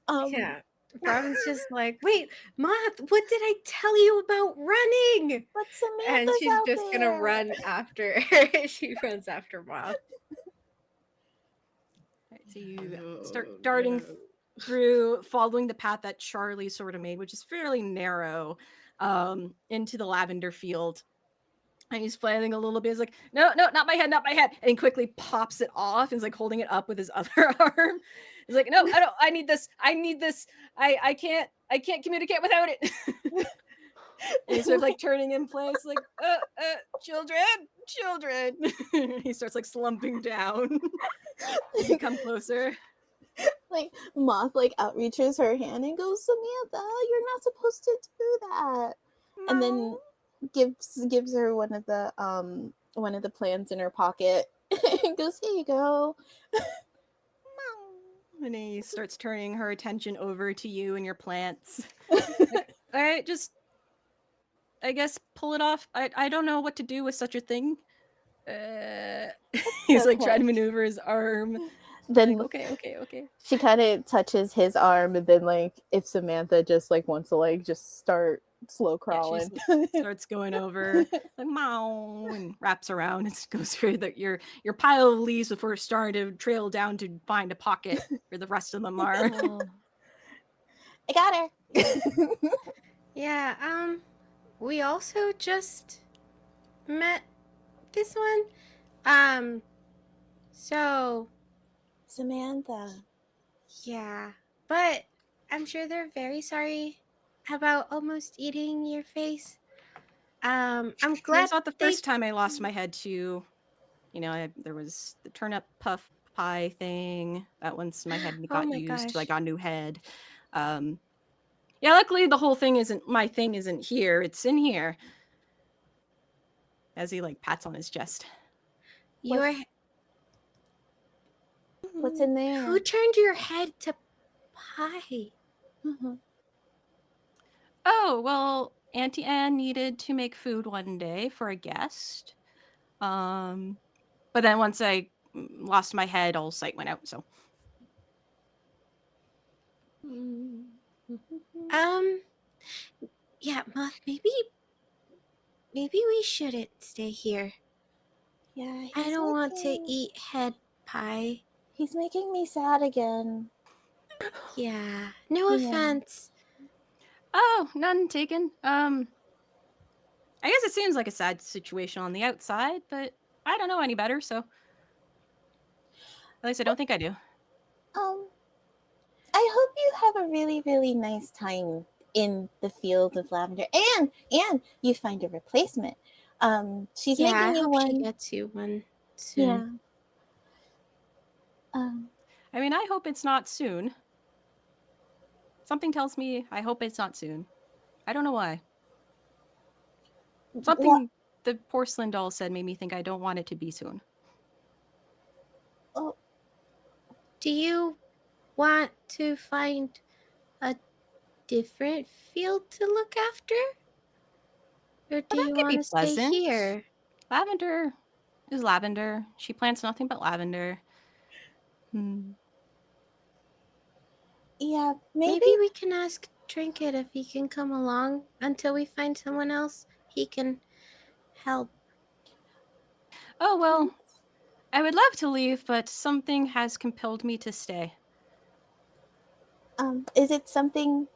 down. Yeah. Robin's just like, wait, Moth, what did I tell you about running? But And Samantha's she's out just there. gonna run after her. She runs after Moth. Right, so you start darting through, following the path that Charlie sort of made, which is fairly narrow, into the lavender field. And he's flailing a little bit. He's like, no, not my head, not my head. And he quickly pops it off and is like holding it up with his other arm. He's like, no, I need this. I can't communicate without it. And he's sort of like turning in place, like, children. He starts like slumping down. You come closer. Like Moth like outreaches her hand and goes, Samantha, you're not supposed to do that. And then gives her one of the plants in her pocket and goes, here you go. And he starts turning her attention over to you and your plants. Like, all right, just, I guess, pull it off. I don't know what to do with such a thing. He's like trying to maneuver his arm. Then like, okay. She kind of touches his arm, and then like if Samantha just like wants to like just start slow crawling, she starts going over, like meow, and wraps around and goes through your pile of leaves before starting to trail down to find a pocket where the rest of them are. I got her. Yeah, we also just met this one. So Samantha. yeah. But I'm sure they're very sorry about almost eating your face. I'm glad It's not the first time I lost my head to, there was the turnip puff pie thing. That once my head got used, so I got a new head. Yeah, luckily the whole thing my thing isn't here. It's in here. As he like pats on his chest. What's in there? Who turned your head to pie? Mm-hmm. Oh, well, Auntie Anne needed to make food one day for a guest. But then once I lost my head, all sight went out, so. Yeah, Moth, maybe we shouldn't stay here. Yeah, I don't want to eat head pie. He's making me sad again. Yeah, no offense. Oh, none taken. I guess it seems like a sad situation on the outside, but I don't know any better, so. At least I don't think I do. I hope you have a really, really nice time in the field of lavender, and you find a replacement. She's making you one. She gets you one soon. Yeah. I mean, I hope it's not soon. Something tells me I hope it's not soon. I don't know why. Something the porcelain doll said made me think I don't want it to be soon. Oh. Do you want to find a different field to look after? Or do you want to stay here? Lavender is lavender. She plants nothing but lavender. Yeah, maybe we can ask Trinket if he can come along until we find someone else he can help. Oh, well, I would love to leave, but something has compelled me to stay. Is it something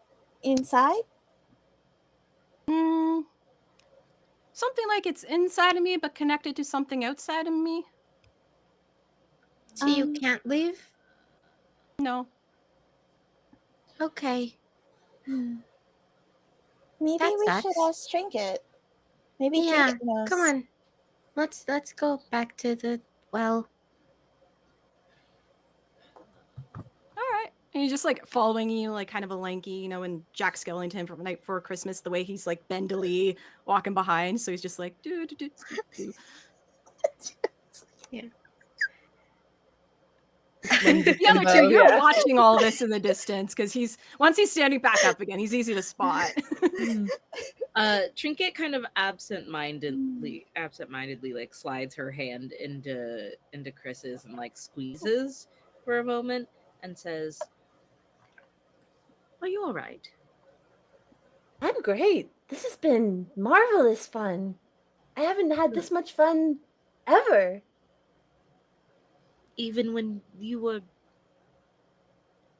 inside? Something like it's inside of me, but connected to something outside of me. So you can't leave? No. Okay. Maybe we should ask Trinket. Maybe Trinket knows. Come on. Let's go back to the well. Alright. And he's just like following you, like kind of a lanky, and Jack Skellington from Night Before Christmas, the way he's like bendily walking behind. So he's just like do. Yeah. When the other two, you're watching all this in the distance because once he's standing back up again, he's easy to spot. Trinket kind of absentmindedly like slides her hand into Chris's and like squeezes for a moment and says, "Are you all right?" I'm great. This has been marvelous fun. I haven't had this much fun ever. Even when you were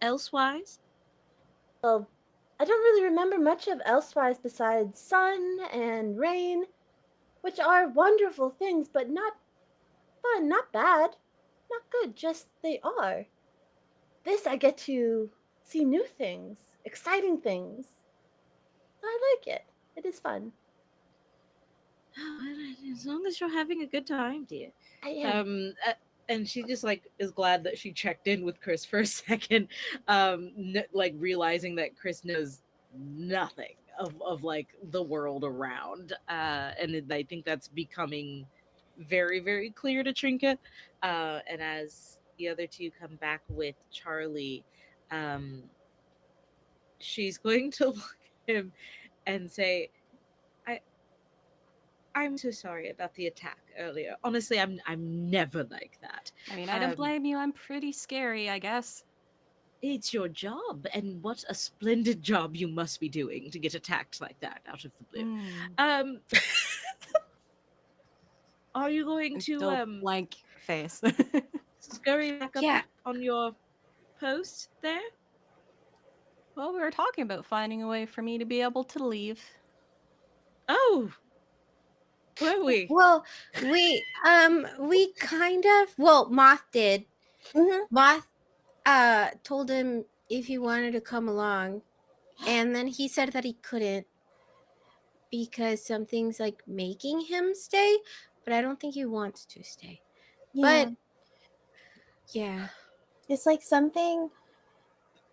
elsewise? Well, I don't really remember much of Elsewise besides sun and rain, which are wonderful things, but not fun, not bad, not good, just they are. This I get to see new things, exciting things. I like it. It is fun. As long as you're having a good time, dear. I am. And she just like is glad that she checked in with Chris for a second, like realizing that Chris knows nothing of like the world around, I think that's becoming very very clear to Trinket. And as the other two come back with Charlie, um, she's going to look at him and say, "I I'm so sorry about the attack earlier. Honestly, I'm never like that. I mean, I don't blame you. I'm pretty scary, I guess. It's your job, and what a splendid job you must be doing to get attacked like that out of the blue. Mm. Um, are you going to Still blank face. scurry back up Yeah. on your post there? Well, we were talking about finding a way for me to be able to leave. Oh, were we? Well, we kind of, well, Moth did. Mhm. Moth told him if he wanted to come along, and then he said that he couldn't because something's like making him stay, but I don't think he wants to stay. Yeah. But yeah. It's like something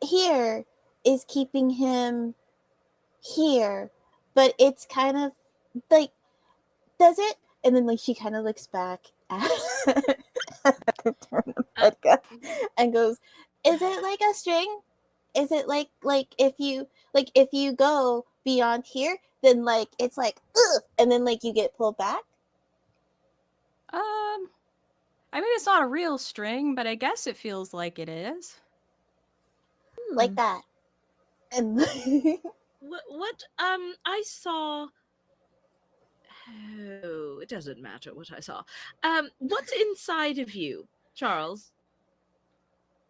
here is keeping him here, but it's kind of like, does it? And then like she kind of looks back at the vodka and goes, "Is it like a string? Is it like if you go beyond here, then like it's like ugh, and then like you get pulled back?" I mean, it's not a real string, but I guess it feels like it is. Like that. And What? I saw. Oh, it doesn't matter what I saw. What's inside of you, Charles?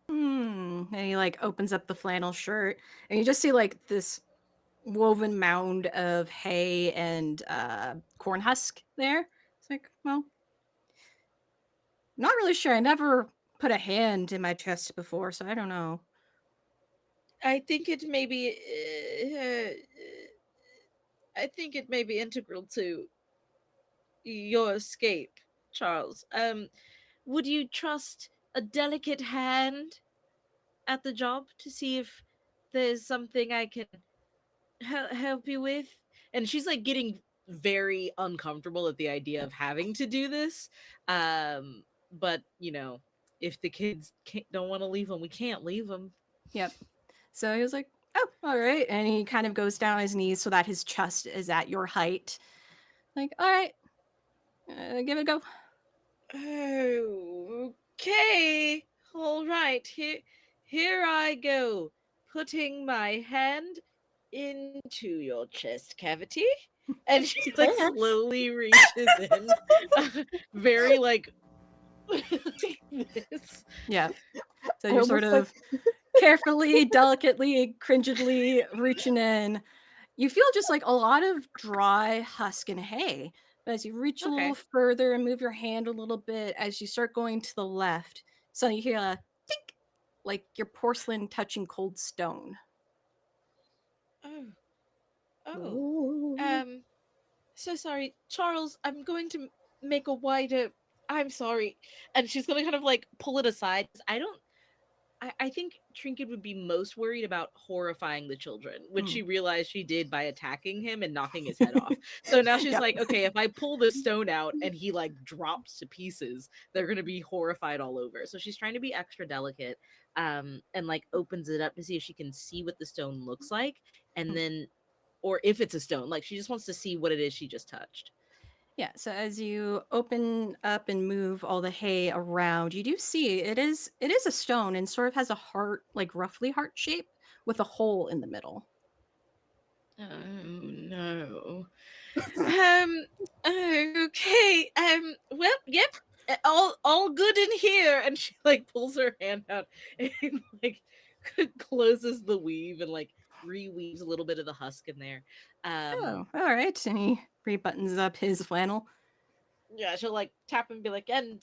And he like opens up the flannel shirt, and you just see like this woven mound of hay and corn husk there. It's like, well, not really sure. I never put a hand in my chest before, so I don't know. I think it may be. I think it may be integral to your escape, Charles. Would you trust a delicate hand at the job to see if there's something I can help you with? And she's like getting very uncomfortable at the idea of having to do this. But you know, if the kids don't want to leave them, we can't leave them. Yep. So he was like, oh, all right. And he kind of goes down on his knees so that his chest is at your height. Like, all right, give it a go. Oh, okay. All right. Here I go. Putting my hand into your chest cavity. And she like Thanks. slowly reaches in. Very like this. Yeah. So I you're sort almost of carefully, delicately, cringedly reaching in. You feel just like a lot of dry husk and hay. But as you reach a little Okay. further and move your hand a little bit, as you start going to the left, so you hear a tink, like your porcelain touching cold stone. Oh. Oh. Ooh. So sorry, Charles. I'm going to make a wider. I'm sorry. And she's gonna kind of like pull it aside. I don't. I think Trinket would be most worried about horrifying the children, which she realized she did by attacking him and knocking his head off. So now she's Yep. like, okay, if I pull the stone out and he like drops to pieces, they're gonna be horrified all over. So she's trying to be extra delicate, and like opens it up to see if she can see what the stone looks like, and then, or if it's a stone, like she just wants to see what it is she just touched. Yeah, so as you open up and move all the hay around, you do see it is a stone and sort of has a heart, like roughly heart shape with a hole in the middle. Oh no. Um. Okay. Well. Yep. All good in here. And she like pulls her hand out and like closes the weave and like reweaves a little bit of the husk in there. Oh, all right. And he rebuttons up his flannel. Yeah. She'll like tap and be like, and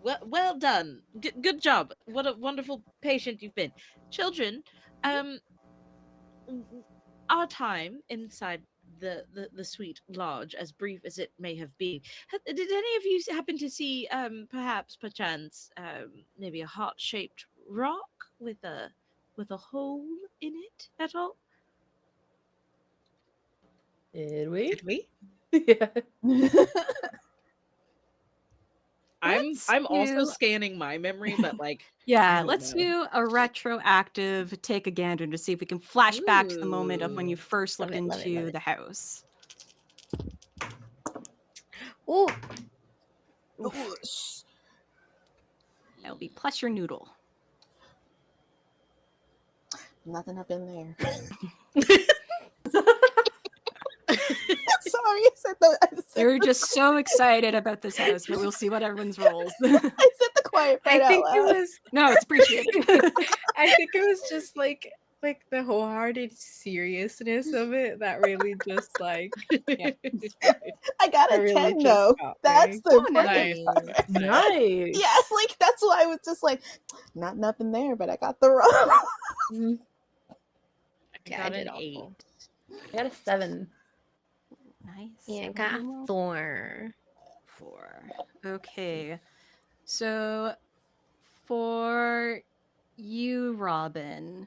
well done. Good job. What a wonderful patient you've been. Children. Um. Our time inside the sweet lodge, as brief as it may have been, did any of you happen to see, perhaps perchance, maybe a heart-shaped rock with a hole in it at all? Did we? Did we? Yeah. I'm also do- scanning my memory, but like I Yeah, don't let's know. do a retroactive take a gander to see if we can flash back to the moment of when you Ooh. first Love looked it, love it, love into it. the house. Oh, Oosh. That'll be plus your noodle. Nothing up in there. Sorry, I said You're just so excited about this house, but we'll see what everyone's rolls. I said the quiet I part out think it loud. was. No, it's appreciated. I think it was just like the wholehearted seriousness of it that really just like Yeah. I got that a really 10 just though. got That's me. the Oh, important nice. part. Nice. Yeah, like that's why I was just like, not nothing there, but I got the roll. Mhm. I Yeah, I got did an 8. awful. I got a 7. Nice. Yeah, I What got do a you roll? 4. 4. Okay. So for you, Robin,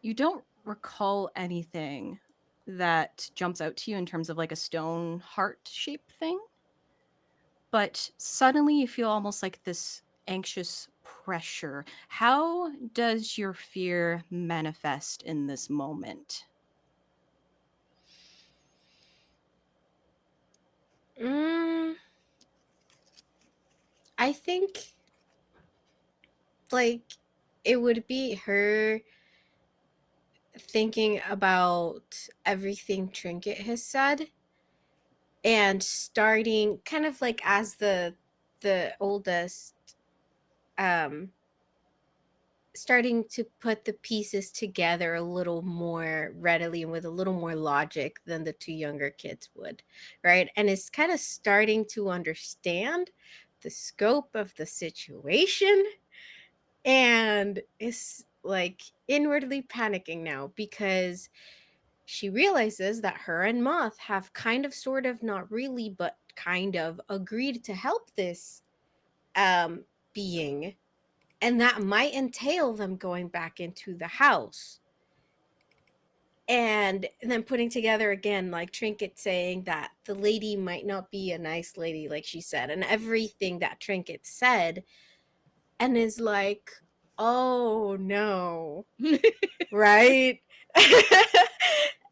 you don't recall anything that jumps out to you in terms of like a stone heart shaped thing, but suddenly you feel almost like this anxious pressure. How does your fear manifest in this moment? Mm, I think like it would be her thinking about everything Trinket has said and starting kind of like as the oldest um starting to put the pieces together a little more readily and with a little more logic than the two younger kids would, right? And it's kind of starting to understand the scope of the situation and is like inwardly panicking now because she realizes that her and Moth have kind of sort of not really but kind of agreed to help this being, and that might entail them going back into the house. And then putting together again, like Trinket saying that the lady might not be a nice lady, like she said, and everything that Trinket said, and is like, oh no, right?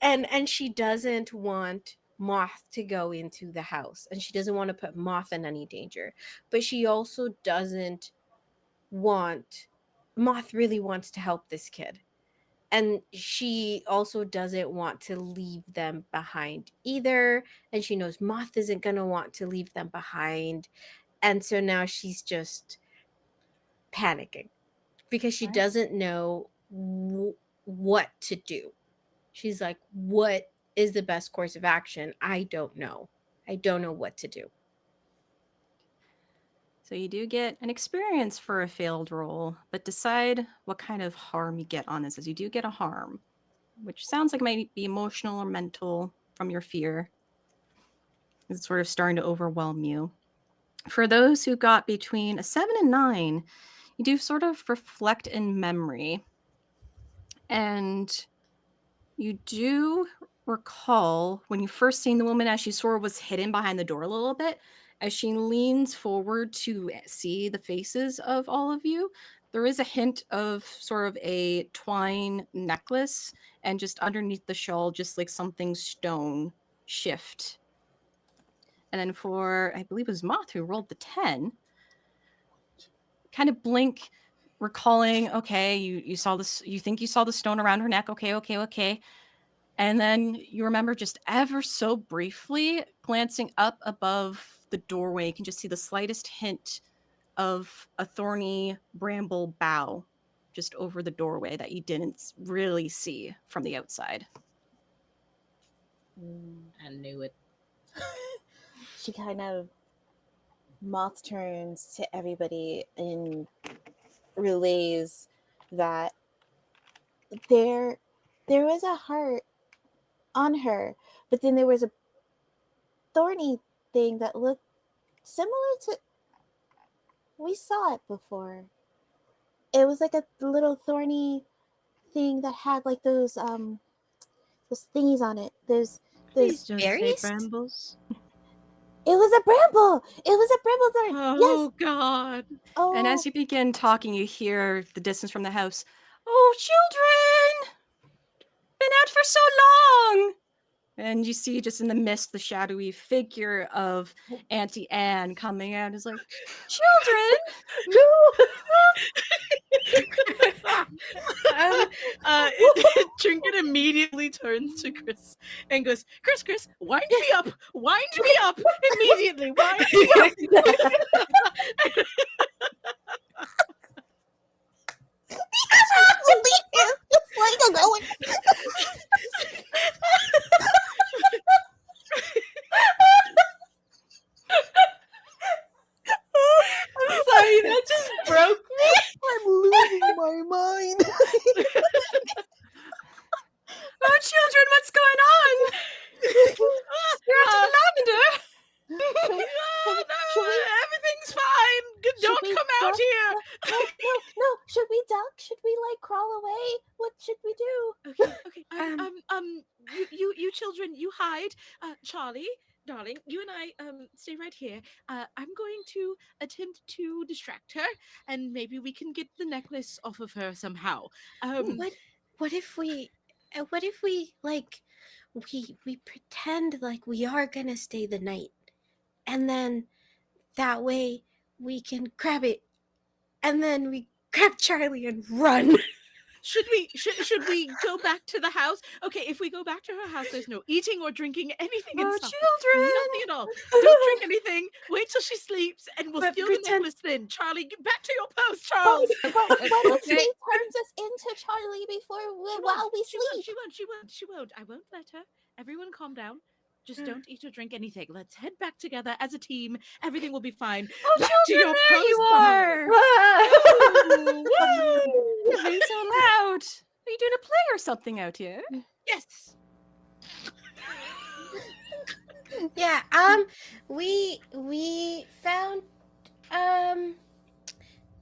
And she doesn't want Moth to go into the house, and she doesn't want to put Moth in any danger, but she also doesn't want Moth really wants to help this kid. And she also doesn't want to leave them behind either. And she knows Moth isn't going to want to leave them behind. And so now she's just panicking because she All right. doesn't know what to do. She's like, what is the best course of action? I don't know. I don't know what to do. So you do get an experience for a failed roll, but decide what kind of harm you get on this, as you do get a harm, which sounds like it might be emotional or mental from your fear. It's sort of starting to overwhelm you. For those who got between a 7 and 9, you do sort of reflect in memory, and you do recall when you first seen the woman as she sort of was hidden behind the door a little bit, as she leans forward to see the faces of all of you. There is a hint of sort of a twine necklace, and just underneath the shawl, just like something stone shift. And then for, I believe it was Moth who rolled the 10, kind of blink, recalling, okay, you saw this, you think you saw the stone around her neck, okay. And then you remember just ever so briefly glancing up above the doorway, you can just see the slightest hint of a thorny bramble bough just over the doorway that you didn't really see from the outside. I knew it. She kind of Moth turns to everybody and relays that there was a heart on her, but then there was a thorny thing that looked similar to, we saw it before. It was like a little thorny thing that had like those thingies on it. Please Those don't say berries? brambles. It was a bramble. It was a bramble thorn. Yes. Oh God. Oh. And as you begin talking, you hear the distance from the house. Oh, children! Been out for so long! And you see just in the mist the shadowy figure of Auntie Anne coming out, is like, children! Trinket immediately turns to Chris and goes, Chris, wind me up immediately, wind me up. Like going. I'm sorry, that just broke me. I'm losing my mind. Oh, children, what's going on? You're out to the lavender! Everything's fine. Don't come out here. No. Should we duck? Should we like crawl away? What should we do? Okay. You children, you hide. Charlie, darling, you and I stay right here. I'm going to attempt to distract her, and maybe we can get the necklace off of her somehow. What if we like we pretend like we are gonna stay the night, and then that way we can grab it, and then we grab Charlie and run. Should we go back to the house? Okay, if we go back to her house, there's no eating or drinking anything Oh, inside. children! Nothing at all. Don't drink anything. Wait till she sleeps, and we'll But steal pretend- the necklace then. Charlie, get back to your post, Charles. What if Okay. she turns us into Charlie while we sleep? She won't. I won't let her. Everyone calm down. Just Mm. don't eat or drink anything. Let's head back together as a team. Everything will be fine. Oh, Back to children, your there you post, Bob. are! You're being so loud. Are you doing a play or something out here? Yes. Yeah, we found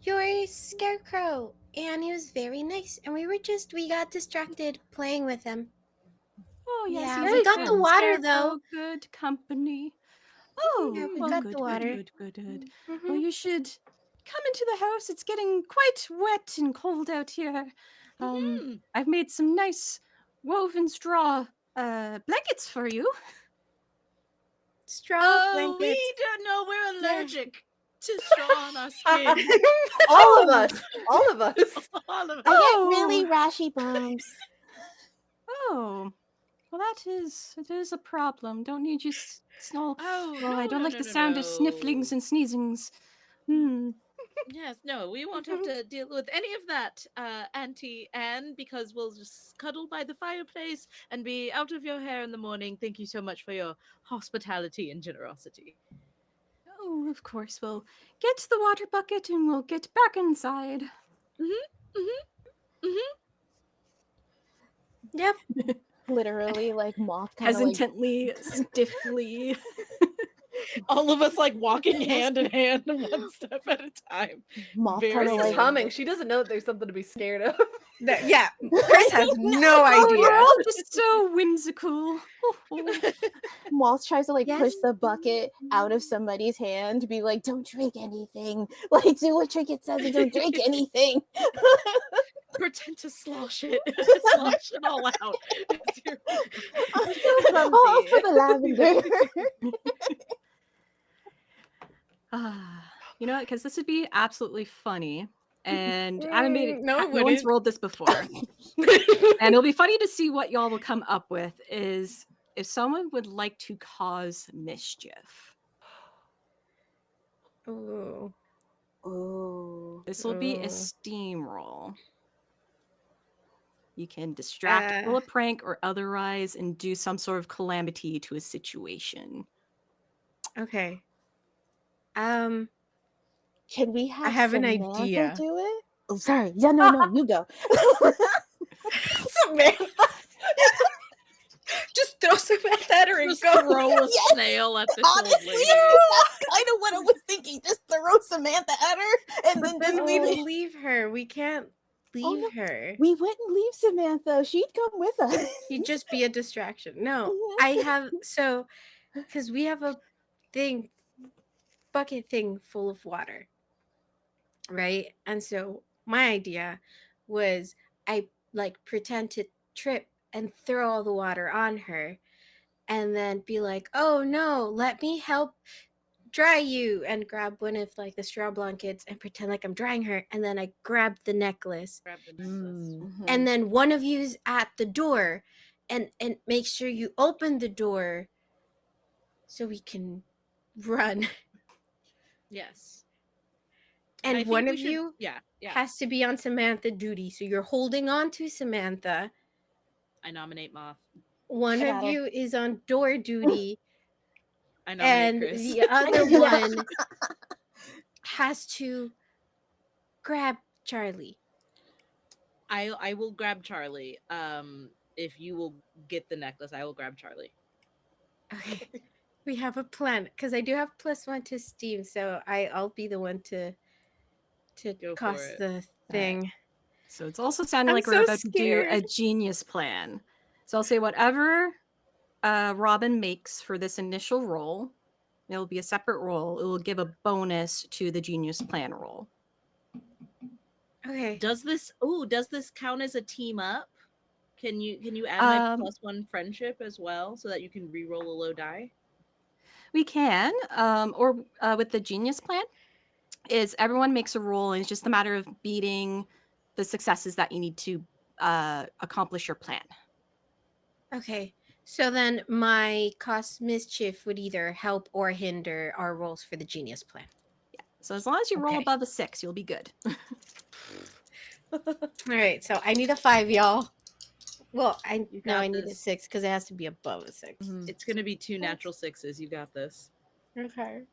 your scarecrow, and he was very nice, and we got distracted playing with him. Oh, yes, Yeah, he's we a got good the water, scarecrow, though. Good company. Oh, Yeah, we well, got good, the water. good. Mhm. Well, you should come into the house. It's getting quite wet and cold out here. Mhm. I've made some nice woven straw blankets for you. Straw Oh, blanket. we don't know. We're allergic to straw on our skin. All of us. All of us. I get really Oh. rashy bumps. Oh, well, it is a problem. Don't need you snore. Oh, Well, I no, don't no, like no, the no, sound of snifflings no. and sneezings. Yes, no, we won't have to deal with any of that, Auntie Anne, because we'll just cuddle by the fireplace and be out of your hair in the morning. Thank you so much for your hospitality and generosity. Oh, of course. We'll get to the water bucket and we'll get back inside. Yep. Literally, like Moth kind of like Hesitantly, stiffly. All of us like walking hand in hand, one step at a time. Moth Very kind Chris of is like humming. She doesn't know that there's something to be scared of. Yeah, Chris has no Oh, idea. we're all just so whimsical. Moth tries to like Yes. push the bucket out of somebody's hand to be like, don't drink anything. Like, do what Trinket says and don't drink anything. Pretend to slosh it. Slosh it all out. It's your- We're so clumsy. Oh, for the lavender. You know what? Because this would be absolutely funny. And I haven't made it. No, it No one's wouldn't. rolled this before. And it'll be funny to see what y'all will come up with is if someone would like to cause mischief. Ooh. Oh. This will be Oh. a steam roll. You can distract, pull a prank, or otherwise induce some sort of calamity to a situation. Okay. Can we have have an Samantha idea. do it? Oh, sorry. Yeah, no, you go. Samantha. Just throw Samantha at her and Just go. throw a Yes, snail at this old Honestly, lady. that's kind of what I was thinking. Just throw Samantha at her, and But then then we just leave her. We can't leave no. her. We wouldn't leave Samantha. She'd come with us. She'd just be a distraction. No, Yeah. I have because we have a bucket thing full of water, right? And so my idea was I like pretend to trip and throw all the water on her, and then be like, "Oh no, let me help dry you," and grab one of like the straw blankets and pretend like I'm drying her, and then I grab the necklace, Grab the necklace. and then one of you's at the door, and make sure you open the door so we can run. Yes. And I think one we of should- you yeah. has to be on Samantha duty, so you're holding on to Samantha. I nominate Moth. One I of got her. you is on door duty, I nominate and Chris. the other one has to grab Charlie. I will grab Charlie. If you will get the necklace, I will grab Charlie. Okay. We have a plan because I do have +1 to Steam, so I'll be the one to Go for cost it. the thing. So it's also sounding I'm like we're so about to do a scared. genius plan. So I'll say whatever Robin makes for this initial roll, it'll be a separate roll. It will give a bonus to the genius plan roll. Okay. Does this count as a team up? Can you add my +1 friendship as well so that you can re-roll a low die? We can, or with the genius plan, is everyone makes a roll, and it's just a matter of beating the successes that you need to accomplish your plan. Okay. So then my cost mischief would either help or hinder our rolls for the genius plan. So as long as you roll Okay. above a 6, you'll be good. All right. So I need a 5, y'all. Well, I got need a this. 6 because it has to be above a 6. It's gonna be 2 natural 6s. You got this. Okay.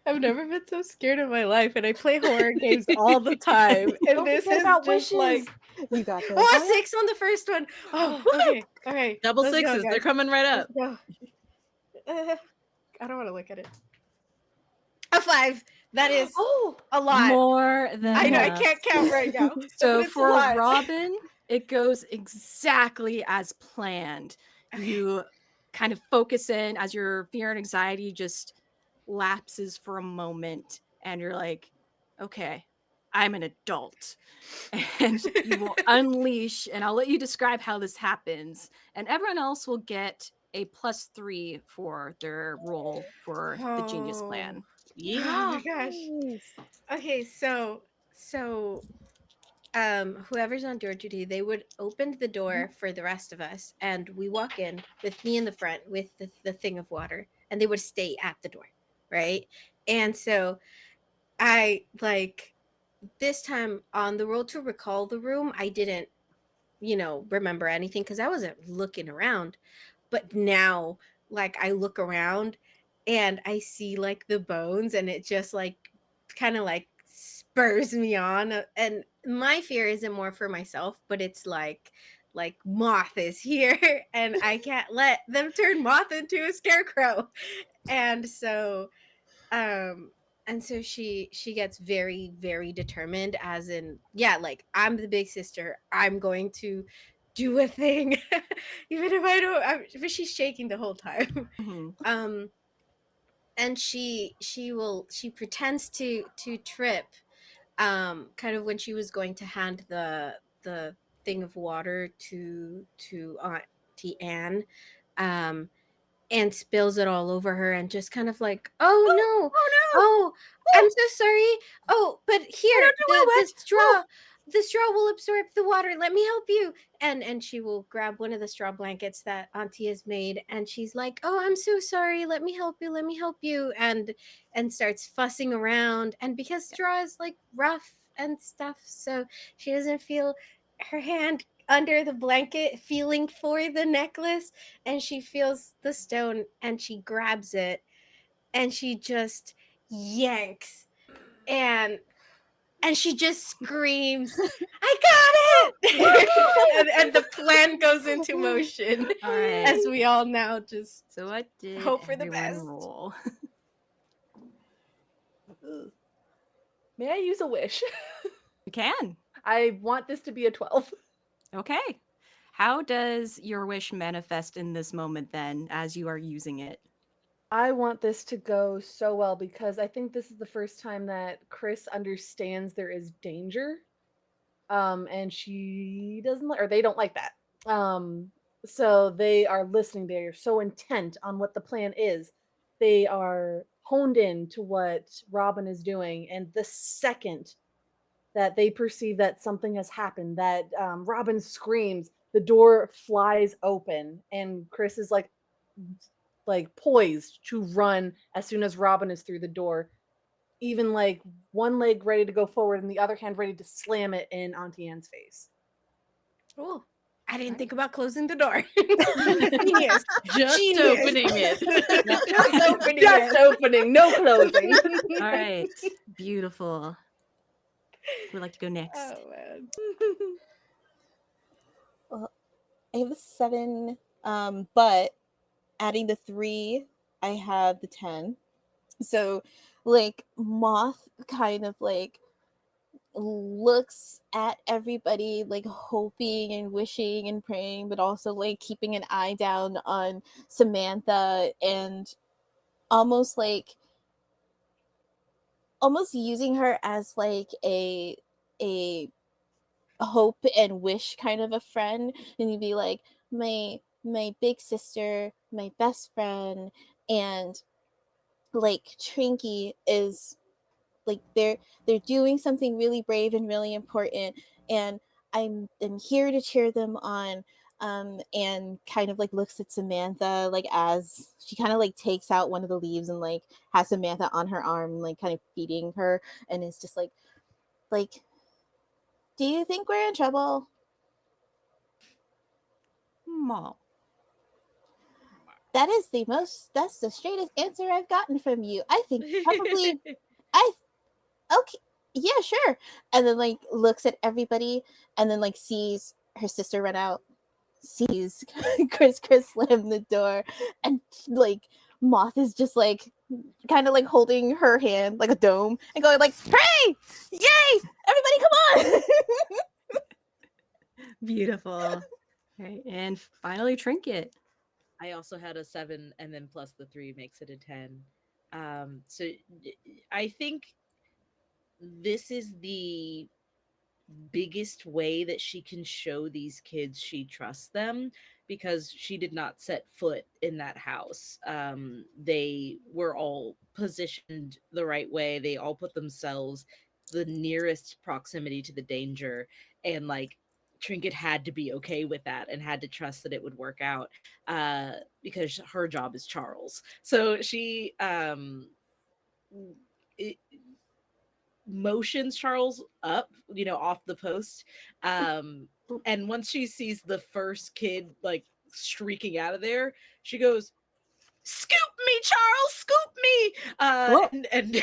I've never been so scared in my life, and I play horror games all the time. And Don't this forget is about just wishes. like, You got this. oh, 6 on the first one. Oh, okay. All right. Double Let's go, 6s. They're guys. coming right up. Let's go. I don't want to look at it. A 5. That is a lot. More than I know. I enough. can't count right now. So but it's for a lot. Robin, it goes exactly as planned. You kind of focus in as your fear and anxiety just lapses for a moment, and you're like, okay, I'm an adult. And you will unleash, and I'll let you describe how this happens. And everyone else will get a +3 for their roll for the genius plan. Oh my gosh. Okay, so whoever's on door duty, they would open the door for the rest of us, and we walk in with me in the front with the thing of water, and they would stay at the door, right? And so I like this time on the roll to recall the room, I didn't, remember anything because I wasn't looking around. But now, like, I look around and I see like the bones, and it just like kind of like spurs me on. And my fear isn't more for myself, but it's like Moth is here and I can't let them turn Moth into a scarecrow. And so um she gets very, very determined, as in, yeah, like, I'm the big sister, I'm going to do a thing. Even if I don't, but she's shaking the whole time. Mhm. um and she pretends to trip, kind of when she was going to hand the thing of water to Auntie Anne, um and spills it all over her, and just kind of like, oh no, Oh no! oh, I'm so sorry. Oh, but I here, don't know what wet. the straw will absorb the water, let me help you. And she will grab one of the straw blankets that Auntie has made, and she's like, oh, I'm so sorry, let me help you, let me help you. And starts fussing around, and because straw is like rough and stuff, so she doesn't feel her hand under the blanket feeling for the necklace, and she feels the stone, and she grabs it, and she just yanks, and she just screams, I got it. And the plan goes into motion, All right. as we all now just So what did hope for the everyone best. roll? May I use a wish? You can. I want this to be a 12. Okay. How does your wish manifest in this moment then as you are using it? I want this to go so well because I think this is the first time that Chris understands there is danger. And she doesn't or they don't like that. So they are listening, they are so intent on what the plan is. They are honed in to what Robin is doing, and the second that they perceive that something has happened, that Robin screams, the door flies open, and Chris is like poised to run as soon as Robin is through the door, even like one leg ready to go forward and the other hand ready to slam it in Auntie Anne's face. Oh, I didn't Right. think about closing the door. Genius. Just Genius. opening it. Yep. Just opening Just it. opening, no closing. All right. Beautiful. Who would like to go next? Oh man. Well, I have a 7, but adding the 3, I have the 10. So, like, Moth kind of like looks at everybody, like hoping and wishing and praying, but also like keeping an eye down on Samantha, and almost like almost using her as like a hope and wish kind of a friend. And you'd be like, my big sister, my best friend. And like Trinky is like they're doing something really brave and really important, and I'm here to cheer them on. And kind of like looks at Samantha, like as she kind of like takes out one of the leaves and like has Samantha on her arm, like kind of feeding her, and it's just like, do you think we're in trouble? Mom. That's the straightest answer I've gotten from you. I think probably I okay, yeah, sure. And then like looks at everybody, and then like sees her sister run out, sees Chris slam the door, and like Moth is just like kind of like holding her hand like a dome and going like, "Pray! Yay! Everybody come on!" Beautiful. All right. And finally, Trinket. I also had a 7, and then plus the 3 makes it a 10. So I think this is the biggest way that she can show these kids she trusts them, because she did not set foot in that house. They were all positioned the right way. They all put themselves the nearest proximity to the danger, and like Trinket had to be okay with that and had to trust that it would work out, because her job is Charles. So she it, motions Charles up, off the post. And once she sees the first kid like streaking out of there, she goes, "Scoop me, Charles, scoop me!" Whoa. And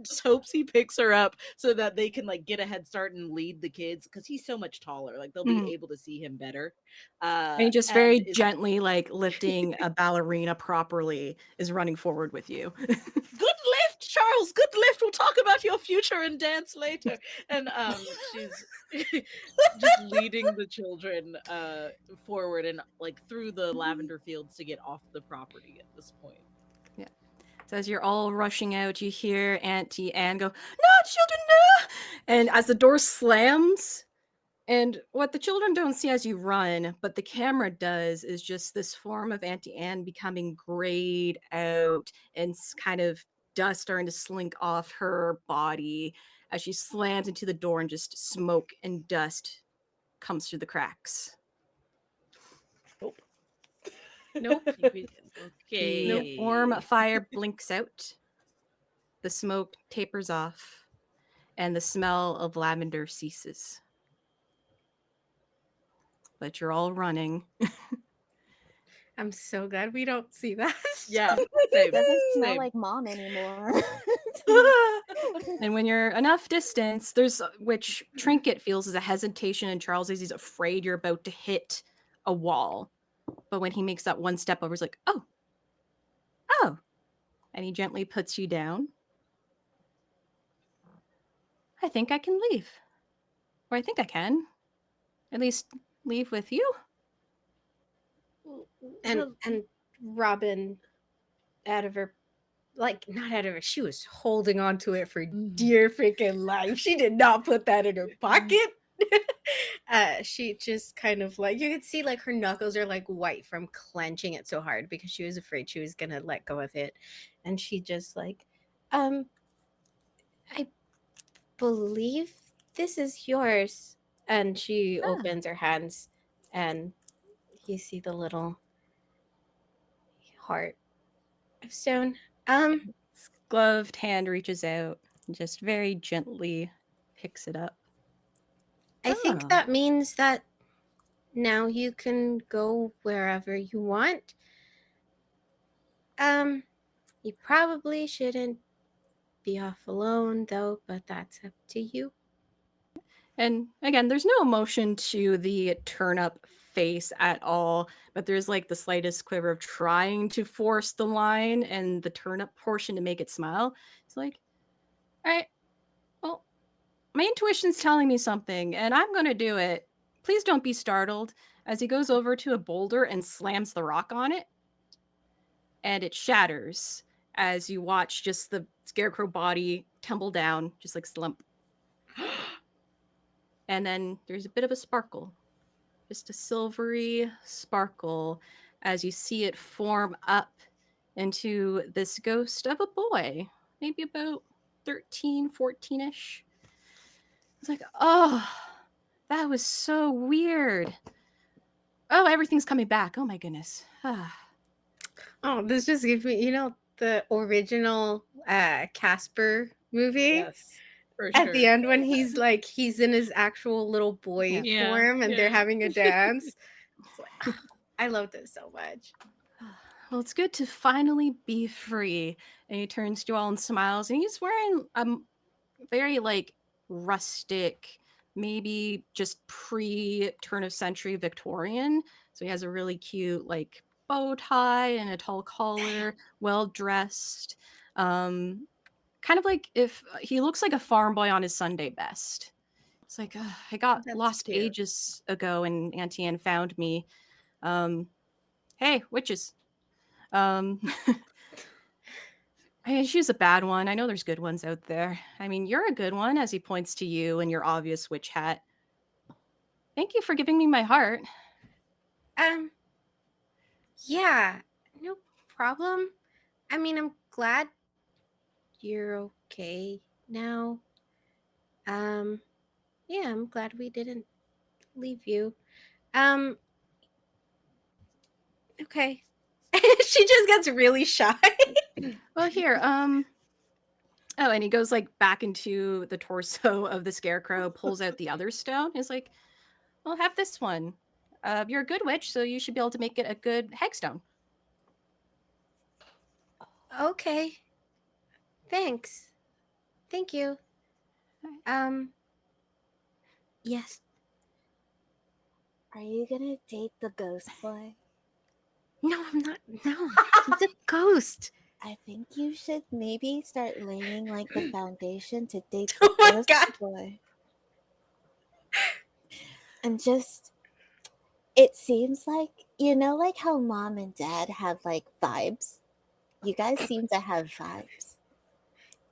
just hopes he picks her up so that they can like get a head start and lead the kids because he's so much taller. Like they'll be able to see him better. And he just And very gently, like lifting a ballerina properly, is running forward with you. good lift, Charles. Good lift. We'll talk about your future and dance later. And she's just leading the children forward and like through the lavender fields to get off the property at this point. Yeah. So as you're all rushing out, you hear Auntie Anne go, "No, children, no!" And as the door slams, and what the children don't see as you run, but the camera does, is just this form of Auntie Anne becoming grayed out and kind of dust starting to slink off her body as she slams into the door and just smoke and dust comes through the cracks. Nope. Okay. The warm fire blinks out, the smoke tapers off, and the smell of lavender ceases. But you're all running. I'm so glad we don't see that. Yeah. It doesn't smell Same. like mom anymore. And when you're enough distance, there's which Trinket feels is a hesitation, and Charles is he's afraid you're about to hit a wall. But when he makes that one step over, he's like, "Oh, oh," and he gently puts you down. I think I can leave, or I think I can, at least leave with you. And Robin, out of her, like not out of her, she was holding on to it for dear freaking life. She did not put that in her pocket. She just kind of like, you could see like her knuckles are like white from clenching it so hard because she was afraid she was gonna let go of it, and she just like, I believe this is yours. And she opens her hands, and you see the little heart of stone. His gloved hand reaches out and just very gently picks it up. I think that means that now you can go wherever you want. You probably shouldn't be off alone though, but that's up to you. And again, there's no emotion to the turn up face at all, but there's like the slightest quiver of trying to force the line and the turn up portion to make it smile. It's like, all right, well, my intuition's telling me something, and I'm going to do it. Please don't be startled as he goes over to a boulder and slams the rock on it. And it shatters as you watch just the scarecrow body tumble down, just like slump. And then there's a bit of a sparkle, just a silvery sparkle as you see it form up into this ghost of a boy, maybe about 13, 14-ish. It's like, oh, that was so weird. Oh, everything's coming back. Oh my goodness. Oh, this just gives me, the original Casper movie. Yes. For At sure. the end when he's like he's in his actual little boy Yeah. form and they're Yeah. having a dance. It's like, I love this so much. Well, it's good to finally be free. And he turns to you all and smiles. And he's wearing a very like rustic, maybe just pre-turn of century Victorian. So he has a really cute like bow tie and a tall collar, well dressed. Kind of like if he looks like a farm boy on his Sunday best. It's like I got That's lost cute. ages ago, and Auntie Anne found me. Hey, witches. I mean, she's a bad one. I know there's good ones out there. I mean, you're a good one, as he points to you and your obvious witch hat. Thank you for giving me my heart. Yeah, no problem. I mean, I'm glad you're okay now. Yeah, I'm glad we didn't leave you. Okay. She just gets really shy. Well, here, oh, and he goes like back into the torso of the scarecrow, pulls out the other stone. He's like, well, have this one. You're a good witch, so you should be able to make it a good hagstone. Okay. Thanks. Thank you. Yes. Are you gonna date the ghost boy? No, I'm not. No, he's a ghost. I think you should maybe start laying like the foundation to date the Oh my ghost god. boy. And just, it seems like, like how mom and dad have like vibes? You guys seem to have vibes.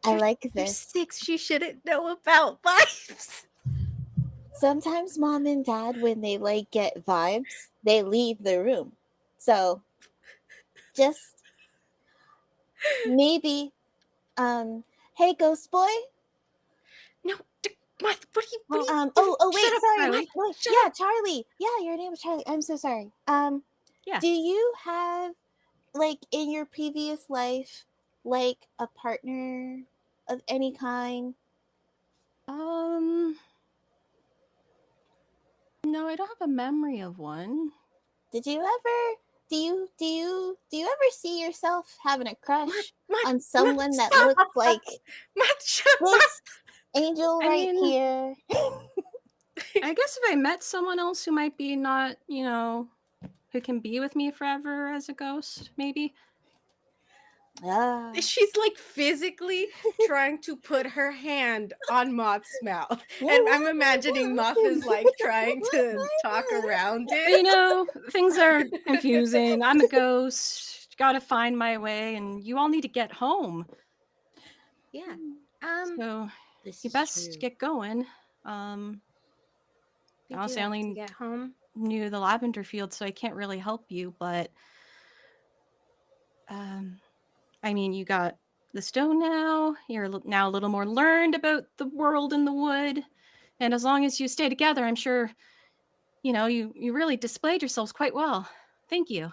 I like You're this. 6. You shouldn't know about vibes. Sometimes mom and dad, when they like get vibes, they leave the room. So just maybe, hey ghost boy. No, what are you? What are Well, you? Oh Shut wait, up, sorry. Riley. Wait, Shut yeah, up. Charlie. Yeah, your name is Charlie. I'm so sorry. yeah. Do you have, like, in your previous life, like a partner of any kind? Um, no, I don't have a memory of one. Did you ever do you ever see yourself having a crush on someone that Stop. looks like Shut this angel I right mean, here? I guess if I met someone else who might be not, who can be with me forever as a ghost, maybe. Ah. She's like physically trying to put her hand on Moth's mouth. And I'm imagining Moth is like trying to talk around But it. things are confusing. I'm a ghost. Gotta find my way, and you all need to get home. Yeah. So This you is best true. get going. Um, We do Honestly, I have to only get home. knew the lavender field, so I can't really help you. But I mean, you got the stone now. You're now a little more learned about the world in the wood, and as long as you stay together, I'm sure you really displayed yourselves quite well. Thank you.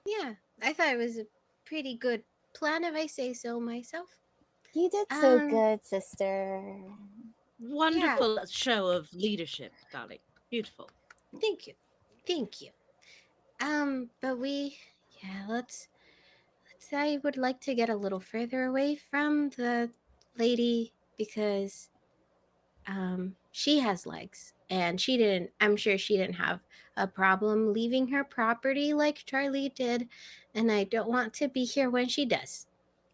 Yeah. I thought it was a pretty good plan if I say so myself. You did so Um, good, sister. yeah. Wonderful show of leadership, darling. Beautiful. Thank you. Thank you. But let's I would like to get a little further away from the lady because she has legs and I'm sure she didn't have a problem leaving her property like Charlie did, and I don't want to be here when she does.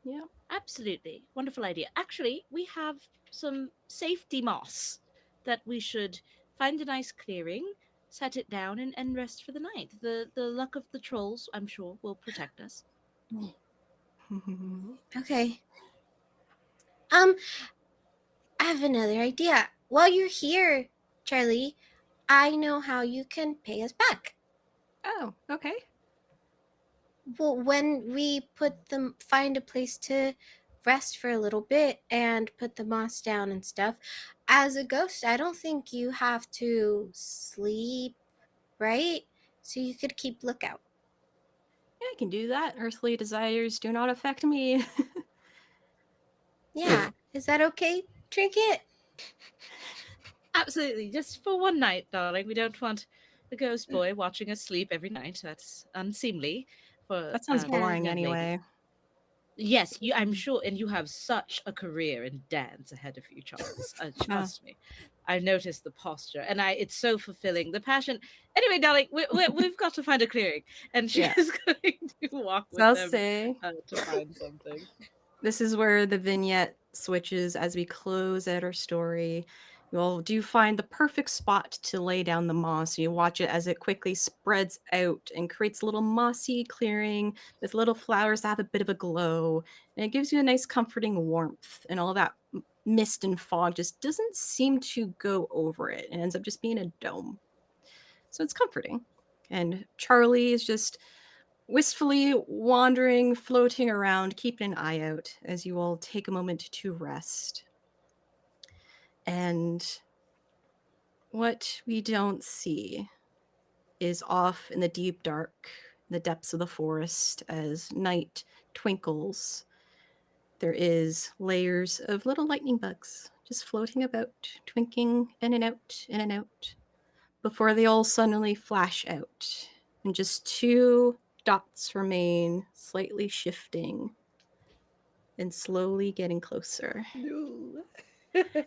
Yeah. Absolutely. Wonderful idea. Actually, we have some safety moss that we should find a nice clearing, set it down, and rest for the night. The luck of the trolls, I'm sure, will protect us. Okay. Um, I have another idea. While you're here, Charlie, I know how you can pay us back. Oh, okay. Well, when we find a place to rest for a little bit and put the moss down and stuff, as a ghost, I don't think you have to sleep, right? So you could keep lookout. Yeah, I can do that. Earthly desires do not affect me. Yeah. Is that okay, Trinket? Absolutely. Just for one night, darling. We don't want the ghost boy watching us sleep every night. That's unseemly for That sounds Yeah. boring young lady. anyway. Yes, I'm sure, and you have such a career in dance ahead of you, Charles. Trust me. I've noticed the posture, and it's so fulfilling. The passion. Anyway, darling, we've got to find a clearing, and she Yeah. is going to walk So with I'll them say to find something. this is where the vignette switches as we close out our story. You all do find the perfect spot to lay down the moss. You watch it as it quickly spreads out and creates a little mossy clearing with little flowers that have a bit of a glow. And it gives you a nice comforting warmth, and all that mist and fog just doesn't seem to go over it. It ends up just being a dome. So it's comforting. And Charlie is just wistfully wandering, floating around, keeping an eye out as you all take a moment to rest. And what we don't see is off in the deep dark, the depths of the forest, as night twinkles. There is layers of little lightning bugs just floating about, twinkling in and out, before they all suddenly flash out. And just two dots remain, slightly shifting. and slowly getting closer. No.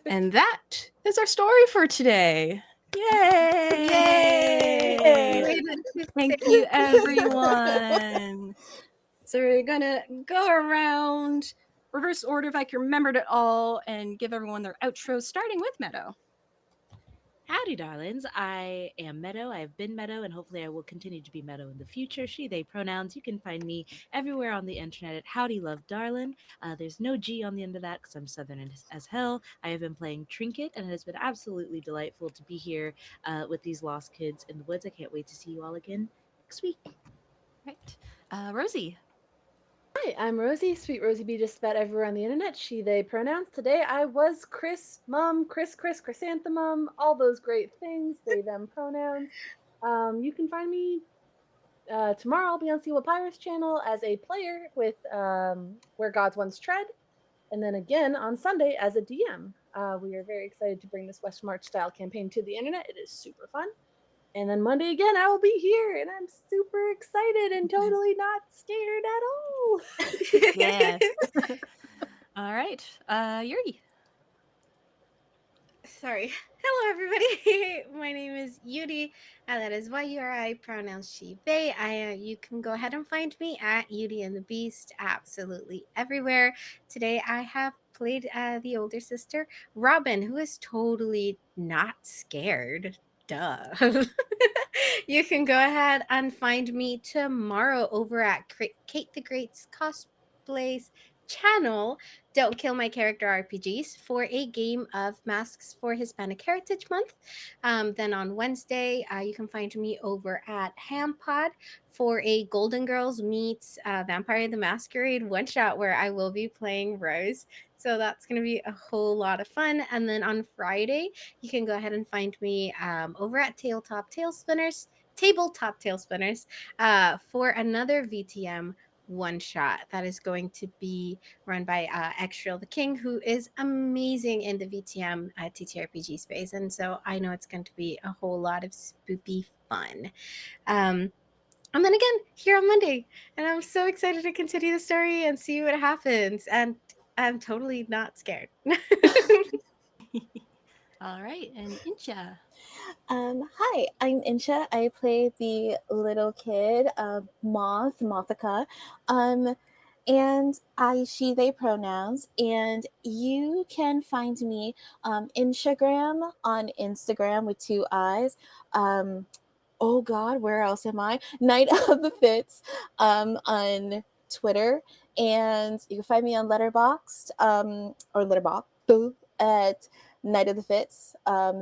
And that is our story for today. Yay! Yay! Thank you, everyone. So we're gonna go around reverse order if I can remember it all and give everyone their outros, starting with Meadow. Howdy, darlings. I am Meadow. I have been Meadow, and hopefully I will continue to be Meadow in the future. She, they pronouns. You can find me everywhere on the internet at Howdy Love Darlin. There's no G on the end of that because I'm Southern as hell. I have been playing Trinket, and it has been absolutely delightful to be here with these lost kids in the woods. I can't wait to see you all again next week. Right. Rosie. Hi, I'm Rosie, Sweet Rosie B, just about everywhere on the internet. She, they pronouns. Today I was Chris, Mom, Chris, Chrysanthemum, all those great things, they, them pronouns. You can find me tomorrow. I'll be on Sea Pirates channel as a player with Where Gods Once Tread, and then again on Sunday as a DM. We are very excited to bring this West March style campaign to the internet. It is super fun. And then Monday again, I will be here, and I'm super excited and totally not scared at all. Yes. All right. Yuri. Sorry. Hello, everybody. My name is Yuri. That is Yuri. Pronouns she, they. You can go ahead and find me at Yuri and the Beast, absolutely everywhere. Today, I have played the older sister, Robin, who is totally not scared. Duh. You can go ahead and find me tomorrow over at Kate the Great's Cosplays channel, Don't Kill My Character RPGs, for a game of Masks for Hispanic Heritage Month. Then on Wednesday, you can find me over at HamPod for a Golden Girls meets Vampire the Masquerade one shot where I will be playing Rose. So that's going to be a whole lot of fun. And then on Friday, you can go ahead and find me over at Tabletop Tail Spinners for another VTM one shot that is going to be run by Extriel the King, who is amazing in the VTM TTRPG space. And so I know it's going to be a whole lot of spoopy fun. And then again, here on Monday. And I'm so excited to continue the story and see what happens. And I'm totally not scared. All right. And Incha. Hi, I'm Insha. I play the little kid, Mothica. And I, she, they pronouns. And you can find me Instagram on Instagram with two eyes. Oh God, where else am I? Night of the Fits on Twitter. And you can find me on Letterboxd or Letterboxd at Night of the Fits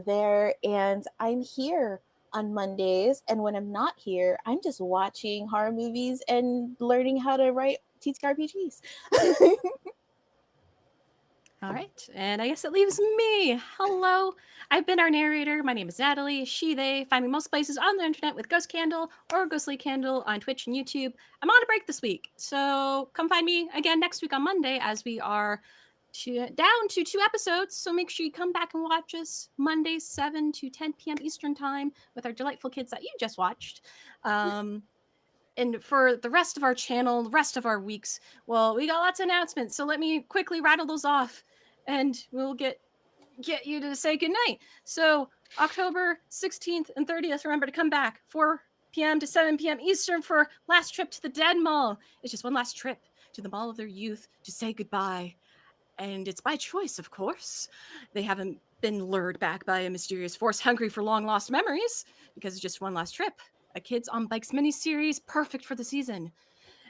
there. And I'm here on Mondays. And when I'm not here, I'm just watching horror movies and learning how to write TTRPGs. All right. And I guess it leaves me. Hello. I've been our narrator. My name is Natalie. She, they. Find me most places on the internet with Ghost Candle or Ghostly Candle on Twitch and YouTube. I'm on a break this week. So come find me again next week on Monday as we are down to 2 episodes. So make sure you come back and watch us Monday, 7 to 10 p.m. Eastern Time with our delightful kids that you just watched. And for the rest of our channel, the rest of our weeks, well, we got lots of announcements. So let me quickly rattle those off and we'll get you to say goodnight. So October 16th and 30th, remember to come back 4 p.m. to 7 p.m. Eastern for last trip to the Dead Mall. It's just one last trip to the mall of their youth to say goodbye. And it's by choice, of course. They haven't been lured back by a mysterious force hungry for long lost memories because it's just one last trip. A Kids on Bikes mini-series, perfect for the season.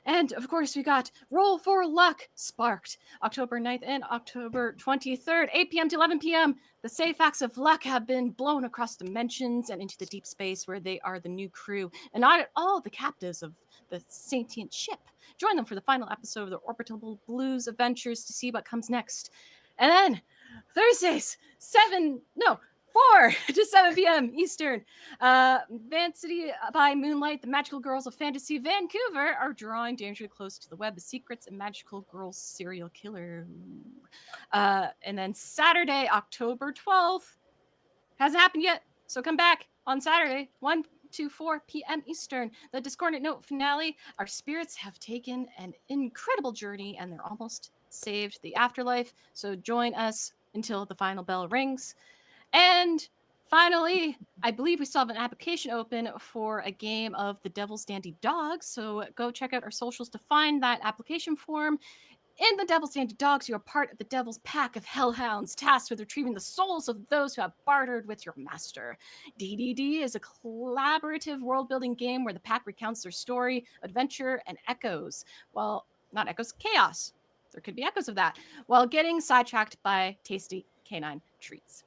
And of course, we got Roll for Luck Sparked, October 9th and October 23rd, 8 p.m. to 11 p.m. The safe acts of luck have been blown across dimensions and into the deep space where they are the new crew and not at all the captives of the sentient ship. Join them for the final episode of the Orbital Blues adventures to see what comes next. And then Thursdays, 4 to 7 p.m. Eastern. Vancity by Moonlight, the Magical Girls of Fantasy Vancouver are drawing dangerously close to the web of secrets and magical girls serial killer. And then Saturday, October 12th, hasn't happened yet, so come back on Saturday, 1 to 4 p.m. Eastern. The Discordant Note finale. Our spirits have taken an incredible journey and they're almost saved the afterlife. So join us until the final bell rings. And finally, I believe we still have an application open for a game of the Devil's Dandy Dogs. So go check out our socials to find that application form. In the Devil's Dandy Dogs, you are part of the Devil's Pack of Hellhounds, tasked with retrieving the souls of those who have bartered with your master. DDD is a collaborative world-building game where the pack recounts their story, adventure, and echoes. Well, not echoes, chaos. There could be echoes of that, while getting sidetracked by tasty canine treats.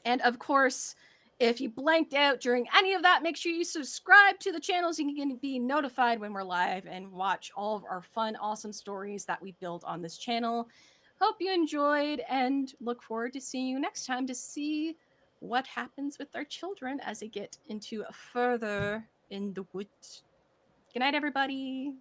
And of course, if you blanked out during any of that, make sure you subscribe to the channel so you can be notified when we're live and watch all of our fun, awesome stories that we build on this channel. Hope you enjoyed and look forward to seeing you next time to see what happens with our children as they get into further in the woods. Good night, everybody.